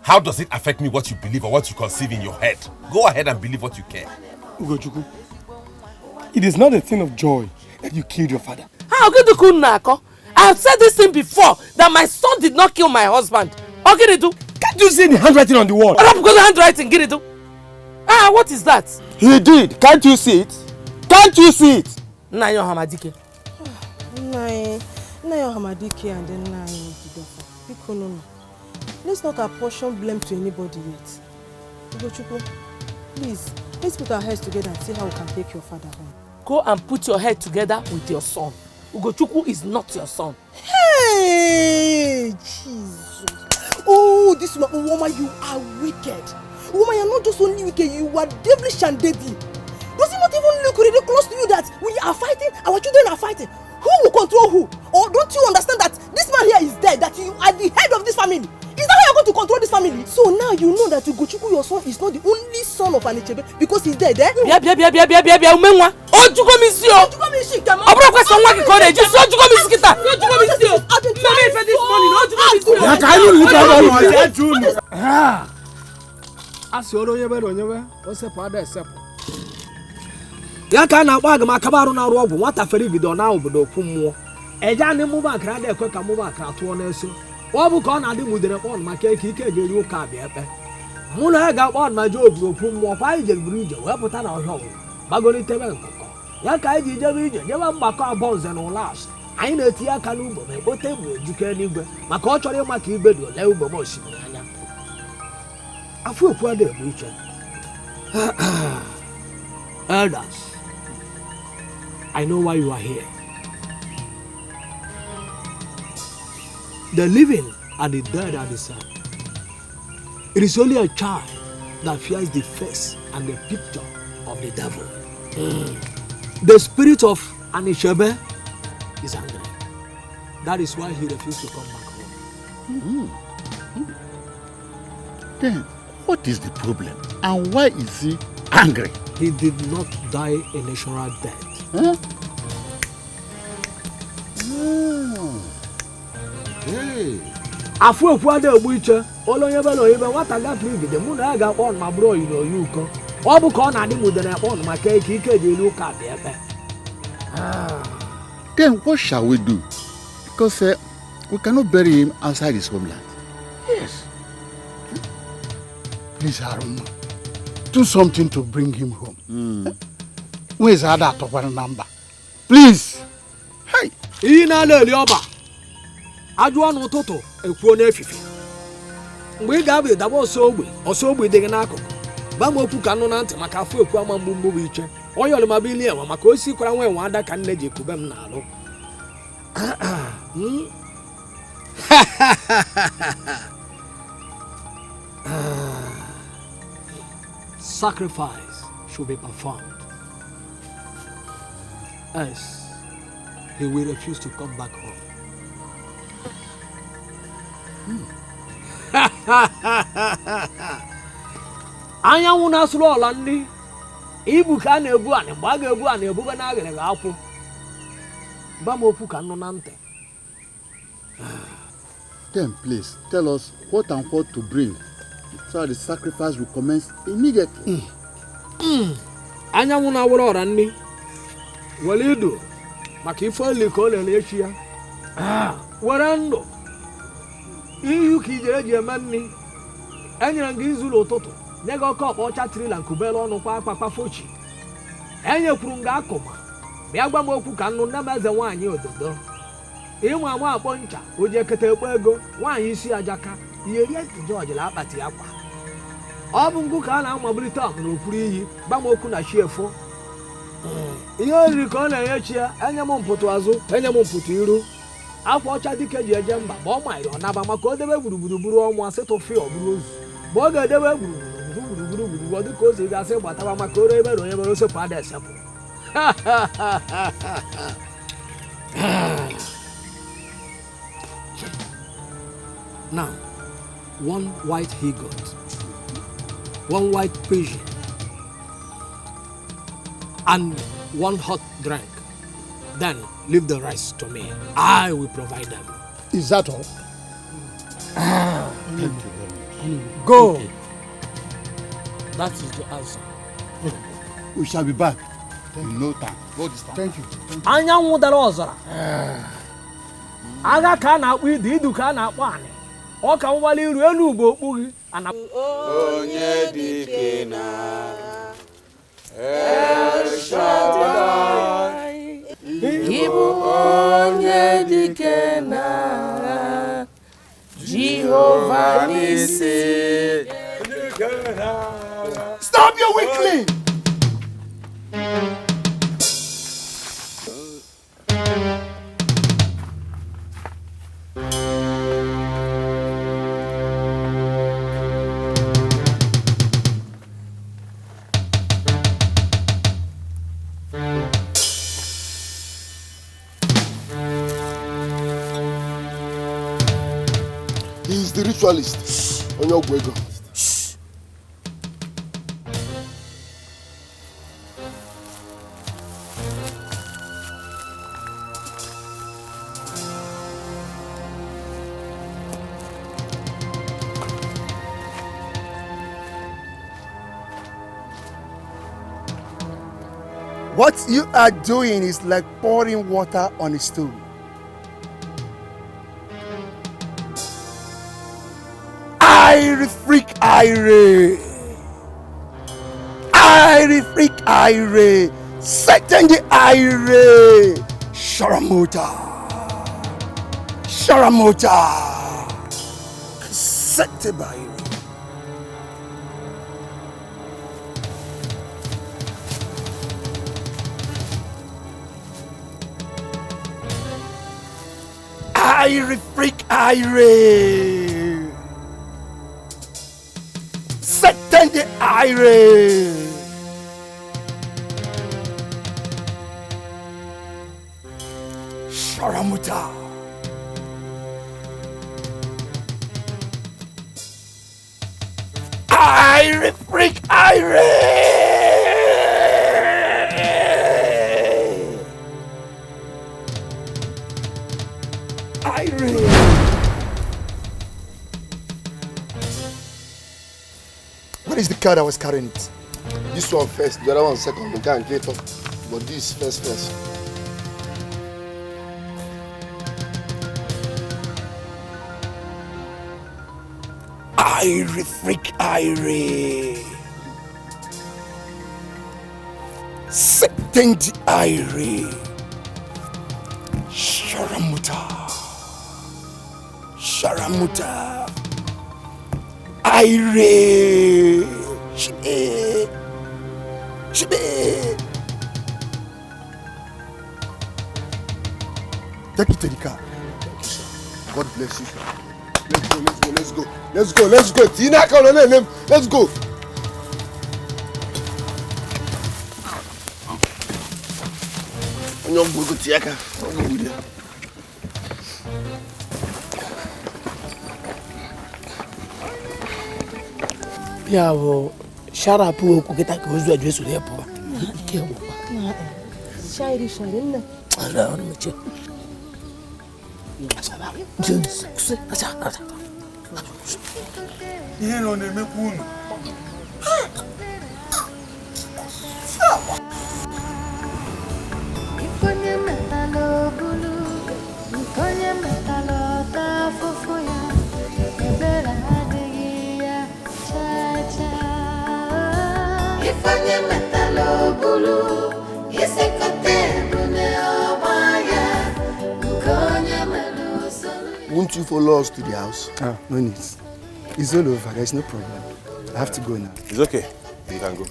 How does it affect me what you believe or what you conceive in your head? Go ahead and believe what you care. Ugochukwu, it is not a thing of joy that you killed your father. How could you Nako? I have said this thing before, that my son did not kill my husband. Ogiridu. Can't you see the handwriting on the wall? What because handwriting, Giridu? Ah, what is that? He did. Can't you see it? Can't you see it? Nayo Hamadike. Nayo Hamadike and then Nayo Didofa. Bikonono. Let's not apportion blame to anybody yet. Ugochukwu, please, let's put our heads together and see how we can take your father home. Go and put your head together with your son. Ugochukwu is not your son. Hey, Jesus. Oh, this woman, you are wicked. Woman, you're not just only wicked, you are devilish and deadly. Does it not even look ridiculous to you that we are fighting, our children are fighting? Who will control who? Or don't you understand that this man here is dead, that you are the head of this family? Is that how you're going to control this family? So now you know that Ugochukwu, your son, is not the only son of Anichebe because he's dead, eh? Umenwa. Ojugo misi o. Ojugo misi kama. Obro question wa ki kore just ojugo misi kita. Ojugo misi o. Mama for this morning, ojugo misi o. Ya ka you look at my head. Ah. Asoro nyebe, o se pa da sepo. Ya ka na agba ma kabaru na ru ogwu nwata fere gido na obodo ku mmụọ. Eja ni mu ba kra da ekwe ka mu ba kra to na eso. Ọ bụ ka ọ na-adị mudere kpọn maka ike ga-eri ụka abịa ekpe. Mụ na ya ga-akpọ ma je obodo okwu mmụọ kwa anyị jeburu ije wee pụta na ọhịa ọgwụ gbagolitebe nkụkọ. Ya ka anyị ji jebe ije jebe mgbakọ abụọ nze na ụlọ asị. Anyị na-etinye aka n'ugbo ma ekpote egwu ejike n'igwe maka ọ chọrọ ịma ka igwe dị ole ugbo m osimiri anya. Afọ okwu adị egbu iche. Elders, I know why you are here. The living and the dead are the same. It is only a child that fears the face and the picture of the devil. The spirit of Anichebe is angry. That is why he refused to come back home. Then, what is the problem? And why is he angry? He did not die a natural death. Huh? Hey. Afu okwu ada egbu iche olonye belo ibe nwata gafere igide mụ na ya ga-akpọ ma bụrụ oyi na oyi ụkọ ọ bụ ka ọ na-adị mudere akpọ maka ike dị elu ụka dị ebe. Then what shall we do? Because we cannot bury him outside his homeland. Yes. Please, Haruma, do something to bring him home. Where is that number? Please. Hey, iyi na-ala eli ọba. Ajụọ n'ụtụtụ ekwuo n'efife. Mgbe ị ga-abụ ịdaba ọsọ ogbe dị gị n'akụkụ. Gba m okwu ka anụ na ntị maka afọ ekwu ama mgbu bụ iche. Onye ọlụma bụ ili enwe maka osi kwara nwa enwe ada ka nne ji ekube m n'alụ. Sacrifice should be performed. Else, he will refuse to come back home. Anyanwụ na-asụrụ ọla ndị ibu ka a na-ebu anị mgbe a ga-ebu anị ebuga na agịrị ga-akwụ. Gba m okwu ka nnụ na ntị. Then please tell us what and what to bring so that the sacrifice will commence immediately. Anyanwụ na-awụrụ ọra nri were ido maka ife oli ka ọ lere echi ya. Were ndụ iyu ka ije eji eme nri. Enyere m gị izuru ụtụtụ nye gị ọkọ ọkpa ọcha trila nkubele ọnụ kwa akpakpa fochi. Enyekwuru m gị akụma bịa gwa m okwu ka nnụ nne m eze nwaanyị ododo. Ịnwa ama akpọ ncha o ji ekete ekpo ego nwaanyị isi ajaka ihe rie George la akpati akwa. Ọ bụ ngụ ka a na-amabilite ọmụ n'okpuru iyi gba m okwu na chi efo. Ihe oriri ka ọ na-enye chi ya enye m mpụtụ azụ enye m mpụtụ iru. Akwa ọcha Dike ji eje mba ma ọ maịrị ọ naba maka o debe gburugburu buru ọnwa asịtụfe ọ bụrụ ozu. Ma ọ ga-edebe gburugburu dịka ozi gasị gbataba maka ore ebe na onye mere osepụ ada esepụ. Now, one white he-goat, one white pigeon, and one hot drink. Then leave the rest to me. I will provide them. Is that all? Thank you very much. Go. That is the answer. We shall be back in no time. Go this time. Thank you. Anyanwụ dara ọzara. Agha ka a na-akpọ idu ka a na-akpọ anị. Ọ ka nwale iru elu ugbo okpughi ana onye dike na El Shaddai Ibu onye dike na Jehovah Nisi. Stop your weakling! He is the ritualist. Onye Ogwego. What you are doing is like pouring water on a stone. Irie freak Irie. Irie freak Irie. Satan the Irie. Sharamota. Sharamota. Satan by Irie. Irie freak Irie. Satan the Irie. Sharamuta. Irie freak Irie. Where is the car that was carrying it? This one first, the other one second, the guy later. But this first. Irie freak Irie. Satan the Irie. Sharamuta. Sharamuta. Irie. Shibe. Shibe. Take it to the car. God bless you. Let's go. Tina, come on, let's go. Onye Ogwego tiaka. Ya bụ Sharapu kuketa kuzwa Jesu lepo. Shairi nne. Ala ona meche. Jesu. Ihe nọ na-emekwa unu. Ifonye metalo bulu, ifonye metalo ta fofoya, ebera adigi ya cha cha. Ifonye metalo bulu, isekote bune obaya, ifonye melu solu. Won't you follow us to the house? Ah, no need. It's all over. There's no problem. I have to go now. It's okay. You can go.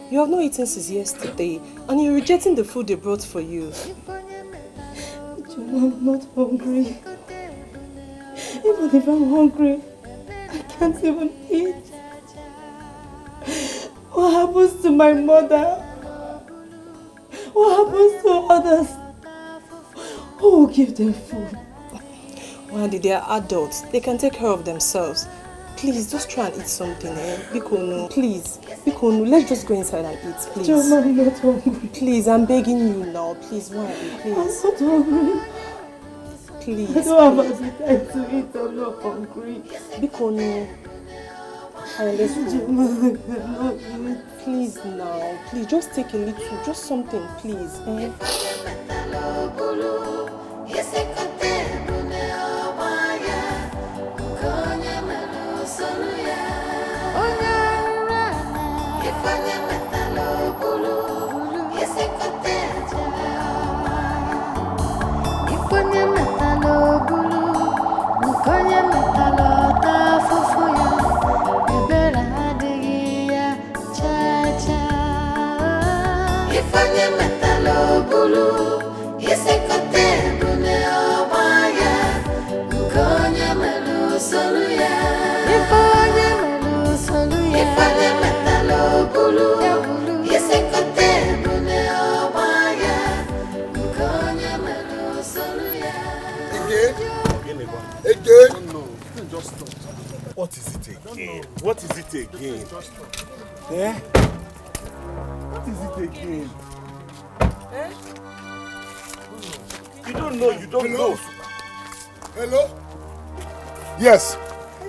You have not eaten since yesterday, and you're rejecting the food they brought for you. I'm not hungry. Even if I'm hungry, I can't even eat. What happens to my mother? What happens to others? Who will give them food? Wandi, they are adults. They can take care of themselves. Please, just try and eat something, eh? Bikono, please. Bikono, let's just go inside and eat, please. John, I'm not hungry. Please, I'm begging you now. Please, Wandi, please. I'm not hungry. Please. I don't have appetite to eat. I'm not hungry. Bikono. Let's go. Please now. Please, just take a little. Just something, please. Eh? What is it again? What is it again? Eh? What is it again? Eh? You don't know, you don't know. Hello? Yes.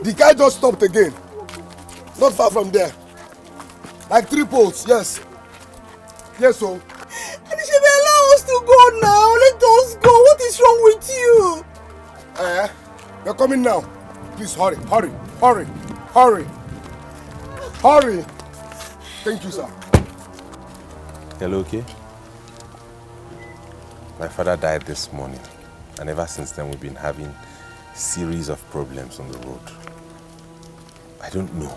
The guy just stopped again. Not far from there. Like 3 poles, yes. Yes, so. And she may allow us to go now. Let us go. What is wrong with you? They're coming now. Please hurry, hurry, hurry, hurry. Hurry. Thank you, sir. Hello, okay? My father died this morning, and ever since then we've been having series of problems on the road. I don't know.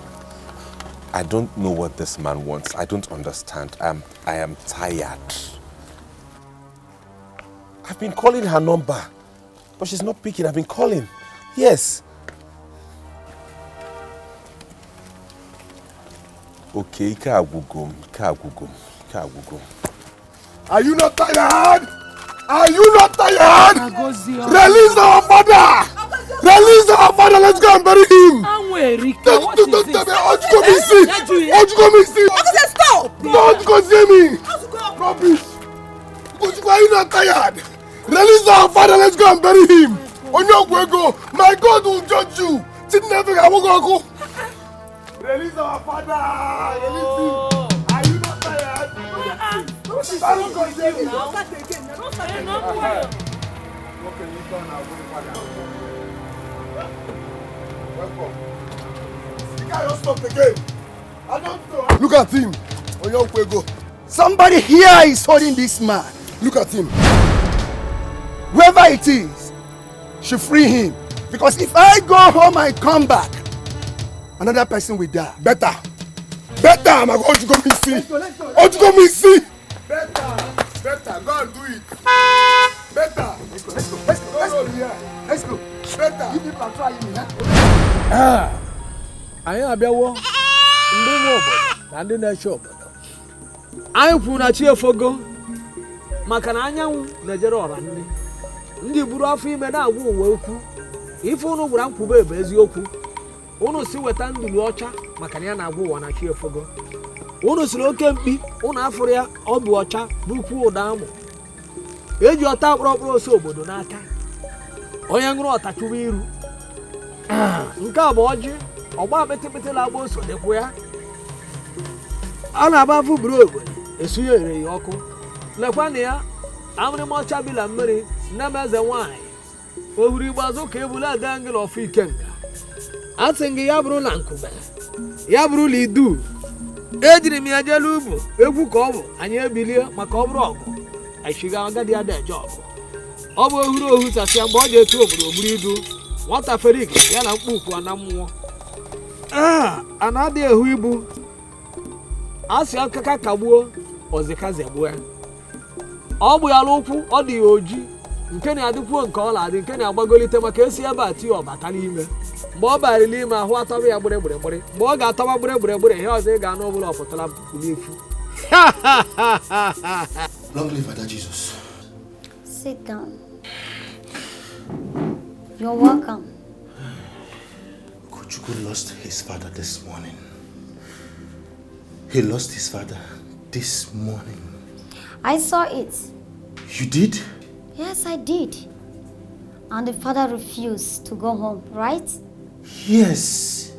I don't know what this man wants. I don't understand. I am tired. I've been calling her number, but she's not picking. I've been calling. Yes. Okay, Are you not tired? Are you not tired? Release our father! Release our father! Let's go and bury him! Don't go see! Don't go see me! Rubbish! Are you not tired? Release our father! Let's go and bury him! My God will judge you! Release our father! Release him! Are you not tired? Don't start again now. Okay, you turn now. Go to father. Welcome. You can't stop again. I don't know. Look at him. Go. Somebody here is holding this man. Look at him. Whoever it is, should free him. Because if I go home and come back, another person will die. Better. I'm going to go and see. Let's go. Go and see. Better. Go and do it. Better. Let's go. Better. You people are trying me, Anyị abịawo ndị nwe obodo na ndị na-eche obodo. Anyị kwuru na chi efogo maka na anyanwụ na-ejere ọra nri. Ndị buru afọ ime na-agwa uwe okwu. Ife unu gwara nkwube ebe eziokwu. Unu si weta ndulu ọcha maka na ya na-agwa ụwa na chi efogo. Unu siri oke mkpi, unu afụrụ ya ọ bụ ọcha bụkwu ụda amụ. Eji ọta akpụrọkpụrụ ose obodo n'aka. Onye ṅụrụ ọta chụwa iru. Nke a bụ ọjị. Ọgba pịtịpịtị na-agba oso dịkwa ya. A na-aba afụ buru ogbe esunye ere ya ọkụ. Lekwa na ya amịrịma ọcha bila mmiri nne m eze nwaanyị. Ohuru Igboazụ ka ebule ada ngị n'ọfụ Ikenga. A sị gị ya bụrụ na nkume ya bụrụ na idu. Ejiri m ya jelu ugbo egwu ka ọ bụ anyị ebilie maka ọ bụrụ ọgụ. Aishiga agadi ada eje ọgụ. Ọ bụ ohuru ohu sasịa mgbe ọ ji etu obodo ogburu idu. Nwata ferik ya na mkpukwu ana mmụọ. A na-adị ehu ibu. Asị akaka kagbuo ozika zegbuo ya. Ọ bụ ya n'ụkwụ ọ dị ya oji nke na-adịkwuo nke ọ na-adị nke na-agbagolite maka esi ebe a tie ọbata n'ime. Mgbe ọ barị n'ime ahụ atọba ya gbere. Mgbe ọ ga-atọba gbere ihe ọzọ ị ga-anụ ọbụla ọpụtara n'efu. Long live Father Jesus. Sit down. You're welcome. Kochuku lost his father this morning. He lost his father this morning. I saw it. You did? Yes, I did. And the father refused to go home, right? Yes.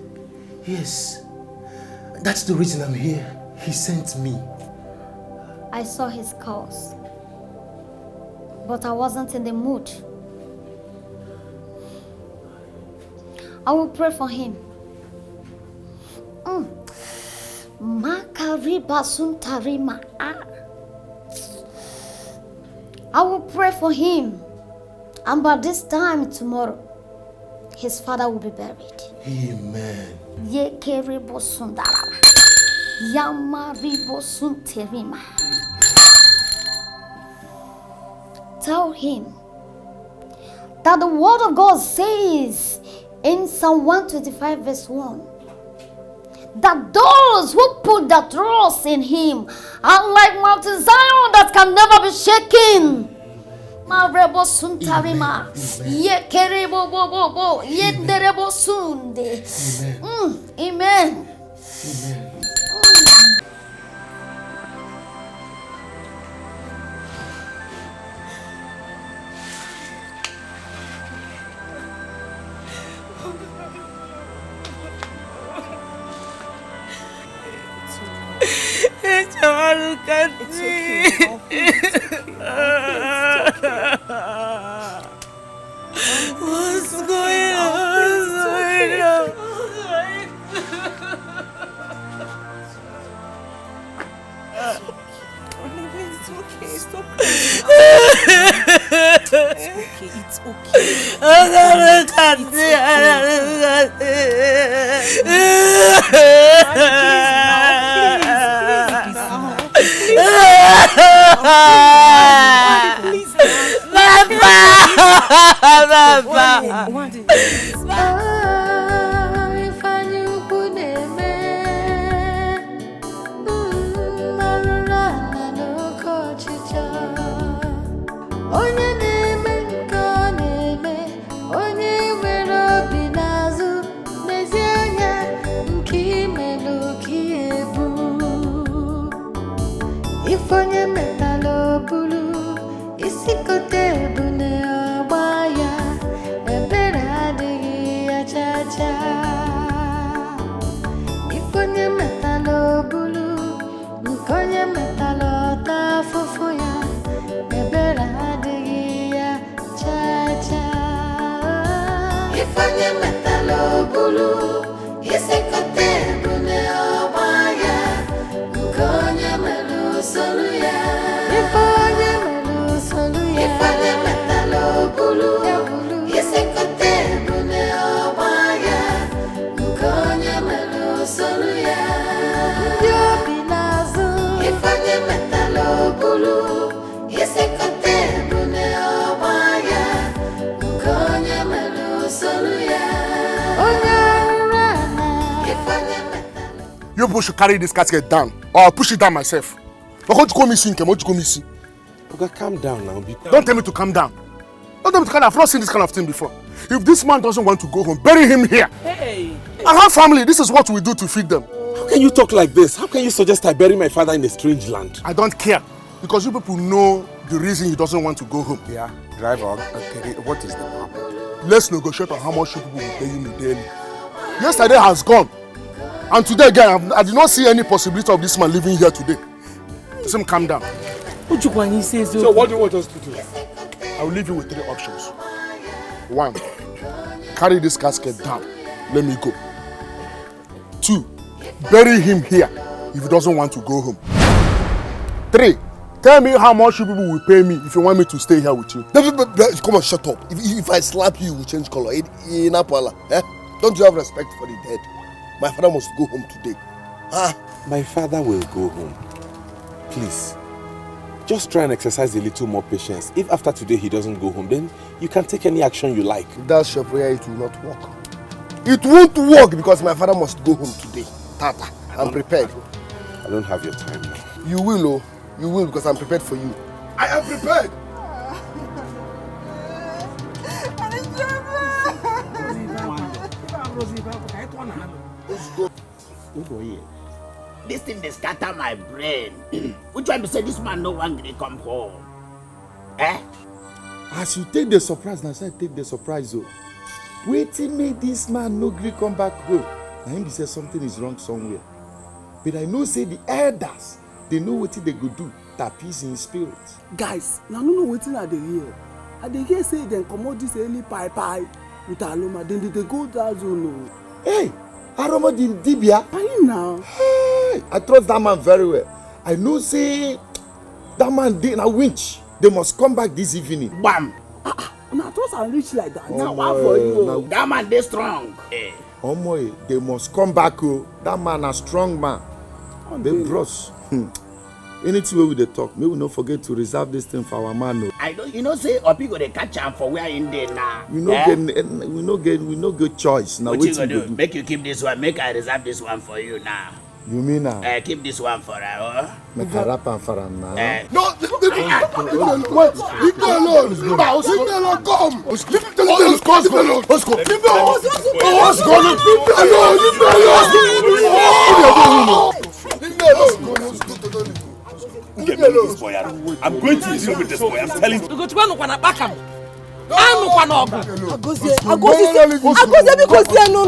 That's the reason I'm here. He sent me. I saw his calls. But I wasn't in the mood. I will pray for him. I will pray for him. And by this time tomorrow, his father will be buried. Amen. Tell him that the word of God says in Psalm 125 verse 1 that those who put their trust in him are like Mount Zion that can never be shaken. Amen. Look at me. What's going on? It's okay. Stop crying. It's okay. Ifonye metalobi Ifanye metalo bulu, isekote bune obaya, ukonye melu soluya. Ifanye melu soluya. Ifanye metalo bulu, isekote bune obaya, ukonye melu soluya. Yobinazu. Ifanye metalo bulu, isekote bune obaya, ukonye melu soluya. You people should carry this casket down, or I'll push it down myself. But what you call me sin? What you call me sin? Okay, calm down now. Don't tell me to calm down. Don't tell me to calm down. I've not seen this kind of thing before. If this man doesn't want to go home, bury him here. Hey. I have family. This is what we do to feed them. How can you talk like this? How can you suggest I bury my father in a strange land? I don't care. Because you people know the reason he doesn't want to go home. Yeah, driver, okay, what is the problem? Let's negotiate on how much you people will pay me daily. Yesterday has gone. And today again, I did not see any possibility of this man living here today. Let him calm down. So what do you want us to do? I will leave you with 3 options. 1, carry this casket down. Let me go. 2, bury him here if he doesn't want to go home. 3, tell me how much you people will pay me if you want me to stay here with you. Come on, shut up. If I slap you, you will change color. In Apala, eh? Don't you have respect for the dead? My father must go home today. My father will go home. Please, just try and exercise a little more patience. If after today he doesn't go home, then you can take any action you like. If that's your prayer, it will not work. It won't work because my father must go home today. Tata, I'm prepared. I don't have your time now. You will, oh. You will because I'm prepared for you. I am prepared. This thing they scatter my brain. Which one be say this man no one gonna come home? Eh? As you take the surprise, now say take the surprise. Oh. Waiting make this man no gree come back home. Now him be say something is wrong somewhere. But I know say the elders, they know what they go do. That peace in spirit. Guys, now no know wetin I dey hear. I dey hear say dem comot this early pie with Aloma. Then they go that zone. Hey, Aroma Dibia. Are now? Hey, I trust that man very well. I know say that man dey na winch. They must come back this evening. Bam. Now trust and reach like that. Now what for you? That man dey strong. They must come back. Oh, that man a strong man. They bros. Anything we dey talk, may we not forget to reserve this thing for our man. I don't, you know, say Opi go dey catch am for where in there now. We no get choice. Now what you gonna do? Make you keep this one. Make I reserve this one for you now. You mean now? Keep this one for her. Make a rap and for him now. No, leave me alone. Leave me alone. Leave me alone. Come. Leave me alone. Let's go. Let's go. Leave me alone. Let's go. Leave me alone. Leave me alone. Leave me alone. Get me this boy. I'm going to deal with this boy. I'm telling you. Go to one kwana bakam. Anu kwana ogu. Agozie because no.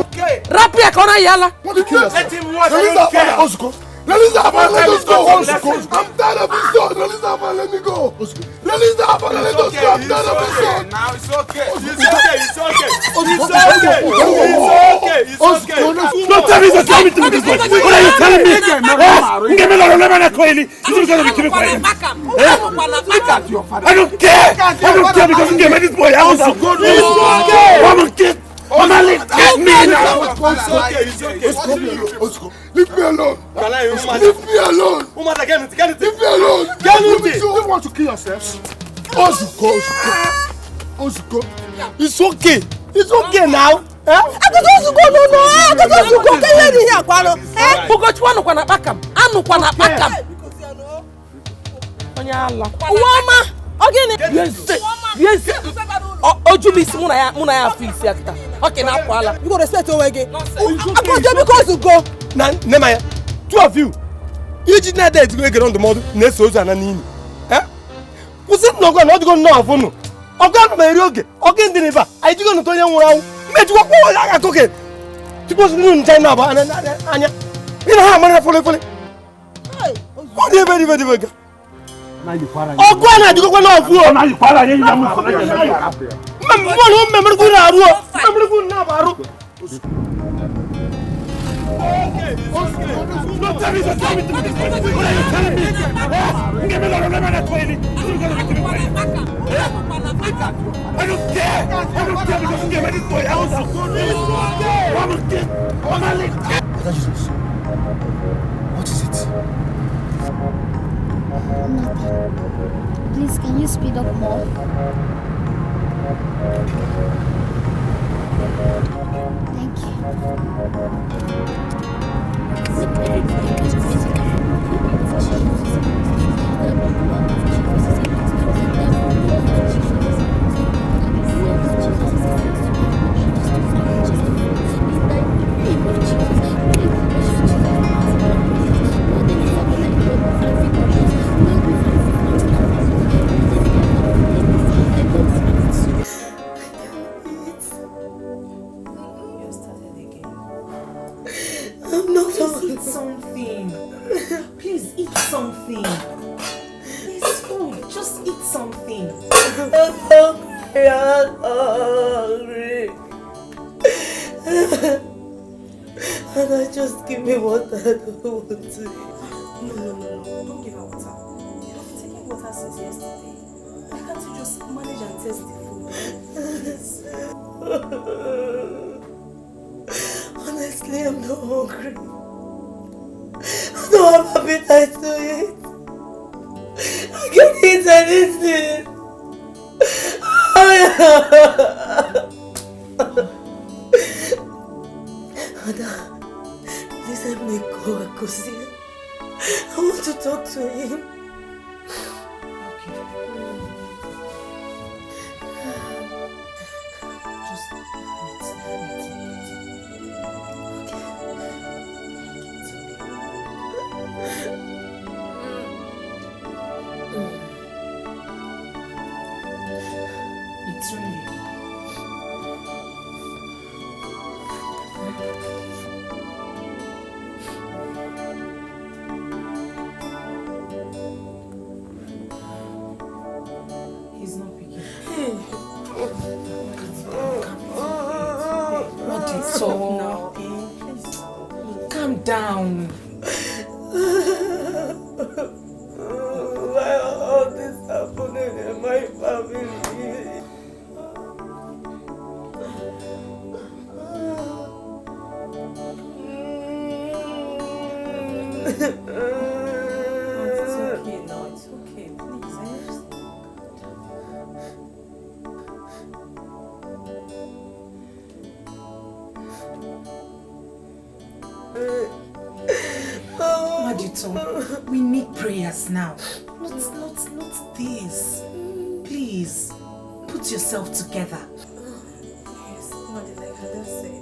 Rap ya kona yala. Let him watch. Release that man, let us go. I'm tired of this son. Release that man, let me go. Release that man, let us go. I'm tired of this son. Now it's okay. It's okay. Don't tell me to tell me to this boy. What are you telling me? Give me the lemon and coily. This is going to be keeping quiet. I don't care. I don't care because you gave me this boy. I was good. I'm a kid. Mama, leave me now. Leave me alone. Leave me alone. Leave me alone. You want to kill yourself? Ozuko. It's okay. It's okay now. Yes. Ojubisi muna ya fix yakta. Okay na kwala. You go respect Owege. Agozie because you go. Na Nemaya. Two of you. You did not dare to go get on the model. Neso na nini. Usi no go not go no afunu. Oga no meri oge. Oge ndi neba. Ai jigo no to nya nwura. Meju ko ya ga toke. Tipo su nu ntai na ba anya. Ina ha mara fole. O de very. Na you para. Ogo na jigo ko no afu. Na you para yen na mu. Don't tell me, don't tell me. What are you telling me? Give me the lemon at 20. I don't care because you gave me this boy out. Jesus. What is it? Nothing. Please, can you speed up more? Thank you. Eat something. Please eat something. It's food. Just eat something. I'm hungry. And I just give me water. I don't want to eat. No. Don't give her water. You have been taking water since yesterday. Why can't you just manage and taste the food? Honestly, I'm not hungry. I don't have appetite to eat. I can't eat anything. Ada, please help me go and go see him. I want to talk to him. It's really. He's not picking. What is so now? Please. Calm down. Why all this happening in my family? It's okay now. It's okay. Please. Majito, we need prayers now. Not this. Please, put yourself together. Yes, Mother, like I just said,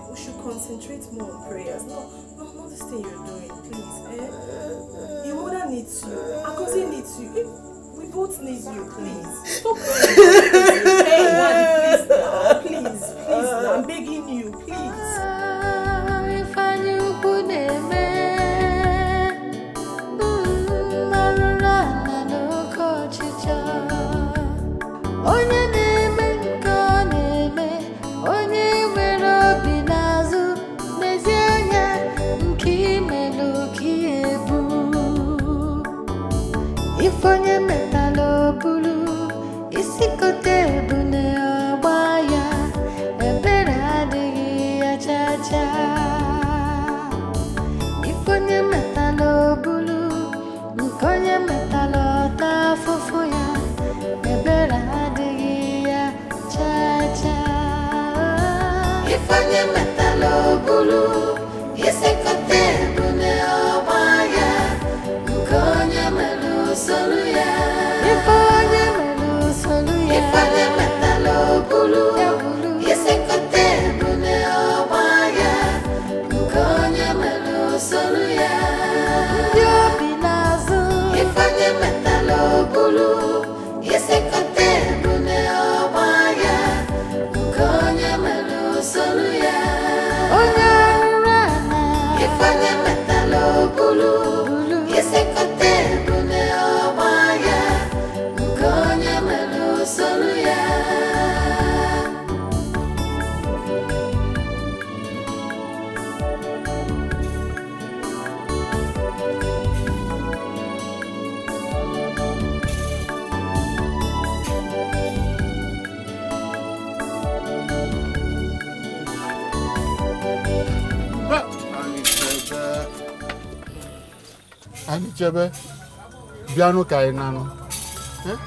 we should concentrate more on prayers. No, not this thing you're doing, please. Your mother needs you. Akosi needs you. We both need you, please. Stop praying. Hey, Daddy, please now. I'm begging you, please. Onye na-eme nke ọ na-eme, onye nwere obi n'azụ, n'ezi anya nke imelụ ka ihe bụ. Ife onye metala obulu, isi kote ebune ọgba ya, ebere adịghị ya cha-cha. Ife onye metala obulu, nke onye metala ọta afụfụ ya, ebere adịghị ya cha-cha. Ife onye metala obulu, isi kote ebune ọgba ya, nke onye melụ solu ya. Ife onye melụ solu ya. Ife onye metala obulu, isi kote ebune ọgba ya, nke onye melụ solu ya. Ndị obi n'azụ. Ife onye metala obulu, isi kote ebune ọgba ya, nke onye melụ solu ya. Onye arụrụ ana. Ife onye metala obulu, isi kote ebune ọgba ya, nke onye melụ solu ya. Ani chebe. Biano kainano. Eh?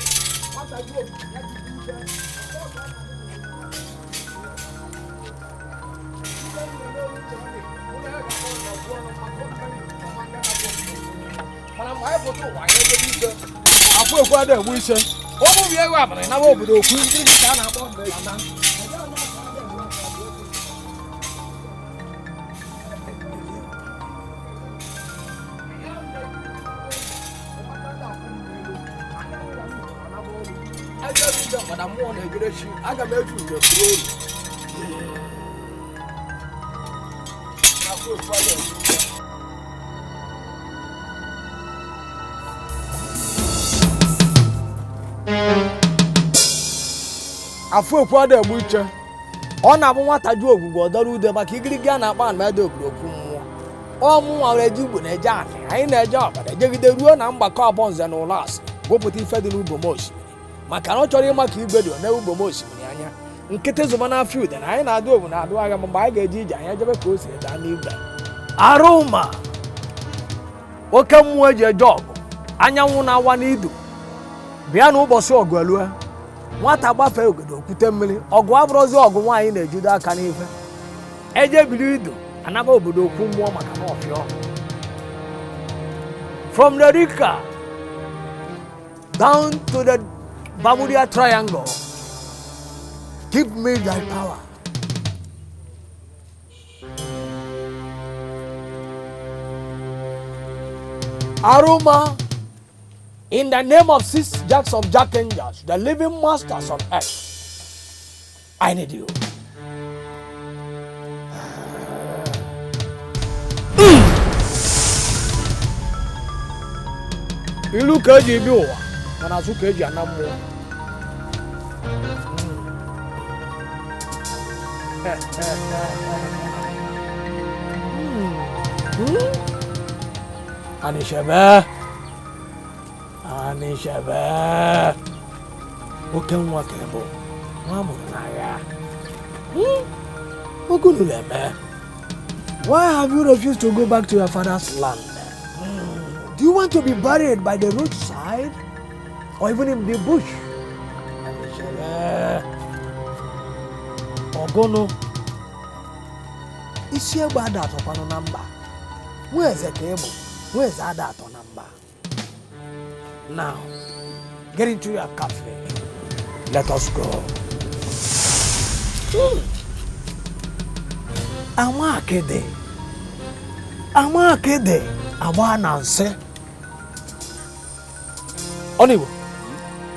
Afu ekwa da ewu ise. Omu bi ewa abana na obodo okwu ndị ga na akpọ mbe na. Madam one egreshi aga m eju nje kwuru. Afu ekwa da afu ekwu ada egbu iche ọ na-abụ nwata ju ogwugwu ọdọrọ ude maka igirigi a na-akpa anụmadụ obodo okwu mmụọ ọmụnwa were eji igbo na-eje anị anyị na-eje ọbara ejegide ruo na mgbakọ abụọ nze na ụlọ asị gụpụta ife dị n'ugbo m osimiri maka na ọ chọrọ ịma ka igwe dị one ugbo m osimiri anya nkịtị zụba n'afọ ude na anyị na-adụ owu na-adụ agha mgbe anyị ga-eji ije anyị ejebe ka o si daa n'igwe arụma oke mmụọ eji eje ọgụ anyanwụ na-awa n'idu bịa na ụbọchị ọgụ elue nwata gbafee ogodo okwute mmiri ọgụ abụrụzi ọgụ nwaanyị na-ejido aka n'ife eje biri ido anaba obodo okwu mmụọ maka na ọfịa from the Rika down to the Bermuda Triangle give me thy power. Aroma, in the name of 6 jacks of Jack Angels, the living masters on earth, I need you. Ilu keji bi ụwa mana asụ keji ana mmụọ. Anishebe. Oke nwa kebo nwa mụrụ n'agha. Ogunuleme, why have you refused to go back to your father's land? Do you want to be buried by the roadside or even in the bush? Ogono, isi egbe ada atọkwanụ na mba. Nweze ka egbo, nweze ada atọ na mba. Now, get into your cafe. Let us go. Amakede, Aba Nanse. Onibo,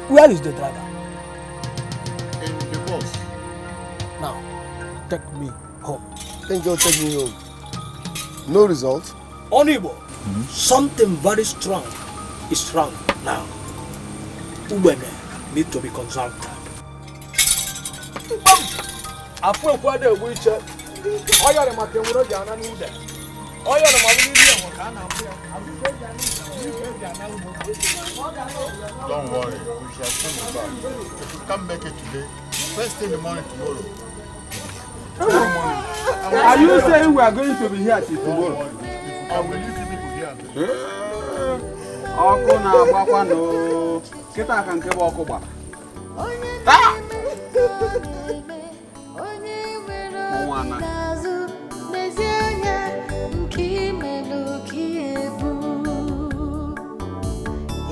where is the driver? In the bus. Now, take me home. Then go take me home. No result. Onibo, something very strong is wrong now. Ubene need to be consulted. Afu ekwade egwu iche. Oya re make nwuro ji ana n'ude. Oya re ma wuri ise nwo ka a na-afụ ya. Don't worry, we shall soon be back. If you can't make it today, first thing in the morning tomorrow. Tomorrow morning. Are you saying we are going to be here till tomorrow? I will leave you people here. Ọkụ na-agbakwa no. Kịta ka nke bụ ọkụ gbara.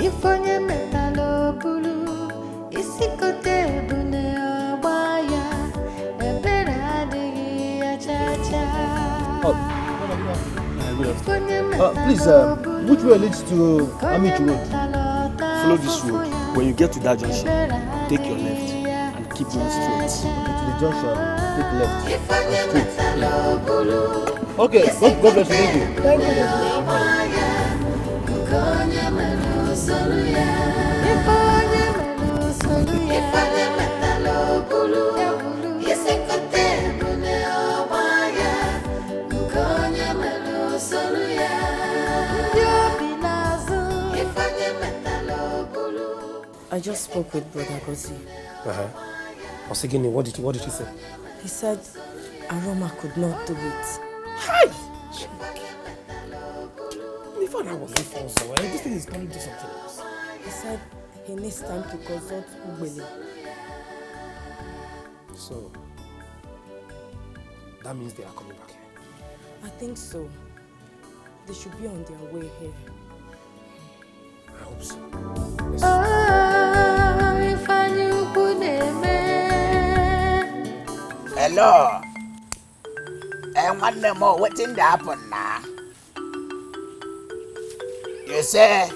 Ifonye metalo bulu isikote bune obaya ebere adịghị ya chacha. Please, which way leads to Amici Road? Follow this road. When you get to that junction, take your left and keep going straight. To the junction, take left and straight. Yeah. Okay, God bless you. Thank you. Thank you. I just spoke with Brother Gozi. Osigini, what did he say? He said Aroma could not do it. Hi! if I was before, so this thing is coming to something else. He said he needs time to consult Ugbeli. So, that means they are coming back here. I think so. They should be on their way here. I hope so. Hello. And one more, what's in the happen now? You say,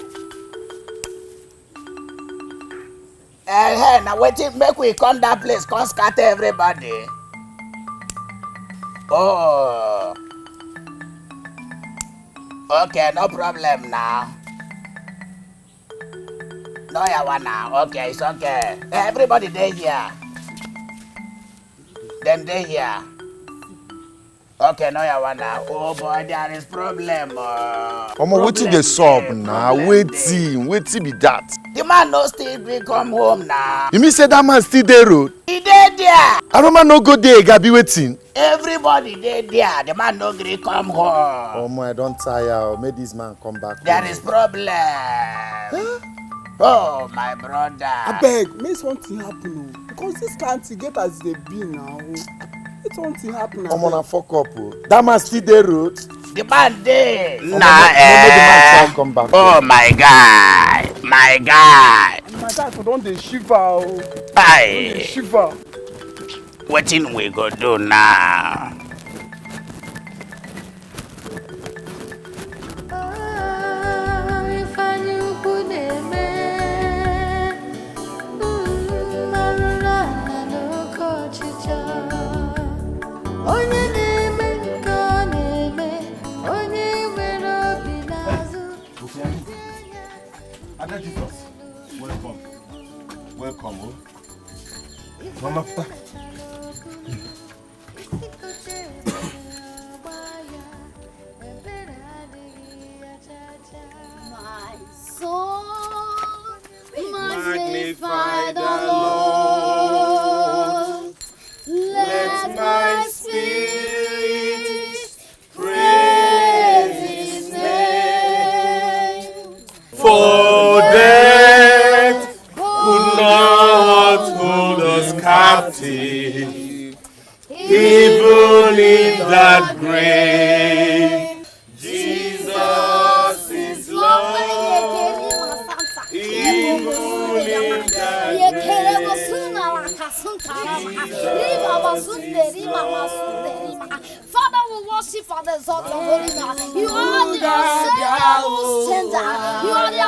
hey, now waiting, make we come that place, come scatter everybody. Oh. Okay, no problem now. No, you want now. Okay, it's okay. Everybody there here. Then they here. Okay, no, you want now. Oh boy, there is problem. Wetin dey sup now? Wetin be that? The man no still be come home now. You mean say that man still dey road? He dey there. Aroma no go there, Gabi waiting. Everybody dey there. The man no gree come home. I don't tire. May this man come back. There is problem. Huh? Oh, my brother. I beg, make something happen. Because this can't get as they be now. Make something happen. Na fuck up. That man still dey road. The man dey. The man try come back. Oh, my guy. My guy. My guy, for don't dey shiver. Aye. Shiver. Wetin we go do now? Jesus, welcome. Welcome, oh. Mama, Papa. My soul, magnify the Lord. Let my spirit praise His name. For death could not hold us captive, even in that grave. Jesus is Lord, even in that Father, we worship and exalt your holy name. You are the Savior, you are the I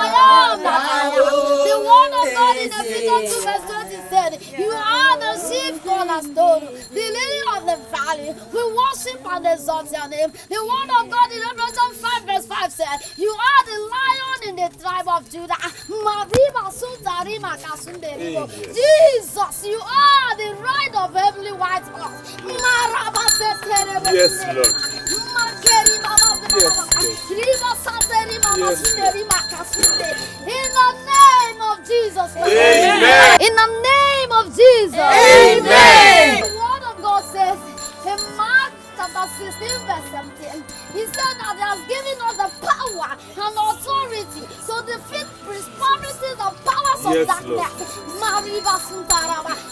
am that I am. The word of God in Ephesians 2 verse 20 said, you are the chief cornerstone, the lily of the valley. We worship and exalt your name. The word of God in Revelation 5 verse 5 said, you are the lion in the tribe of Judah. Jesus, you are the ride of heavenly white horse. Yes, Lord. In the name of Jesus. Amen. In the name of Jesus. Amen. The word of God says in Mark chapter 16 verse 17, he said that he has given us the power and authority to defeat principalities and powers of darkness.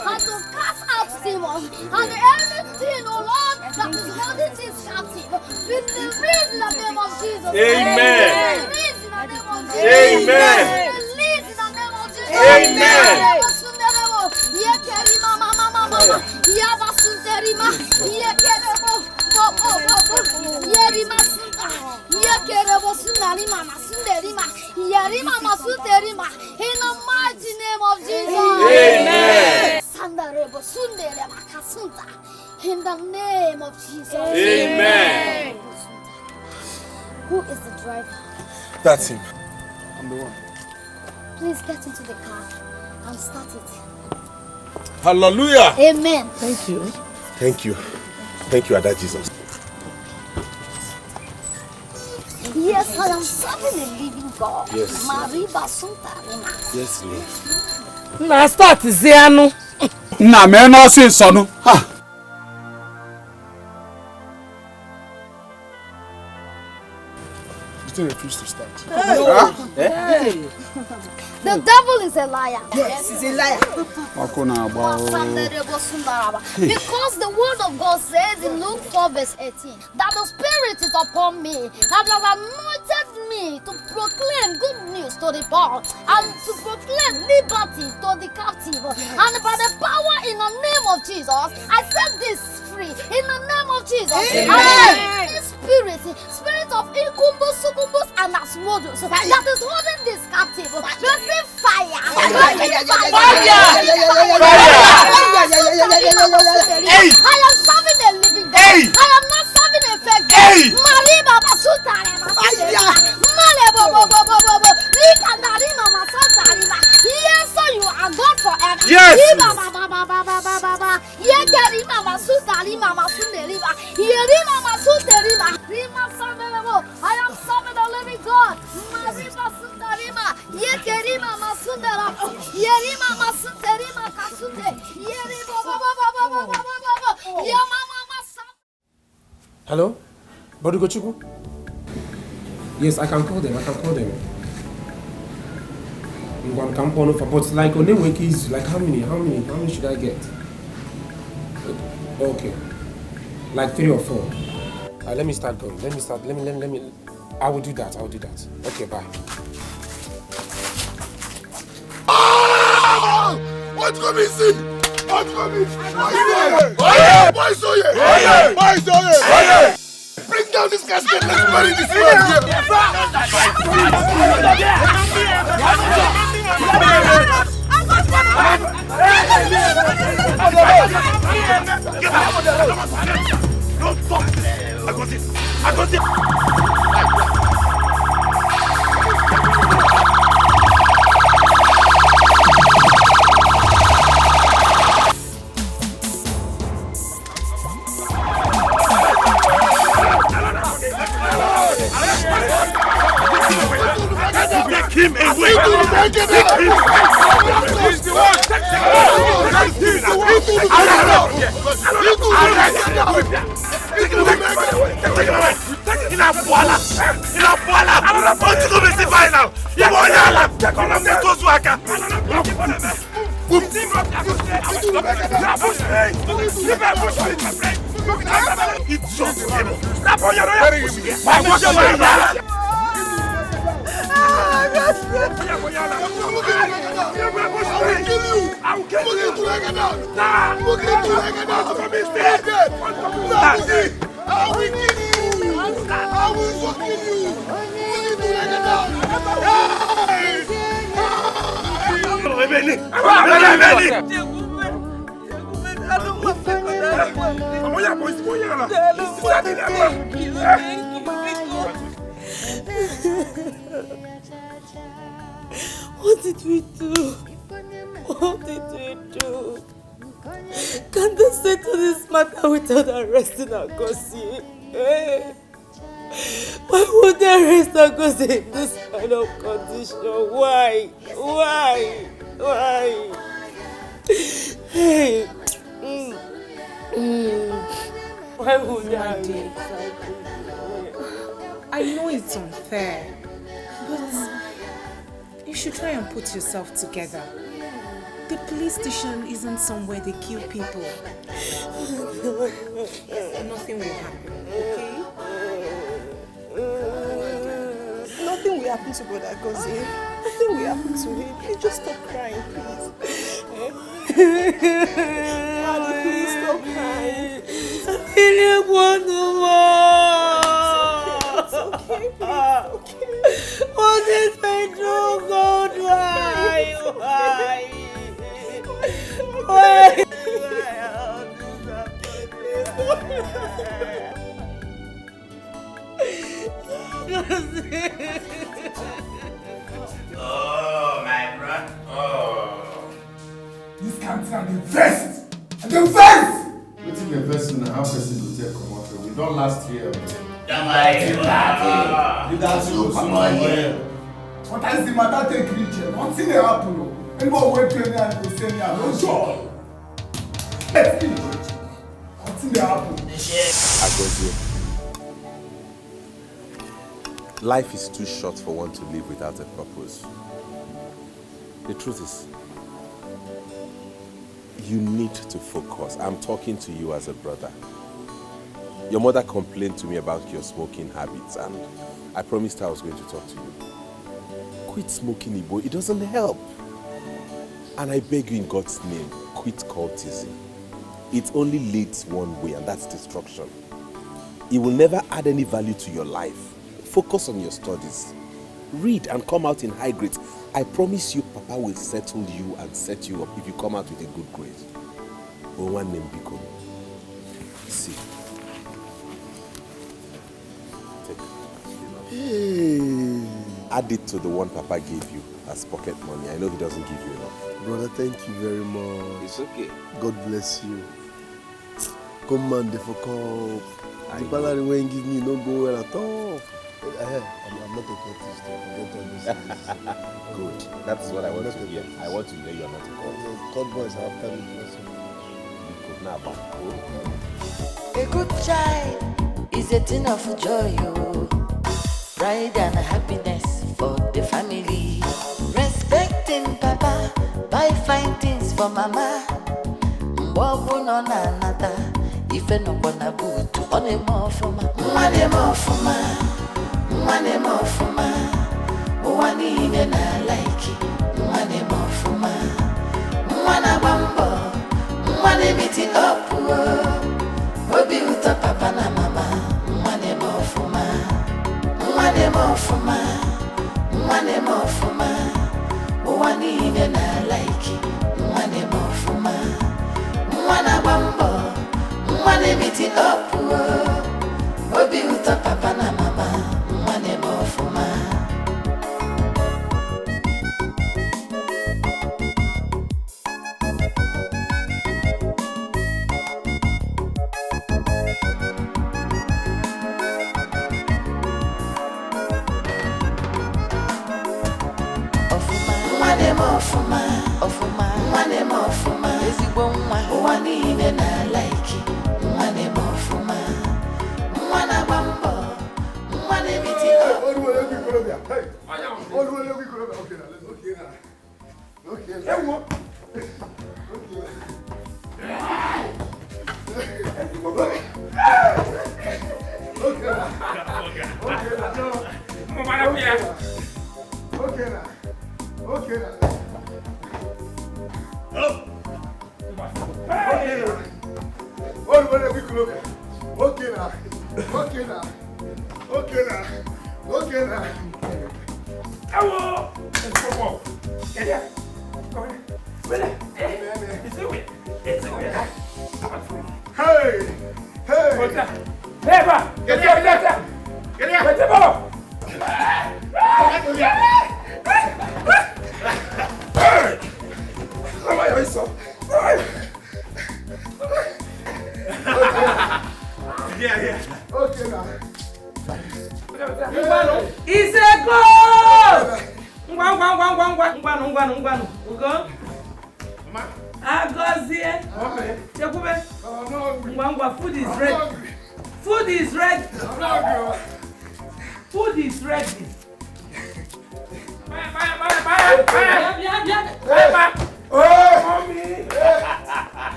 And to cast out demons. And anything, oh Lord, that is holding this captive, we release in the name of Jesus. Amen. Release in the name of Jesus. Amen. Release in the name of Jesus. Amen. In the mighty name of Jesus. Amen. In the name of Jesus. Amen. Who is the driver? That's him. I'm the one. Please get into the car and start it. Hallelujah. Amen. Thank you. Thank you. Thank you, Ada Jesus. Yes, I am serving a living God. Yes. Mariba Suntarima. Yes, Lord. Na start zianu. Na me no sin sonu. Ha. meeting refused to start. Hey. The devil is a liar. Yes, he's a liar. Because the word of God says in Luke 4 verse 18 that the Spirit is upon me and has anointed me to proclaim good news to the poor and to proclaim liberty to the captive. And by the power in the name of Jesus, I set this free in the name of Jesus. Amen. Spirit of incumbus, succubus, and asmodus that is holding this captive. Receive fire. I am serving a living God. I am not serving a fake God. Mariba basutare yes, so you are God forever. Yes. I am serving the living God. Hello? Bodugochukwu? Yes, I can call them. One can call for, but like on the week is like how many should I get? Okay. Like 3 or 4. Let me start going. Let me I will do that. Okay, bye. What's coming, see? What's coming? Bring down this casket. Let's bury this man I got it. Take him away! He's the one! What did we do? Can they settle this matter without arresting Agosi? Why would they arrest Agosi in this kind of condition? Why? Hey. Why would they arrest? I know it's unfair, but you should try and put yourself together. The police station isn't somewhere they kill people. Nothing will happen, okay? Nothing will happen to Brother Gozi. Nothing will happen to him. Please just stop crying, please. Daddy, please stop crying. I really want to more. It's okay, please. What did I do, God? Why? Oh, my brother. Oh. This country are the best. The best! Waiting the best now, how person will take come out? We don't last here. You got to look small. What has the matter take reach? What's in the apple? Anybody wait to me and go say me, no joy. Let's finish it. What's in the apple? Agozie. Life is too short for one to live without a purpose. The truth is, you need to focus. I'm talking to you as a brother. Your mother complained to me about your smoking habits, and I promised her I was going to talk to you. Quit smoking, Igbo. It doesn't help. And I beg you in God's name, quit cultism. It only leads one way, and that's destruction. It will never add any value to your life. Focus on your studies. Read and come out in high grades. I promise you, Papa will settle you and set you up if you come out with a good grade. But one name become. See. Take. Hey. Add it to the one Papa gave you as pocket money. I know he doesn't give you enough. Brother, thank you very much. It's okay. God bless you. Come on, for cup. The salary when give me no go well at all. I'm not a cultist. Good. That's what I want to hear. I want to hear you're not a cultist. God boys are after me. A good child is a thing of joy, pride and happiness for the family. Respecting Papa, buy fine things for Mama. Mbogu no na nata, ife no bona butu. One more for ma, one more for ma, one more for ma. One even I like it, one more for ma. One bambo, one meet it up. Obi uta Papa na Mama, one more for ma, one more for ma, one more for ma. One even I like it, one more for ma. One bambo, one meet it up. Obi uta Papa na Mama, one more for ma.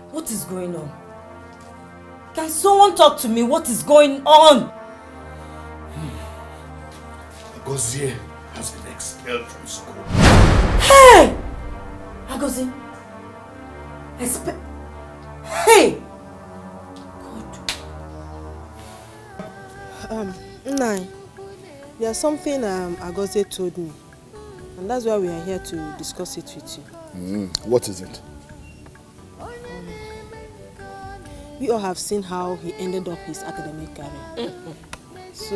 What is going on? Can someone talk to me? What is going on? Agozie has been expelled from school. Hey! Agozie! Hey! Nai, there's something Agozie told me. And that's why we are here to discuss it with you. What is it? we all have seen how he ended up his academic career. So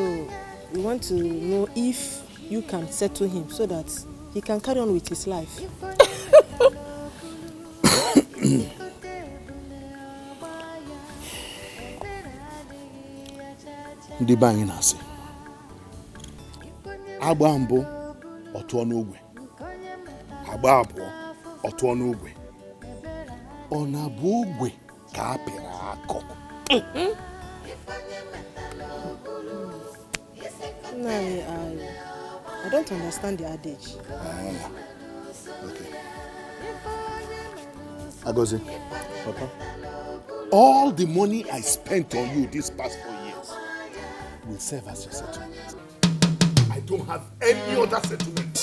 we want to know if you can settle him so that he can carry on with his life. Ndị be anyị na-asị agba mbụ ọtụọ n'ogwe, agba abụọ ọtụọ n'ogwe, ọ na-abụ ogwe ka a pịrị akọ. I don't understand the adage. Okay. Agozi, Papa, all the money I spent on you these past 4 years will serve as your settlement. I don't have any other settlement.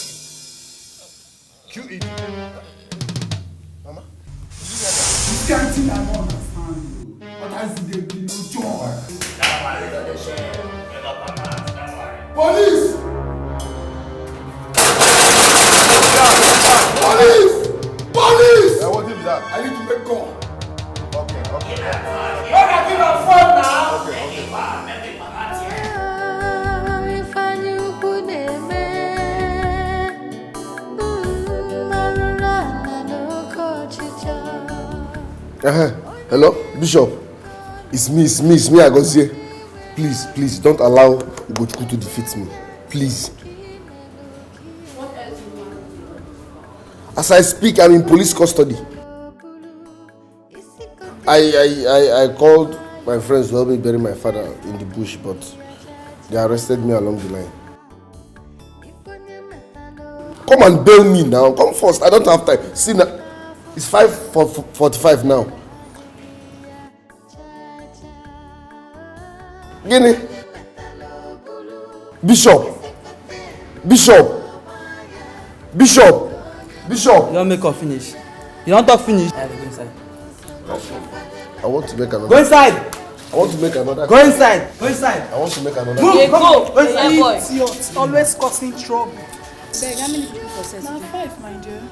QE. Mama? This can't thing I don't understand you. But I see there be no joy. Police! Police! Police! What is that? I need to make call. Okay. When I give a phone now! Okay. Hello, Bishop. It's me, Agozie. Please, don't allow Ugochukwu to defeat me. Please. What else do you want to do? As I speak, I'm in police custody. I called my friends to help me bury my father in the bush, but they arrested me along the line. Come and bail me now. Come first. I don't have time. See now, it's 5:45 now. Guinea. Bishop. You don't make her finish. You don't talk finish. Go inside. I want to make another. Go inside. I want to make another. Go inside. Go inside. I want to make another. Move. Go. Go inside. Idiot. Always causing trouble. Beg, how many people for sex? Now 5, my dear.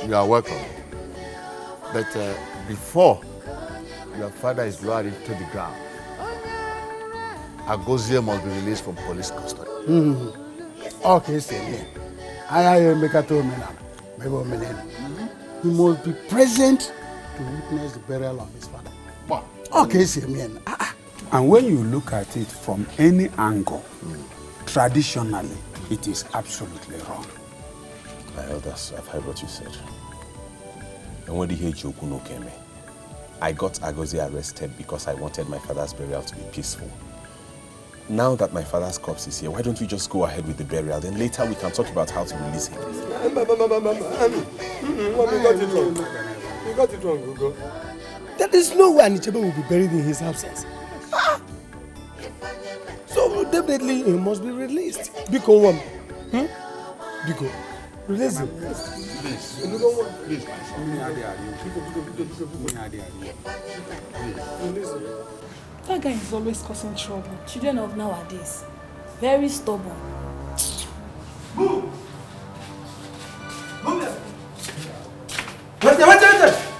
You are welcome. But before your father is lowered into the ground, Agozie must be released from police custody. Okay, say I am Mekato Menana. He must be present to witness the burial of his father. Okay, say And when you look at it from any angle, traditionally, it is absolutely wrong. My elders, I've heard what you said. And when the Jokuno came in, I got Agozie arrested because I wanted my father's burial to be peaceful. Now that my father's corpse is here, why don't we just go ahead with the burial? Then later we can talk about how to release him. You got it wrong, Gogo. There is no way Anichebe will be buried in his absence. So definitely he must be released. Biko one. Biko, release him. Please. That guy is always causing trouble. Children of nowadays. Very stubborn. Move! Move there! Wait!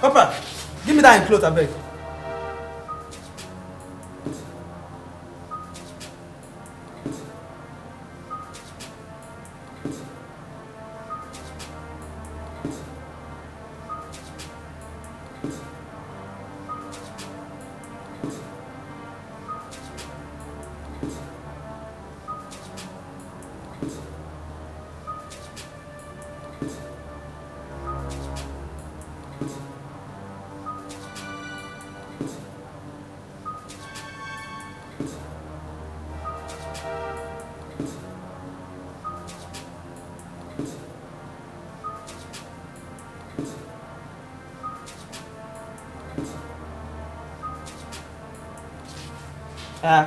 Papa, give me that clothes, I beg.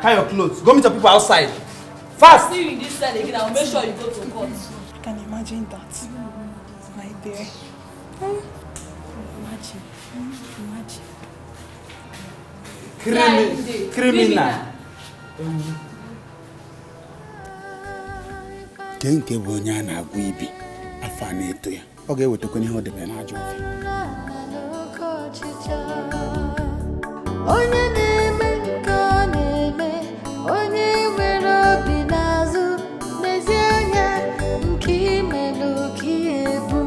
Carry your clothes. Go meet your people outside. Fast! See you in this cell again. I'll make sure you go to court. I can imagine that. My dear. Imagine. Criminal. Nke bụ onye a na-agwụ ibi afọ a na-eto ya ọ ga-ewetakwa ihe ọ debe n'ajọ ofe. Onye na-eme nke ọ na-eme, onye nwere obi n'azụ, n'ezie anya nke imelụ ka ihe bụ.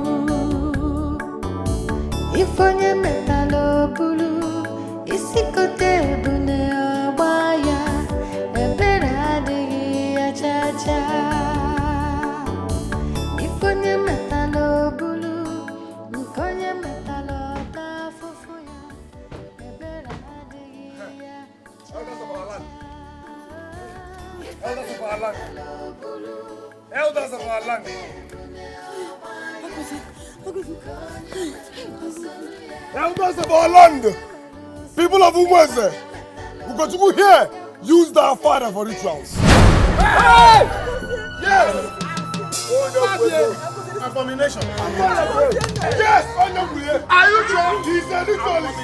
Ife onye metala obulu, isi kote ebu na-agba ya, ebere adịghị ya cha-cha. Ife onye metala obulu, nke onye metala ọta afụfụ ya, ebere adịghị ya. Elders of our land. Elders of our land. People of Umweze. We got to go here. Use our father for rituals. Hey! Yes! Abomination. Yes! Are you drunk? He's a ritualist.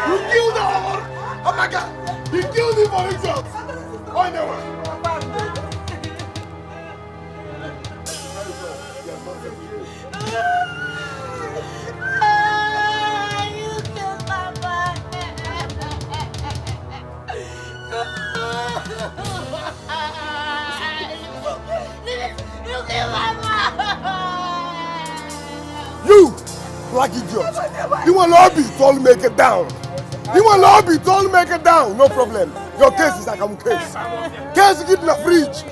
You killed our... Oh my God! He killed him for rituals. Oh no! You, black idiot. You want lobby, don't make it down. You want lobby, don't make it down. No problem. Your case is like a case. Case is in the fridge.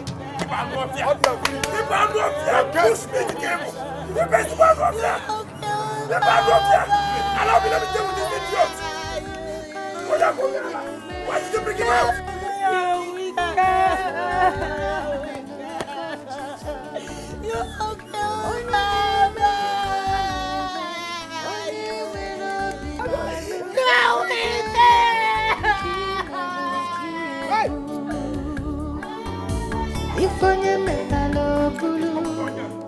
Why did you bring him out? If onye metala obulu,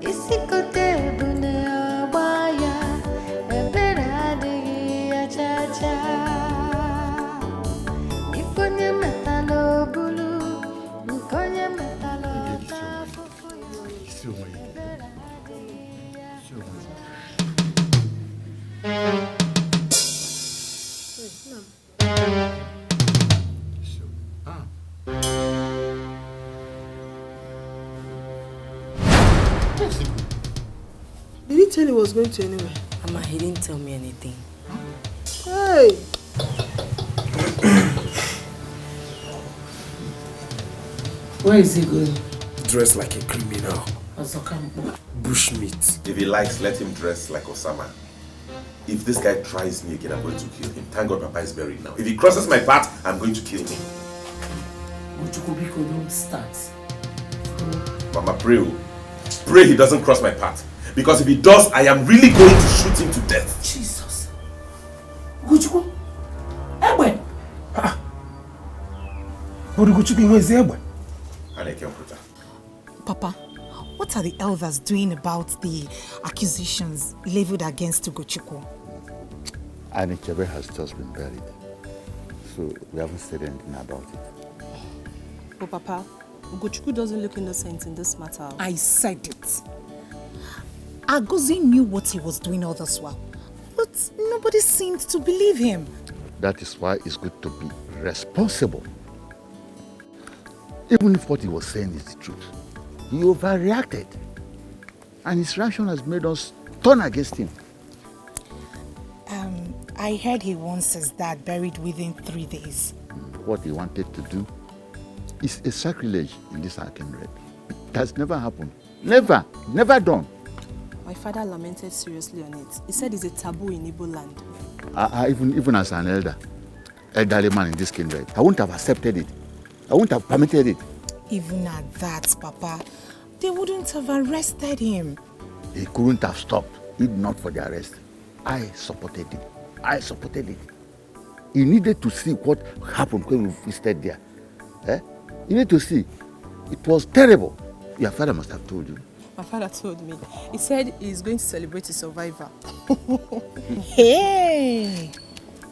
isi kote ebu na-agba ya, ebere adịghị ya cha-cha. If onye metala obulu, nke onye metala ọta afụfụ ya, ebere adịghị ya. Did he tell you he was going to anywhere? Mama, he didn't tell me anything. Hey! Where is he going? Dressed like a criminal. Bushmeat. If he likes, let him dress like Osama. If this guy tries me again, I'm going to kill him. Thank God Papa is buried now. If he crosses my path, I'm going to kill him. Uchukubiko, don't start. Mama, pray. Pray he doesn't cross my path. Because if he does, I am really going to shoot him to death. Jesus. Ugochukwu? Egbe? But Ugochukwu, where is Egbe? Papa, what are the elders doing about the accusations leveled against Ugochukwu? Ini Edo has just been buried. So we haven't said anything about it. But Papa, Ugochukwu doesn't look innocent in this matter. I said it. Agozi knew what he was doing all this while, but nobody seemed to believe him. That is why it's good to be responsible. Even if what he was saying is the truth, he overreacted. And his reaction has made us turn against him. I heard he wants his dad buried within 3 days. What he wanted to do is a sacrilege in this kindred. It has never happened. Never. Never done. My father lamented seriously on it. He said it's a taboo in Igbo land. Even as an elderly man in this kindred, I wouldn't have accepted it. I wouldn't have permitted it. Even at that, Papa, they wouldn't have arrested him. He couldn't have stopped if not for the arrest. I supported it. I supported it. He needed to see what happened when we visited there. He needed to see. It was terrible. Your father must have told you. My father told me. He said he's going to celebrate his survivor. Hey!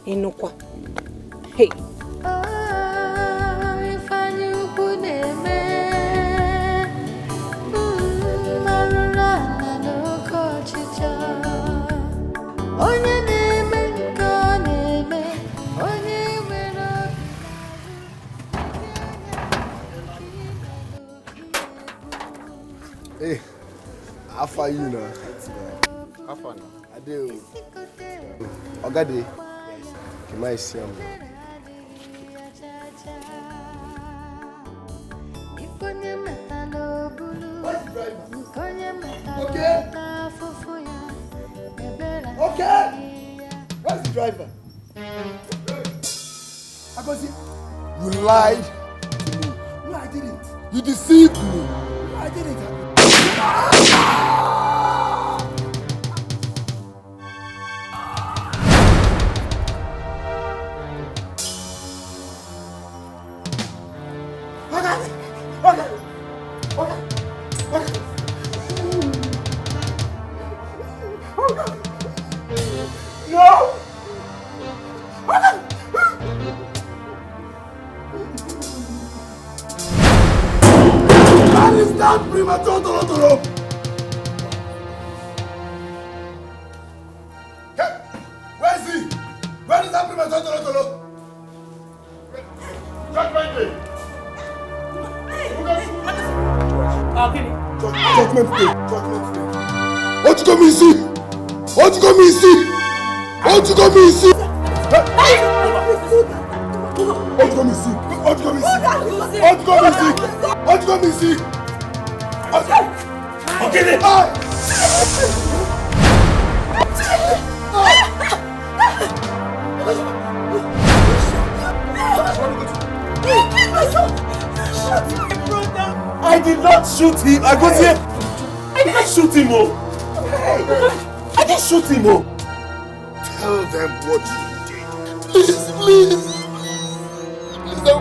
Inokwa. Hey! Hey, how far you now? How far now? I do. Ogade. Can I see him? Okay. Okay. Where's the driver? Agozi, you lied to me. No, I didn't. You deceived me. No, I didn't. No! That is not premature, Toro. Hey, where is he? Where is that premature, Toro? Judgment Day. Judgment Day. Judgment Day. What you come and see? What you come and see? What you come and see? What you come and see? What you come and see? What you come and see? What you come and see? Okay, then. I did not shoot him. I got here. I didn't shoot him, oh. I didn't shoot him, oh. Tell them what you did. Please, please. Please, I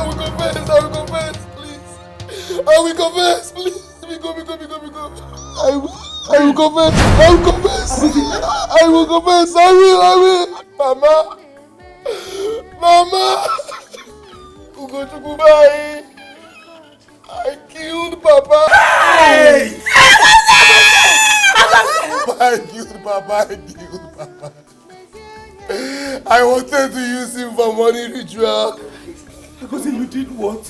will confess. I will confess. Please. I will confess. Please. Go. I will confess. I will confess. I will confess. I will. Mama. Ugochukwu, bye. I killed Papa. Hey! I killed Papa. I wanted to use him for money ritual. Because you did what?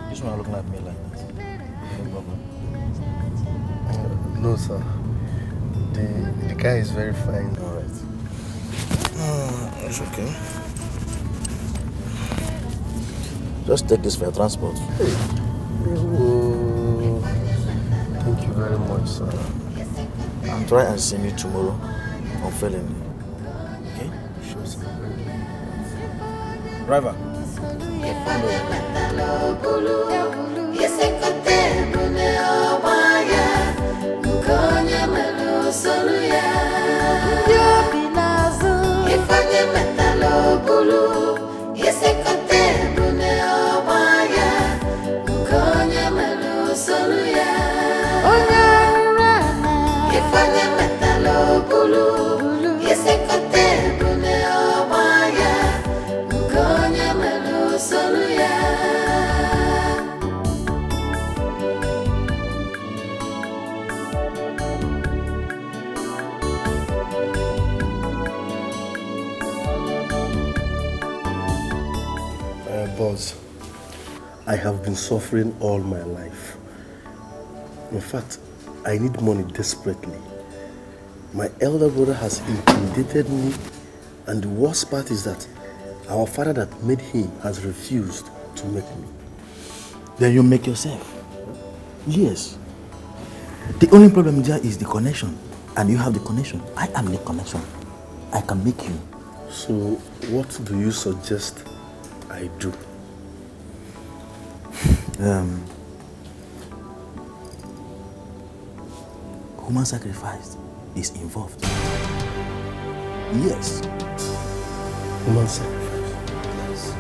This one looking at me like that. No problem. No, sir. The guy is very fine. All right. It's okay. Just take this for your transport. Hey. Oh, thank you very much, sir. I'll try and see you tomorrow on Philmond. Okay? Sure, sir. Driver. Boss, I have been suffering all my life. In fact, I need money desperately. My elder brother has intimidated me, and the worst part is that our father that made him has refused to make me. Then you make yourself. Yes. The only problem there is the connection, and you have the connection. I am the connection. I can make you. So, what do you suggest I do? Human sacrifice is involved. Yes. Human sacrifice? Yes.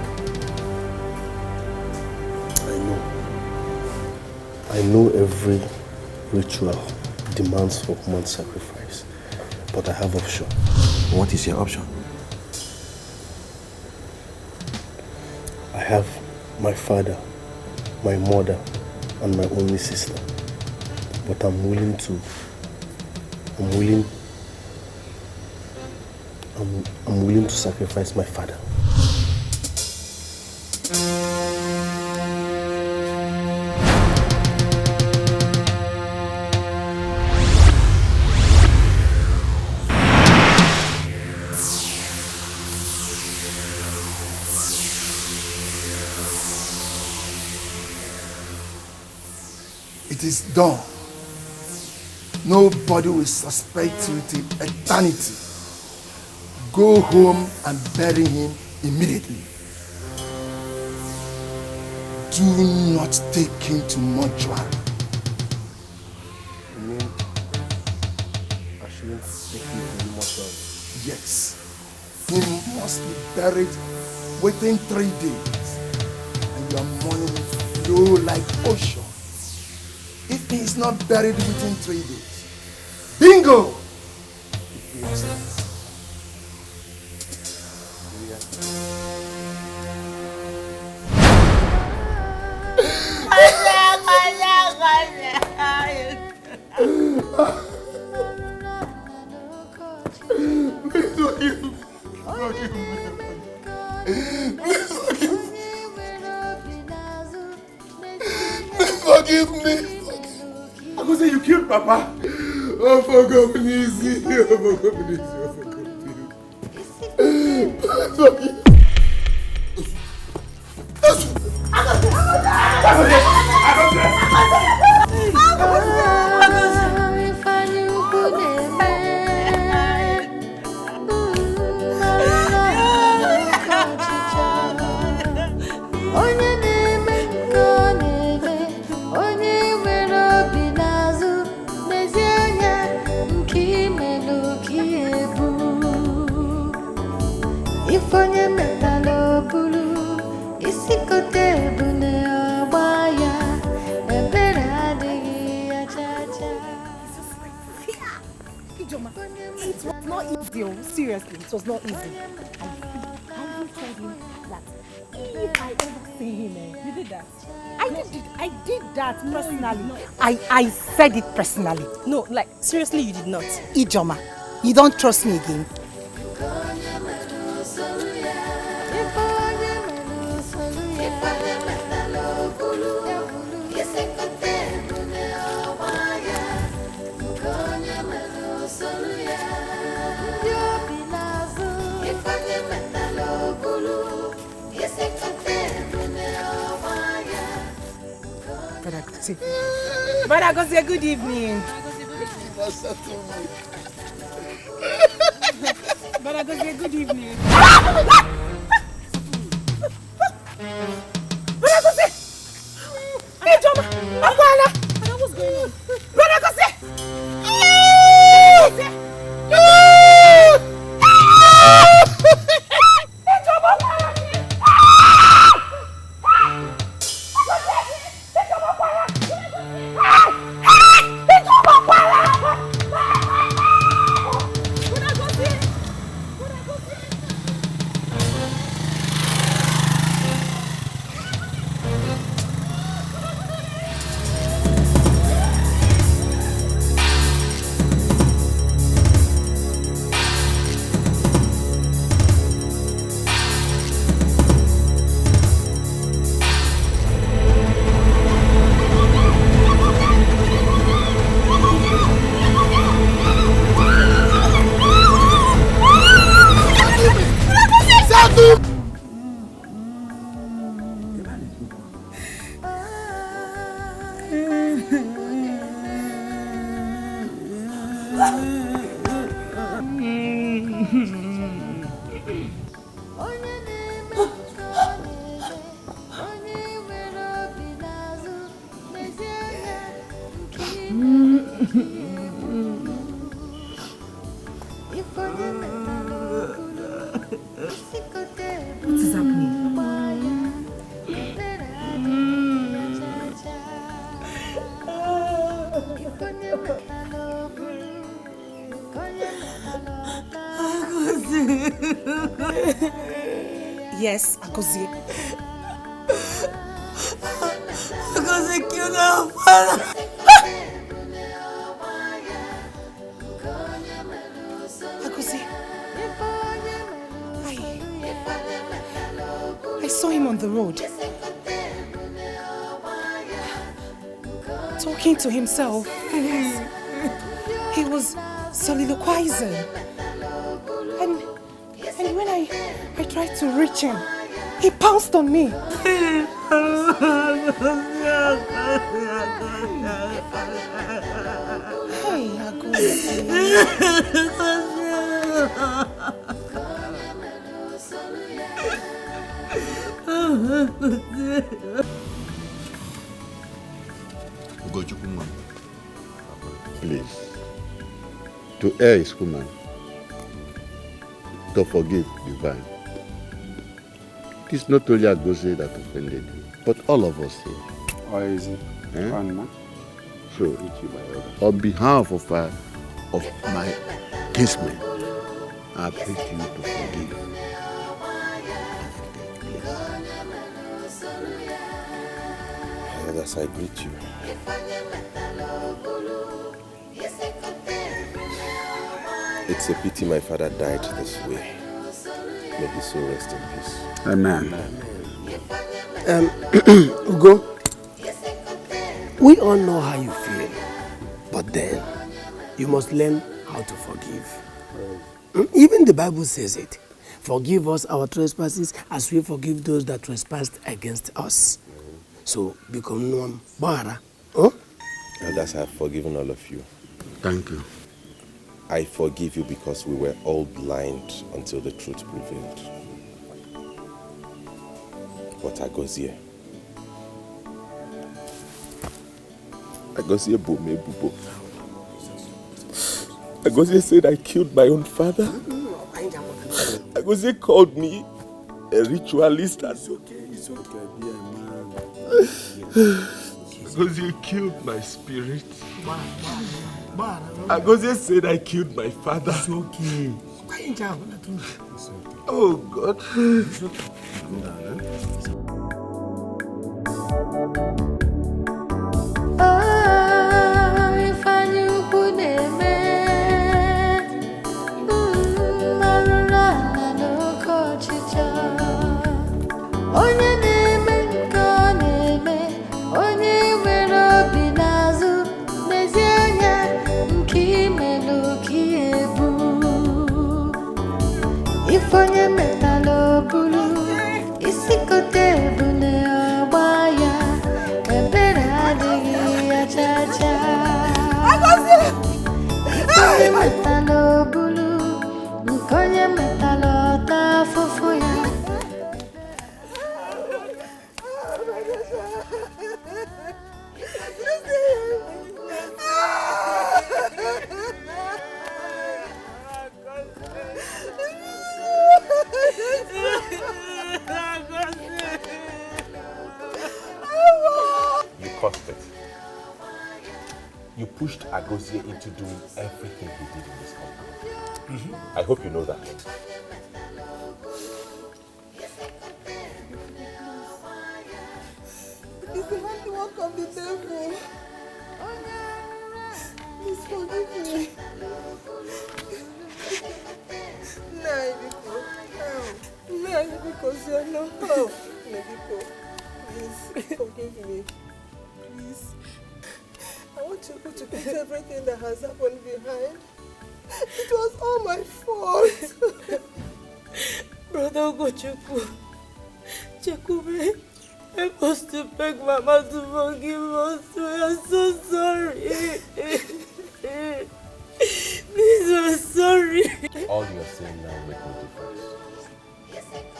I know every ritual demands for human sacrifice, but I have option. What is your option? I have my father, my mother, and my only sister. But I'm willing to sacrifice my father. It is done. Nobody will suspect you till eternity. Go home and bury him immediately. Do not take him to mortuary. You mean I shouldn't take him to the mortuary? Yes. He must be buried within 3 days. And your money will flow like ocean. If he is not buried within 3 days, bingo! It was Forgive me. I could say you killed Papa. Oh, forgive me, easy. Oh, forgive me, easy. Oh, forgive me. Seriously, it was not easy. I even told him that if I ever see him, you did that. I did that personally. No. I said it personally. No, like seriously, you did not. Ijoma, you don't trust me again. But I go say good evening. But I Agozie, good evening. Brother Agozie! Hey, Joma! Akwala! What's going on? Brother Agozie! What is happening? Yes, Agozie. Agozie killed our father. Agozie. I saw him on the road. Talking to himself. He was soliloquizing. And when I tried to reach him, he pounced on me. Hey, Please, to err is human, to forgive divine. It is not only Agozie that offended you, but all of us here. Or is it? So, on behalf of my kinsmen, I pray to you to forgive. Elders, I greet you. It's a pity my father died this way. May his soul rest in peace. Amen. Ugo, we all know how you feel, but then you must learn how to forgive. Even the Bible says it. Forgive us our trespasses as we forgive those that trespassed against us. So, become one. Bara. Elders, I have forgiven all of you. Thank you. I forgive you because we were all blind until the truth prevailed. But Agozie bome bubo. Agozie said I killed my own father. Agozie called me a ritualist. It's okay, be a man. Agozie killed my spirit. Agozie said I killed my father. It's okay. Oh God. pushed Agozie into doing everything he did in this compound. I hope you know that. It's the handiwork of the devil. Please forgive me. Because you're not help. Please forgive me. Please. I want you to put everything that has happened behind. It was all my fault. Brother Ugochukwu, Chekube, help us to beg Mama to forgive us. We are so sorry. Please, we're sorry. All you are saying now makes no difference.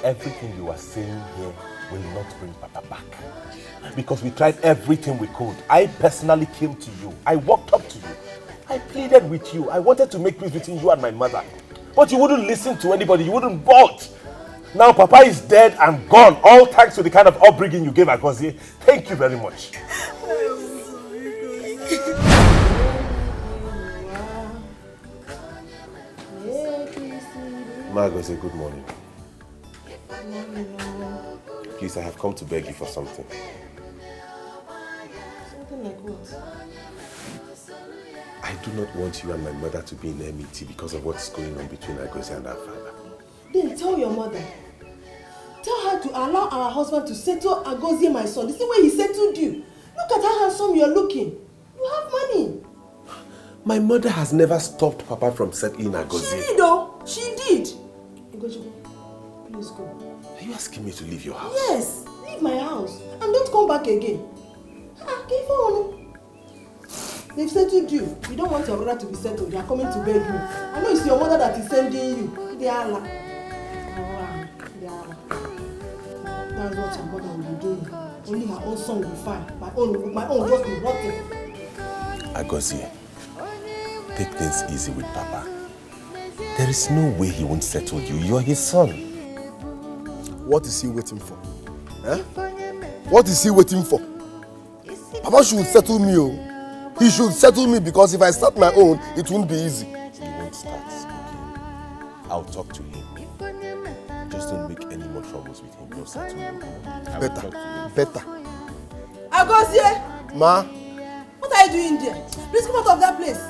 Everything you are saying here will not bring Papa back. Because we tried everything we could. I personally came to you. I walked up to you. I pleaded with you. I wanted to make peace between you and my mother. But you wouldn't listen to anybody. You wouldn't budge. Now Papa is dead and gone. All thanks to the kind of upbringing you gave Agozie. Thank you very much. Ma Agozie, good morning. Please, I have come to beg you for something. Something like what? I do not want you and my mother to be in enmity because of what's going on between Agozie and our father. Then tell your mother. Tell her to allow our husband to settle Agozie, my son. The same way he settled you. Look at how handsome you're looking. You have money. My mother has never stopped Papa from settling Agozie. She did though. She did. Agozie, please go. Are you asking me to leave your house? Yes. Leave my house. And don't come back again. They've settled you. You don't want your brother to be settled. They are coming to beg you. I know it's your mother that is sending you. They are like. That's what your mother will be doing. Only her own son will be fine. My own just be rotten. Agozie, take things easy with Papa. There is no way he won't settle you. You are his son. What is he waiting for? Eh? What is he waiting for? Papa should settle me. Oh. He should settle me because if I start my own, it won't be easy. You won't start, okay? I'll talk to him. Just don't make any more troubles with him. You'll settle him. Better. Agozie! Ma? What are you doing there? Please come out of that place.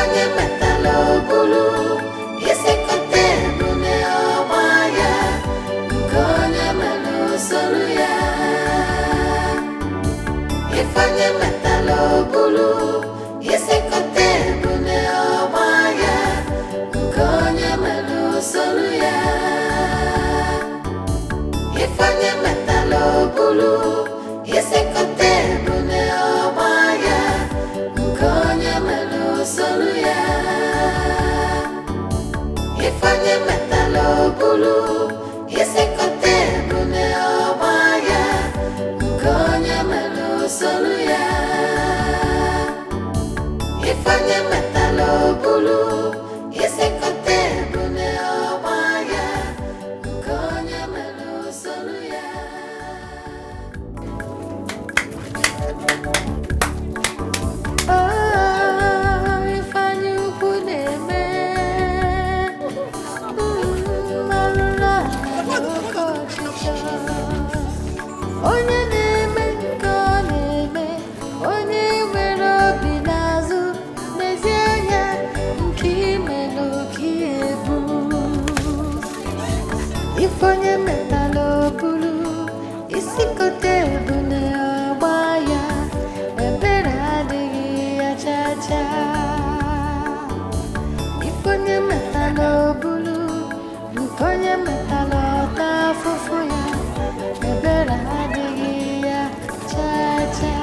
Ifanye metalo bulu, yesekote bune obaya, konye melu soluya. Ifanye metalo bulu, yesekote bune obaya, konye melu soluya. Ifanye metalo bulu, yesekote bune obaya, konye melu soluya. Ifanye metalo bulu, yesekote bune obaya, konye melu soluya. Ifanye metalo bulu, yesekote bune obaya, konye melu soluya. Ifanye ukuneme, marula kochicha. Onye neme koneme, onye nwere obi n'azụ, n'ezie anya nke imelu kiebu. Ifanye metalo bulu, isikote bune obaya, ebere adịghị ya chacha. Ifanye metalo bulu, nkonye metalo ta fufu ya, ebere adịghị ya chacha.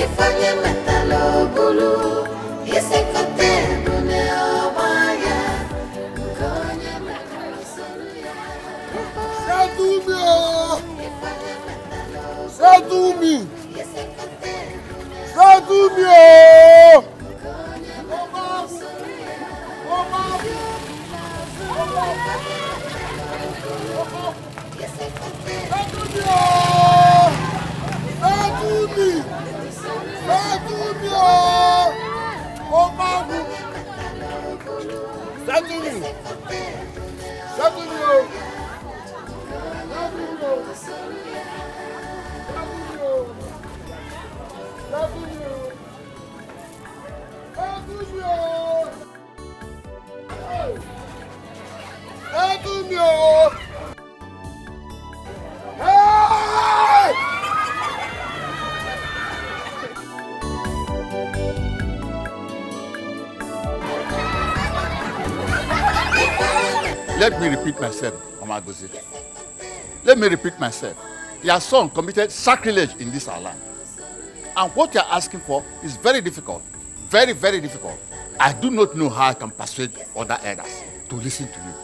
Ifanye metalo bulu, isikote bune obaya, nkonye metalo soluya. Settle me! Let me repeat myself, Mama Gozi. Let me repeat myself. Your son committed sacrilege in this our land. And what you're asking for is very difficult. Very, very difficult. I do not know how I can persuade other elders to listen to you.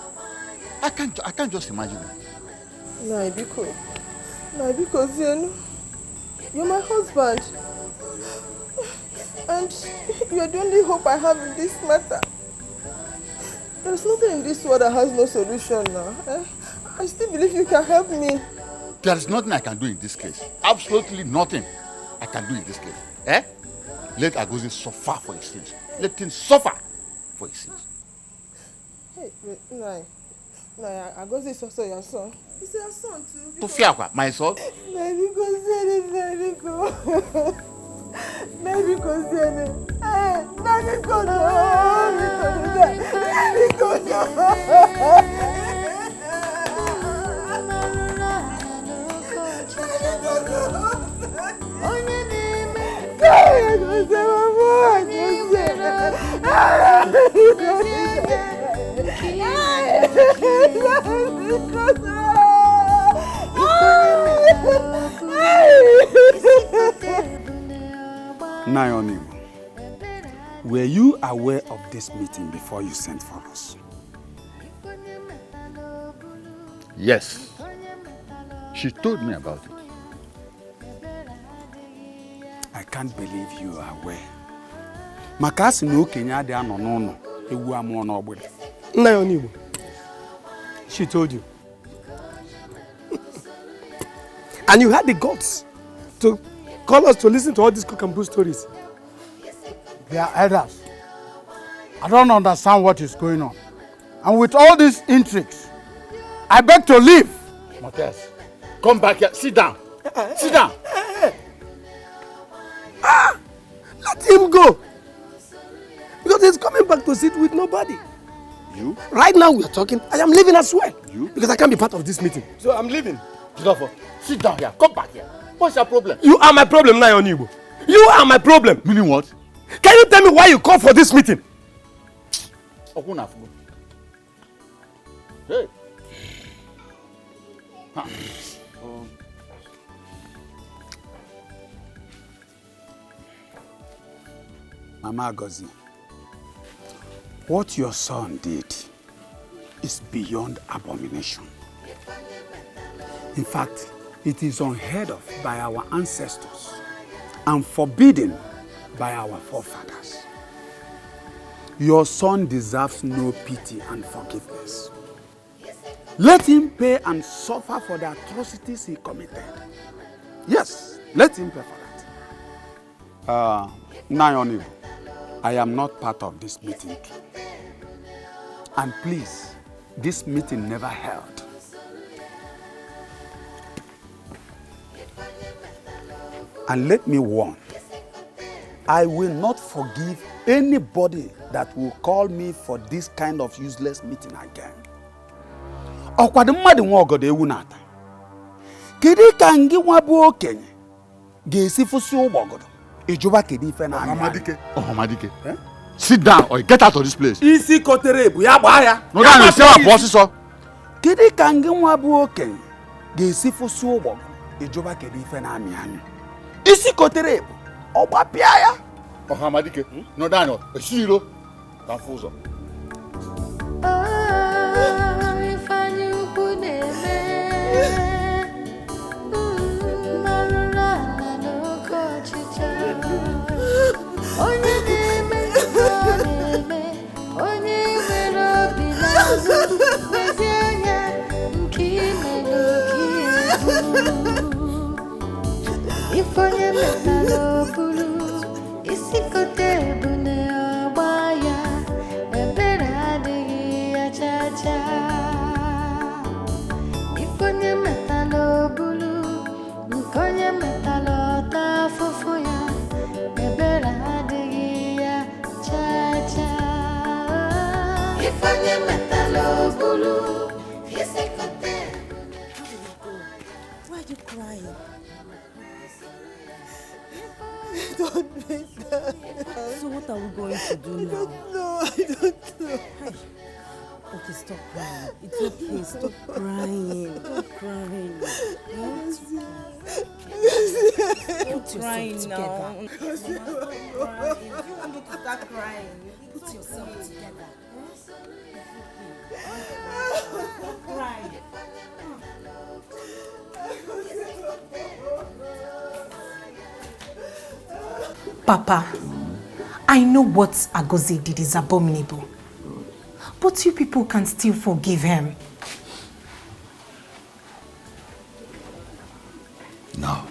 I can't just imagine it. Because you're my husband. And you're the only hope I have in this matter. There's nothing in this world that has no solution now. I still believe you can help me. There is nothing I can do in this case. Absolutely nothing I can do in this case. Let Agozi suffer for his sins. Let him suffer for his sins. Hey, no, Agozi is also your son. He's your son too. To fear my son? Naomi, were you aware of this meeting before you sent for us? Yes. She told me about it. I can't believe you are aware. Makasi no Kenya de anono ewu amu na ogbede. Naomi, she told you. And you had the guts to call us to listen to all these cook and brew stories. They are elders. I don't understand what is going on. And with all these intrigues, I beg to leave. Motes, come back here. Sit down. Sit down. Let him go. he's coming back to sit with nobody. You? Right now we are talking, I am leaving as well. You? Because I can't be part of this meeting. So I'm leaving. Jidofo, sit down here. Come back here. What's your problem? You are my problem now, Onibo. You are my problem. Meaning what? Can you tell me why you called for this meeting? Hey. Mama Agozi, what your son did is beyond abomination. In fact, it is unheard of by our ancestors and forbidden by our forefathers. Your son deserves no pity and forgiveness. Let him pay and suffer for the atrocities he committed. Yes, let him pay for that. Nayoni, I am not part of this meeting. And please, this meeting never held. And let me warn, I will not forgive anybody that will call me for this kind of useless meeting again. Ọkwa dị mmadụ nwa ọgọdọ ewu na-ata. Kedu ka ngi nwa bụ okenye ga-esi fụsị ụgbọgọdọ? Ịjụba kedu ife na anya. Ohamadike. Sit down or get out of this place. Isi kotere ebu ya gbaa ya. No, that is your boss, sir. Kedu ka ngi nwa bụ okenye ga-esi fụsị ụgbọgọdọ? Ịjụba kedu ife na anya. Isi kotere ebu ọ gbapịa ya. Ohamadike. No, Daniel. Shiro. Kafuzo. Why are you crying? Don't make that. So what are we going to do now? I don't know. Okay, stop crying. It's okay. Stop crying. Stop crying. Stop crying now. You want me to start crying? Put yourself together. Stop crying. Papa, I know what Agozi did is abominable. But you people can still forgive him. No.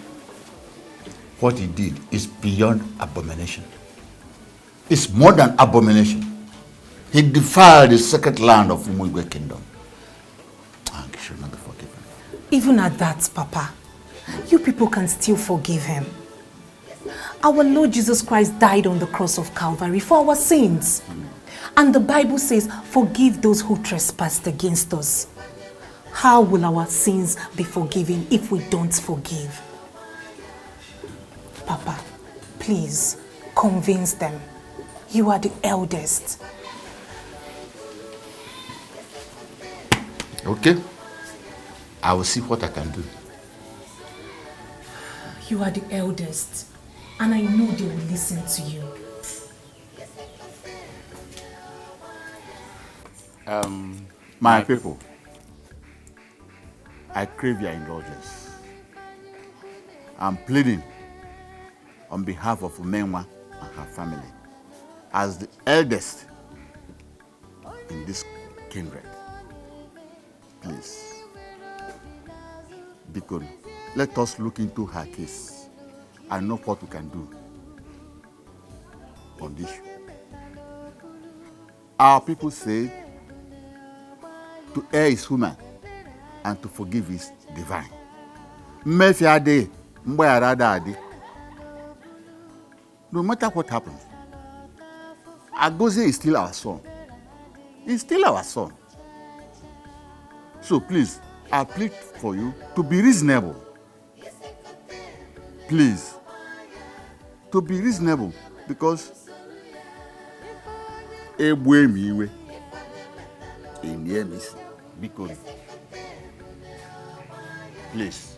What he did is beyond abomination. It's more than abomination. He defiled the sacred land of Umugwe kingdom. And he should not be forgiven. Even at that, Papa, you people can still forgive him. Our Lord Jesus Christ died on the cross of Calvary for our sins. And the Bible says, forgive those who trespassed against us. How will our sins be forgiven if we don't forgive? Papa, please, convince them. You are the eldest. Okay. I will see what I can do. You are the eldest. And I know they will listen to you. My people, I crave your indulgence. I'm pleading on behalf of Umenwa and her family as the eldest in this kindred. Please, Bikon, let us look into her case and know what we can do on this. Our people say to err is human and to forgive is divine. No matter what happens, Agozie is still our son. He's still our son. So please, I plead for you to be reasonable. Please. To be reasonable, because because please.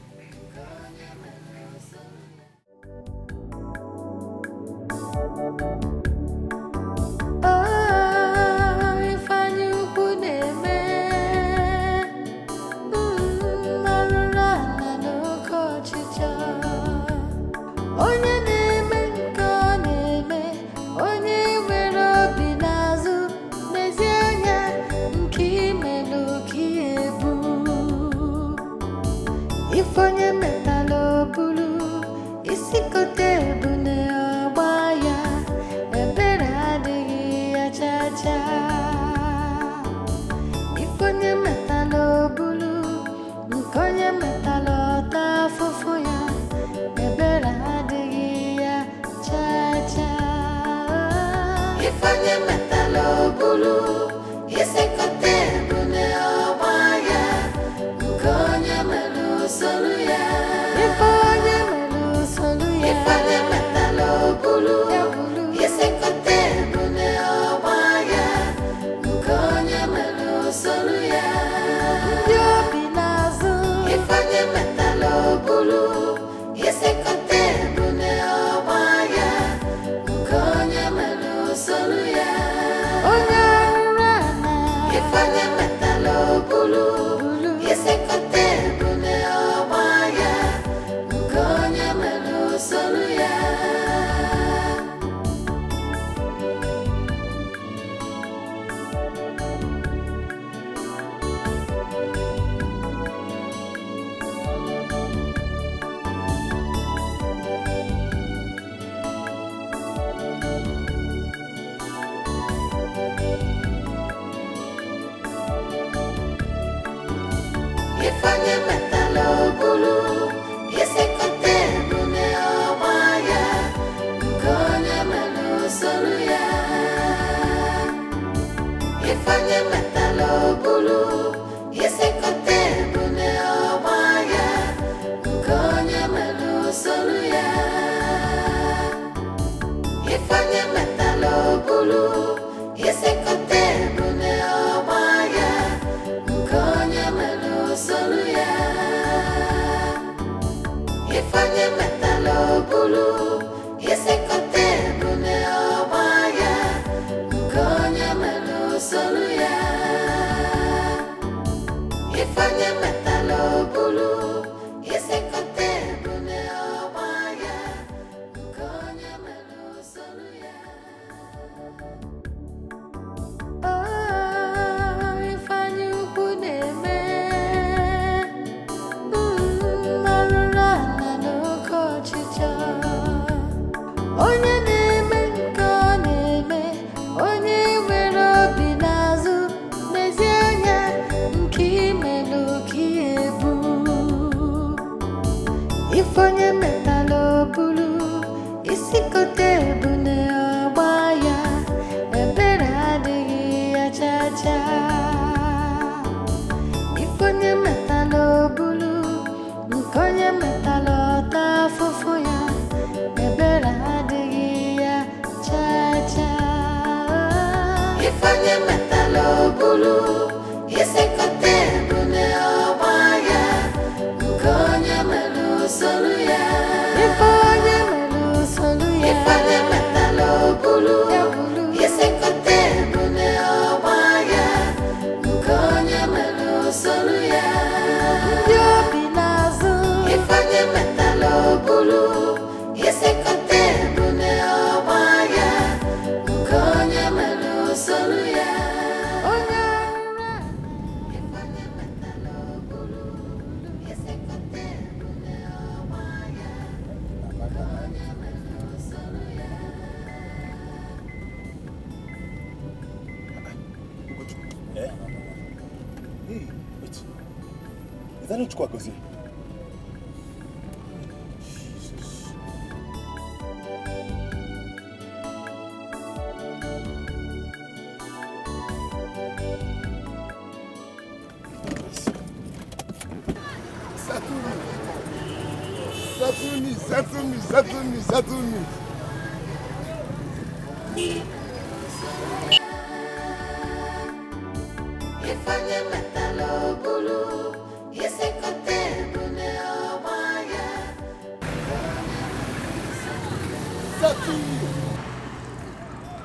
settle me, settle me, settle me.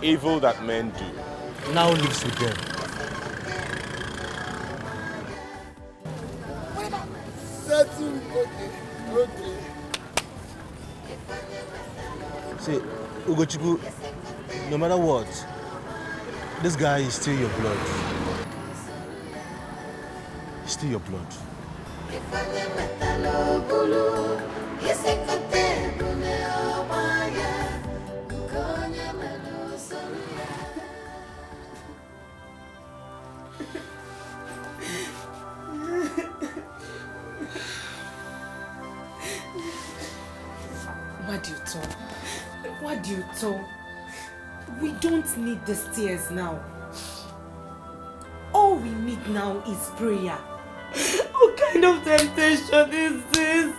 Evil that men do now lives with them. Settle me, okay. See, Ugochukwu, no matter what, this guy is still your blood. He's still your blood. What do you talk? We don't need the tears now. All we need now is prayer. What kind of temptation is this?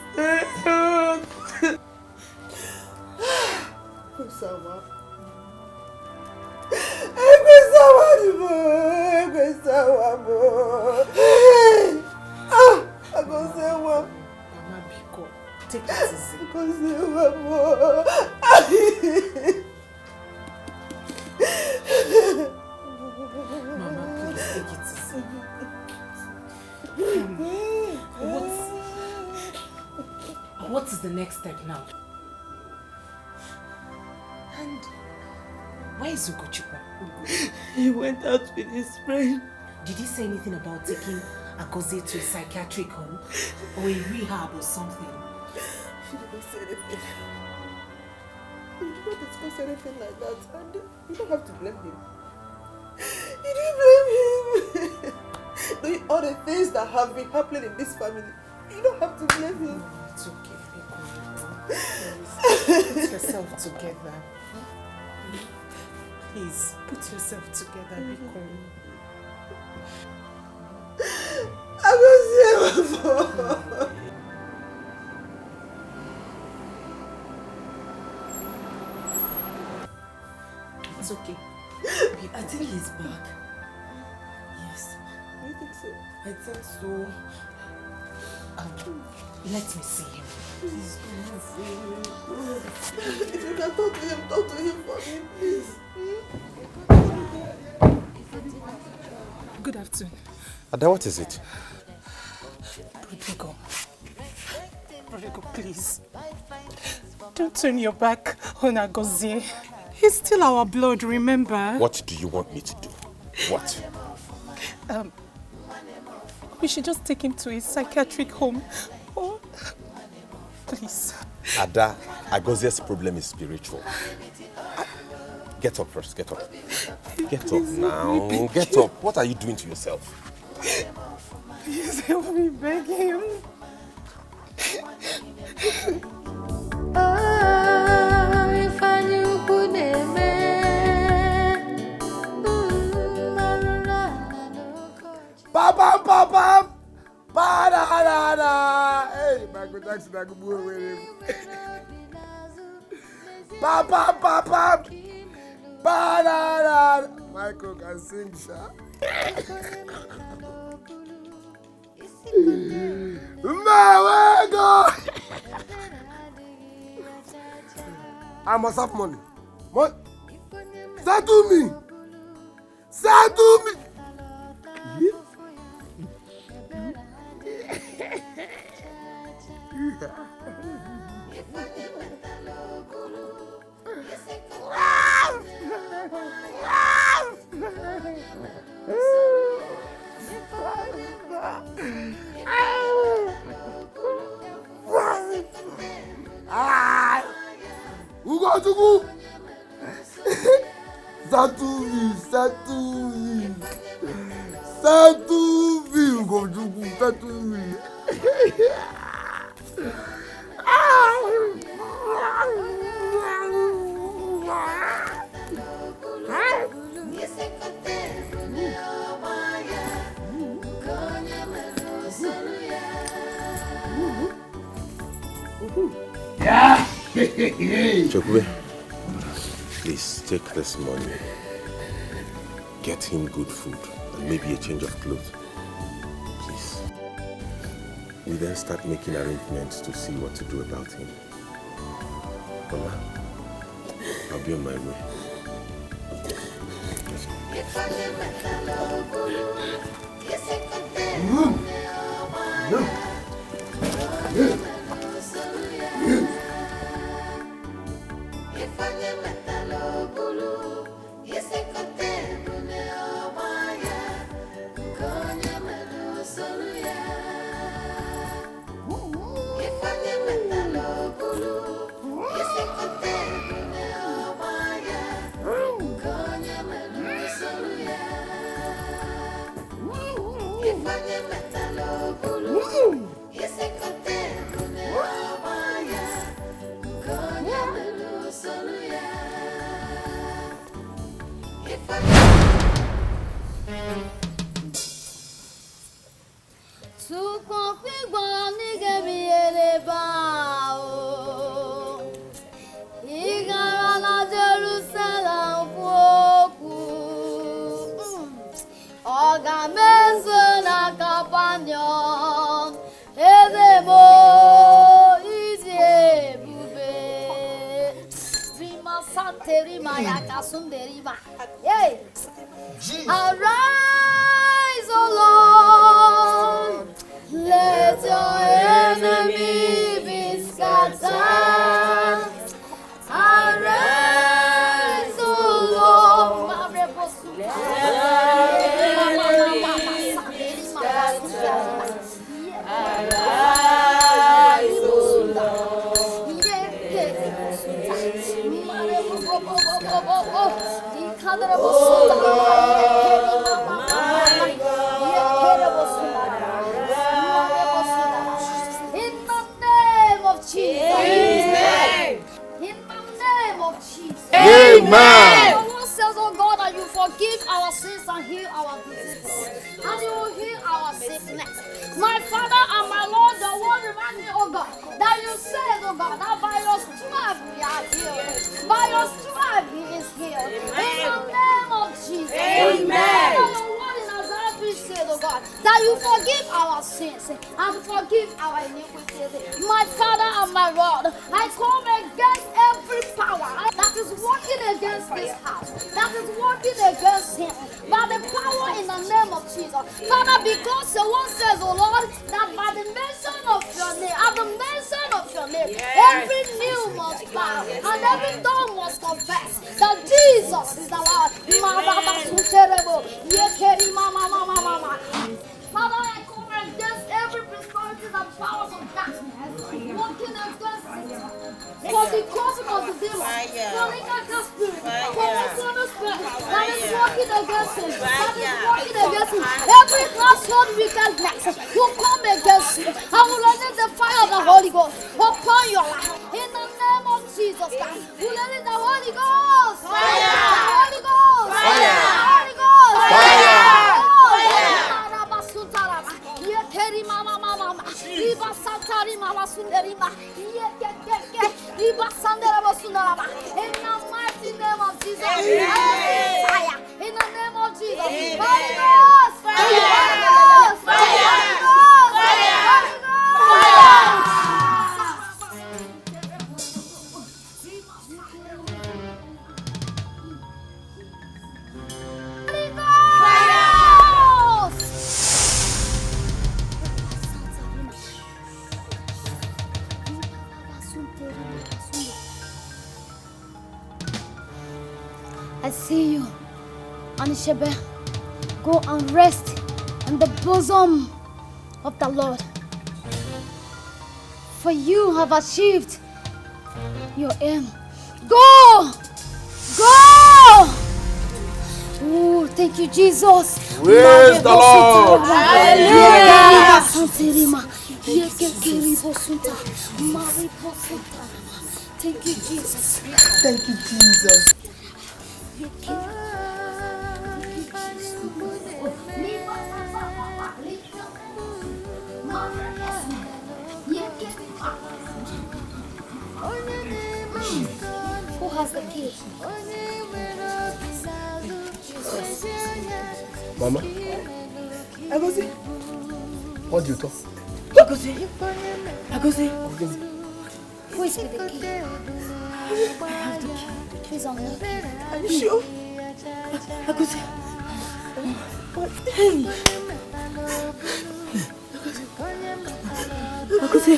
Mama Biko, take it easy. Mama, please take it easy. What is the next step now? And where is Ugochukwu? He went out with his friend. Did he say anything about taking Agozie to a psychiatric home or a rehab or something? He didn't say anything. He did not discuss anything like that, and you don't have to blame him. You didn't blame him. Doing all the things that have been happening in this family, you don't have to blame him. No, it's okay. Put yourself together. Please, put yourself together, Biko. I was here before. It's okay. I think he's back. Yes. You think so? I think so. Let me see him. Please, come and see him. If you can talk to him for me, please. Good afternoon. Ada, what is it? Rodrigo, please. Don't turn your back on Agozie. He's still our blood, remember? What do you want me to do? What? We should just take him to a psychiatric home. Oh, please. Ada, Agozie's problem is spiritual. Get up first, get up. Get up now, get up. What are you doing to yourself? Please help me beg him. Papa, ba-da-da-da. Hey, Michael Jackson, I could move with him. Papa, ba-da-da. Michael can sing, sha. I must have money. What? Settle me. Ugochukwu! Settle me, Ugochukwu, settle me. Yeah! Chokwe, please take this money. Get him good food and maybe a change of clothes. Please. We then start making arrangements to see what to do about him. Mama, I'll be on my way. Arise, O Lord, let your enemy be scattered. Arise, O Lord, let your enemy be scattered. Arise, O Lord. In the name of Jesus. Amen. In the name of Jesus. Amen. The Lord says, oh God, that you forgive our sins and heal our diseases. And you will heal our sickness. My Father and my Lord, the word reminds me, oh God, that you said, oh God, that by your stripe we are healed. By your stripe he is healed. In the name of Jesus. Amen. Your word in Isaiah 3 said, oh God, that you forgive our sins and forgive our iniquities. My Father and my Lord, I come against every power that is working against this house, that is working against him, by the power in the name of Jesus. Father, because the one says, oh Lord, that by the mention of your name, at the mention of your name, every knee must bow and every tongue must confess that Jesus is the Lord. Father, I come against every principalities and powers of darkness working against it. For the cause of the demon, for the darkness spirit, for the sinner spirit that is working against him, that is working against him. Every household wickedness will come against you. I will release the fire of the Holy Ghost upon your life. In the name of Jesus Christ, we release the Holy Ghost. Fire! The Holy Ghost! Fire! The Holy Ghost! Fire! In the mighty name of Jesus, fire! In the name of Jesus, Holy Ghost! Fire! Fire! I see you, Anishebe. Go and rest in the bosom of the Lord. For you have achieved your aim. Go! Go! Oh, thank you, Jesus. Praise the Lord. Hallelujah. Thank you, Jesus. Thank you, Jesus. key. Mama? Agosi. What do you talk? Agosi. Agosi. Who is with the key? I have the key. Please unlock it. Are you sure? Agosi. Hey. Agosi.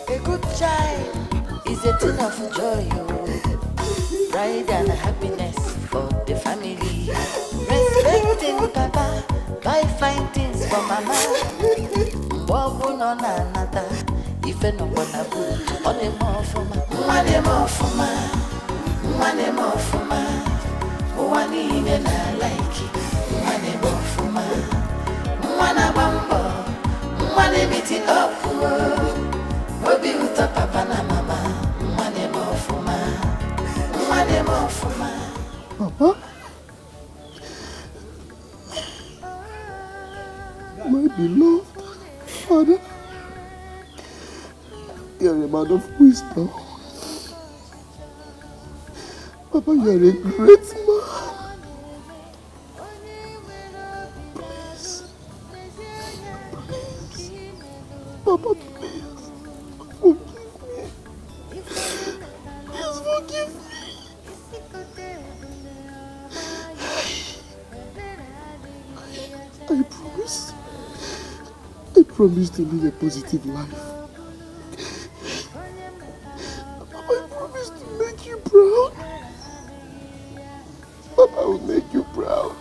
A good child is a thing of joy, pride and happiness for the family. Respecting Papa, buy fine things for Mama. Bobu no na nata, ife no bona bu. One more for ma, one more for ma, one more for ma. One even I like it, one more for ma. One bambo, one meeting up. Obi uta papa na mama, one more for ma, one more for ma. Papa? My beloved Father, you are a man of wisdom. Papa, you are a great man. Please. Papa, please. Forgive me. I promise to live a positive life. Papa, I promise to make you proud. Papa, I will make you proud.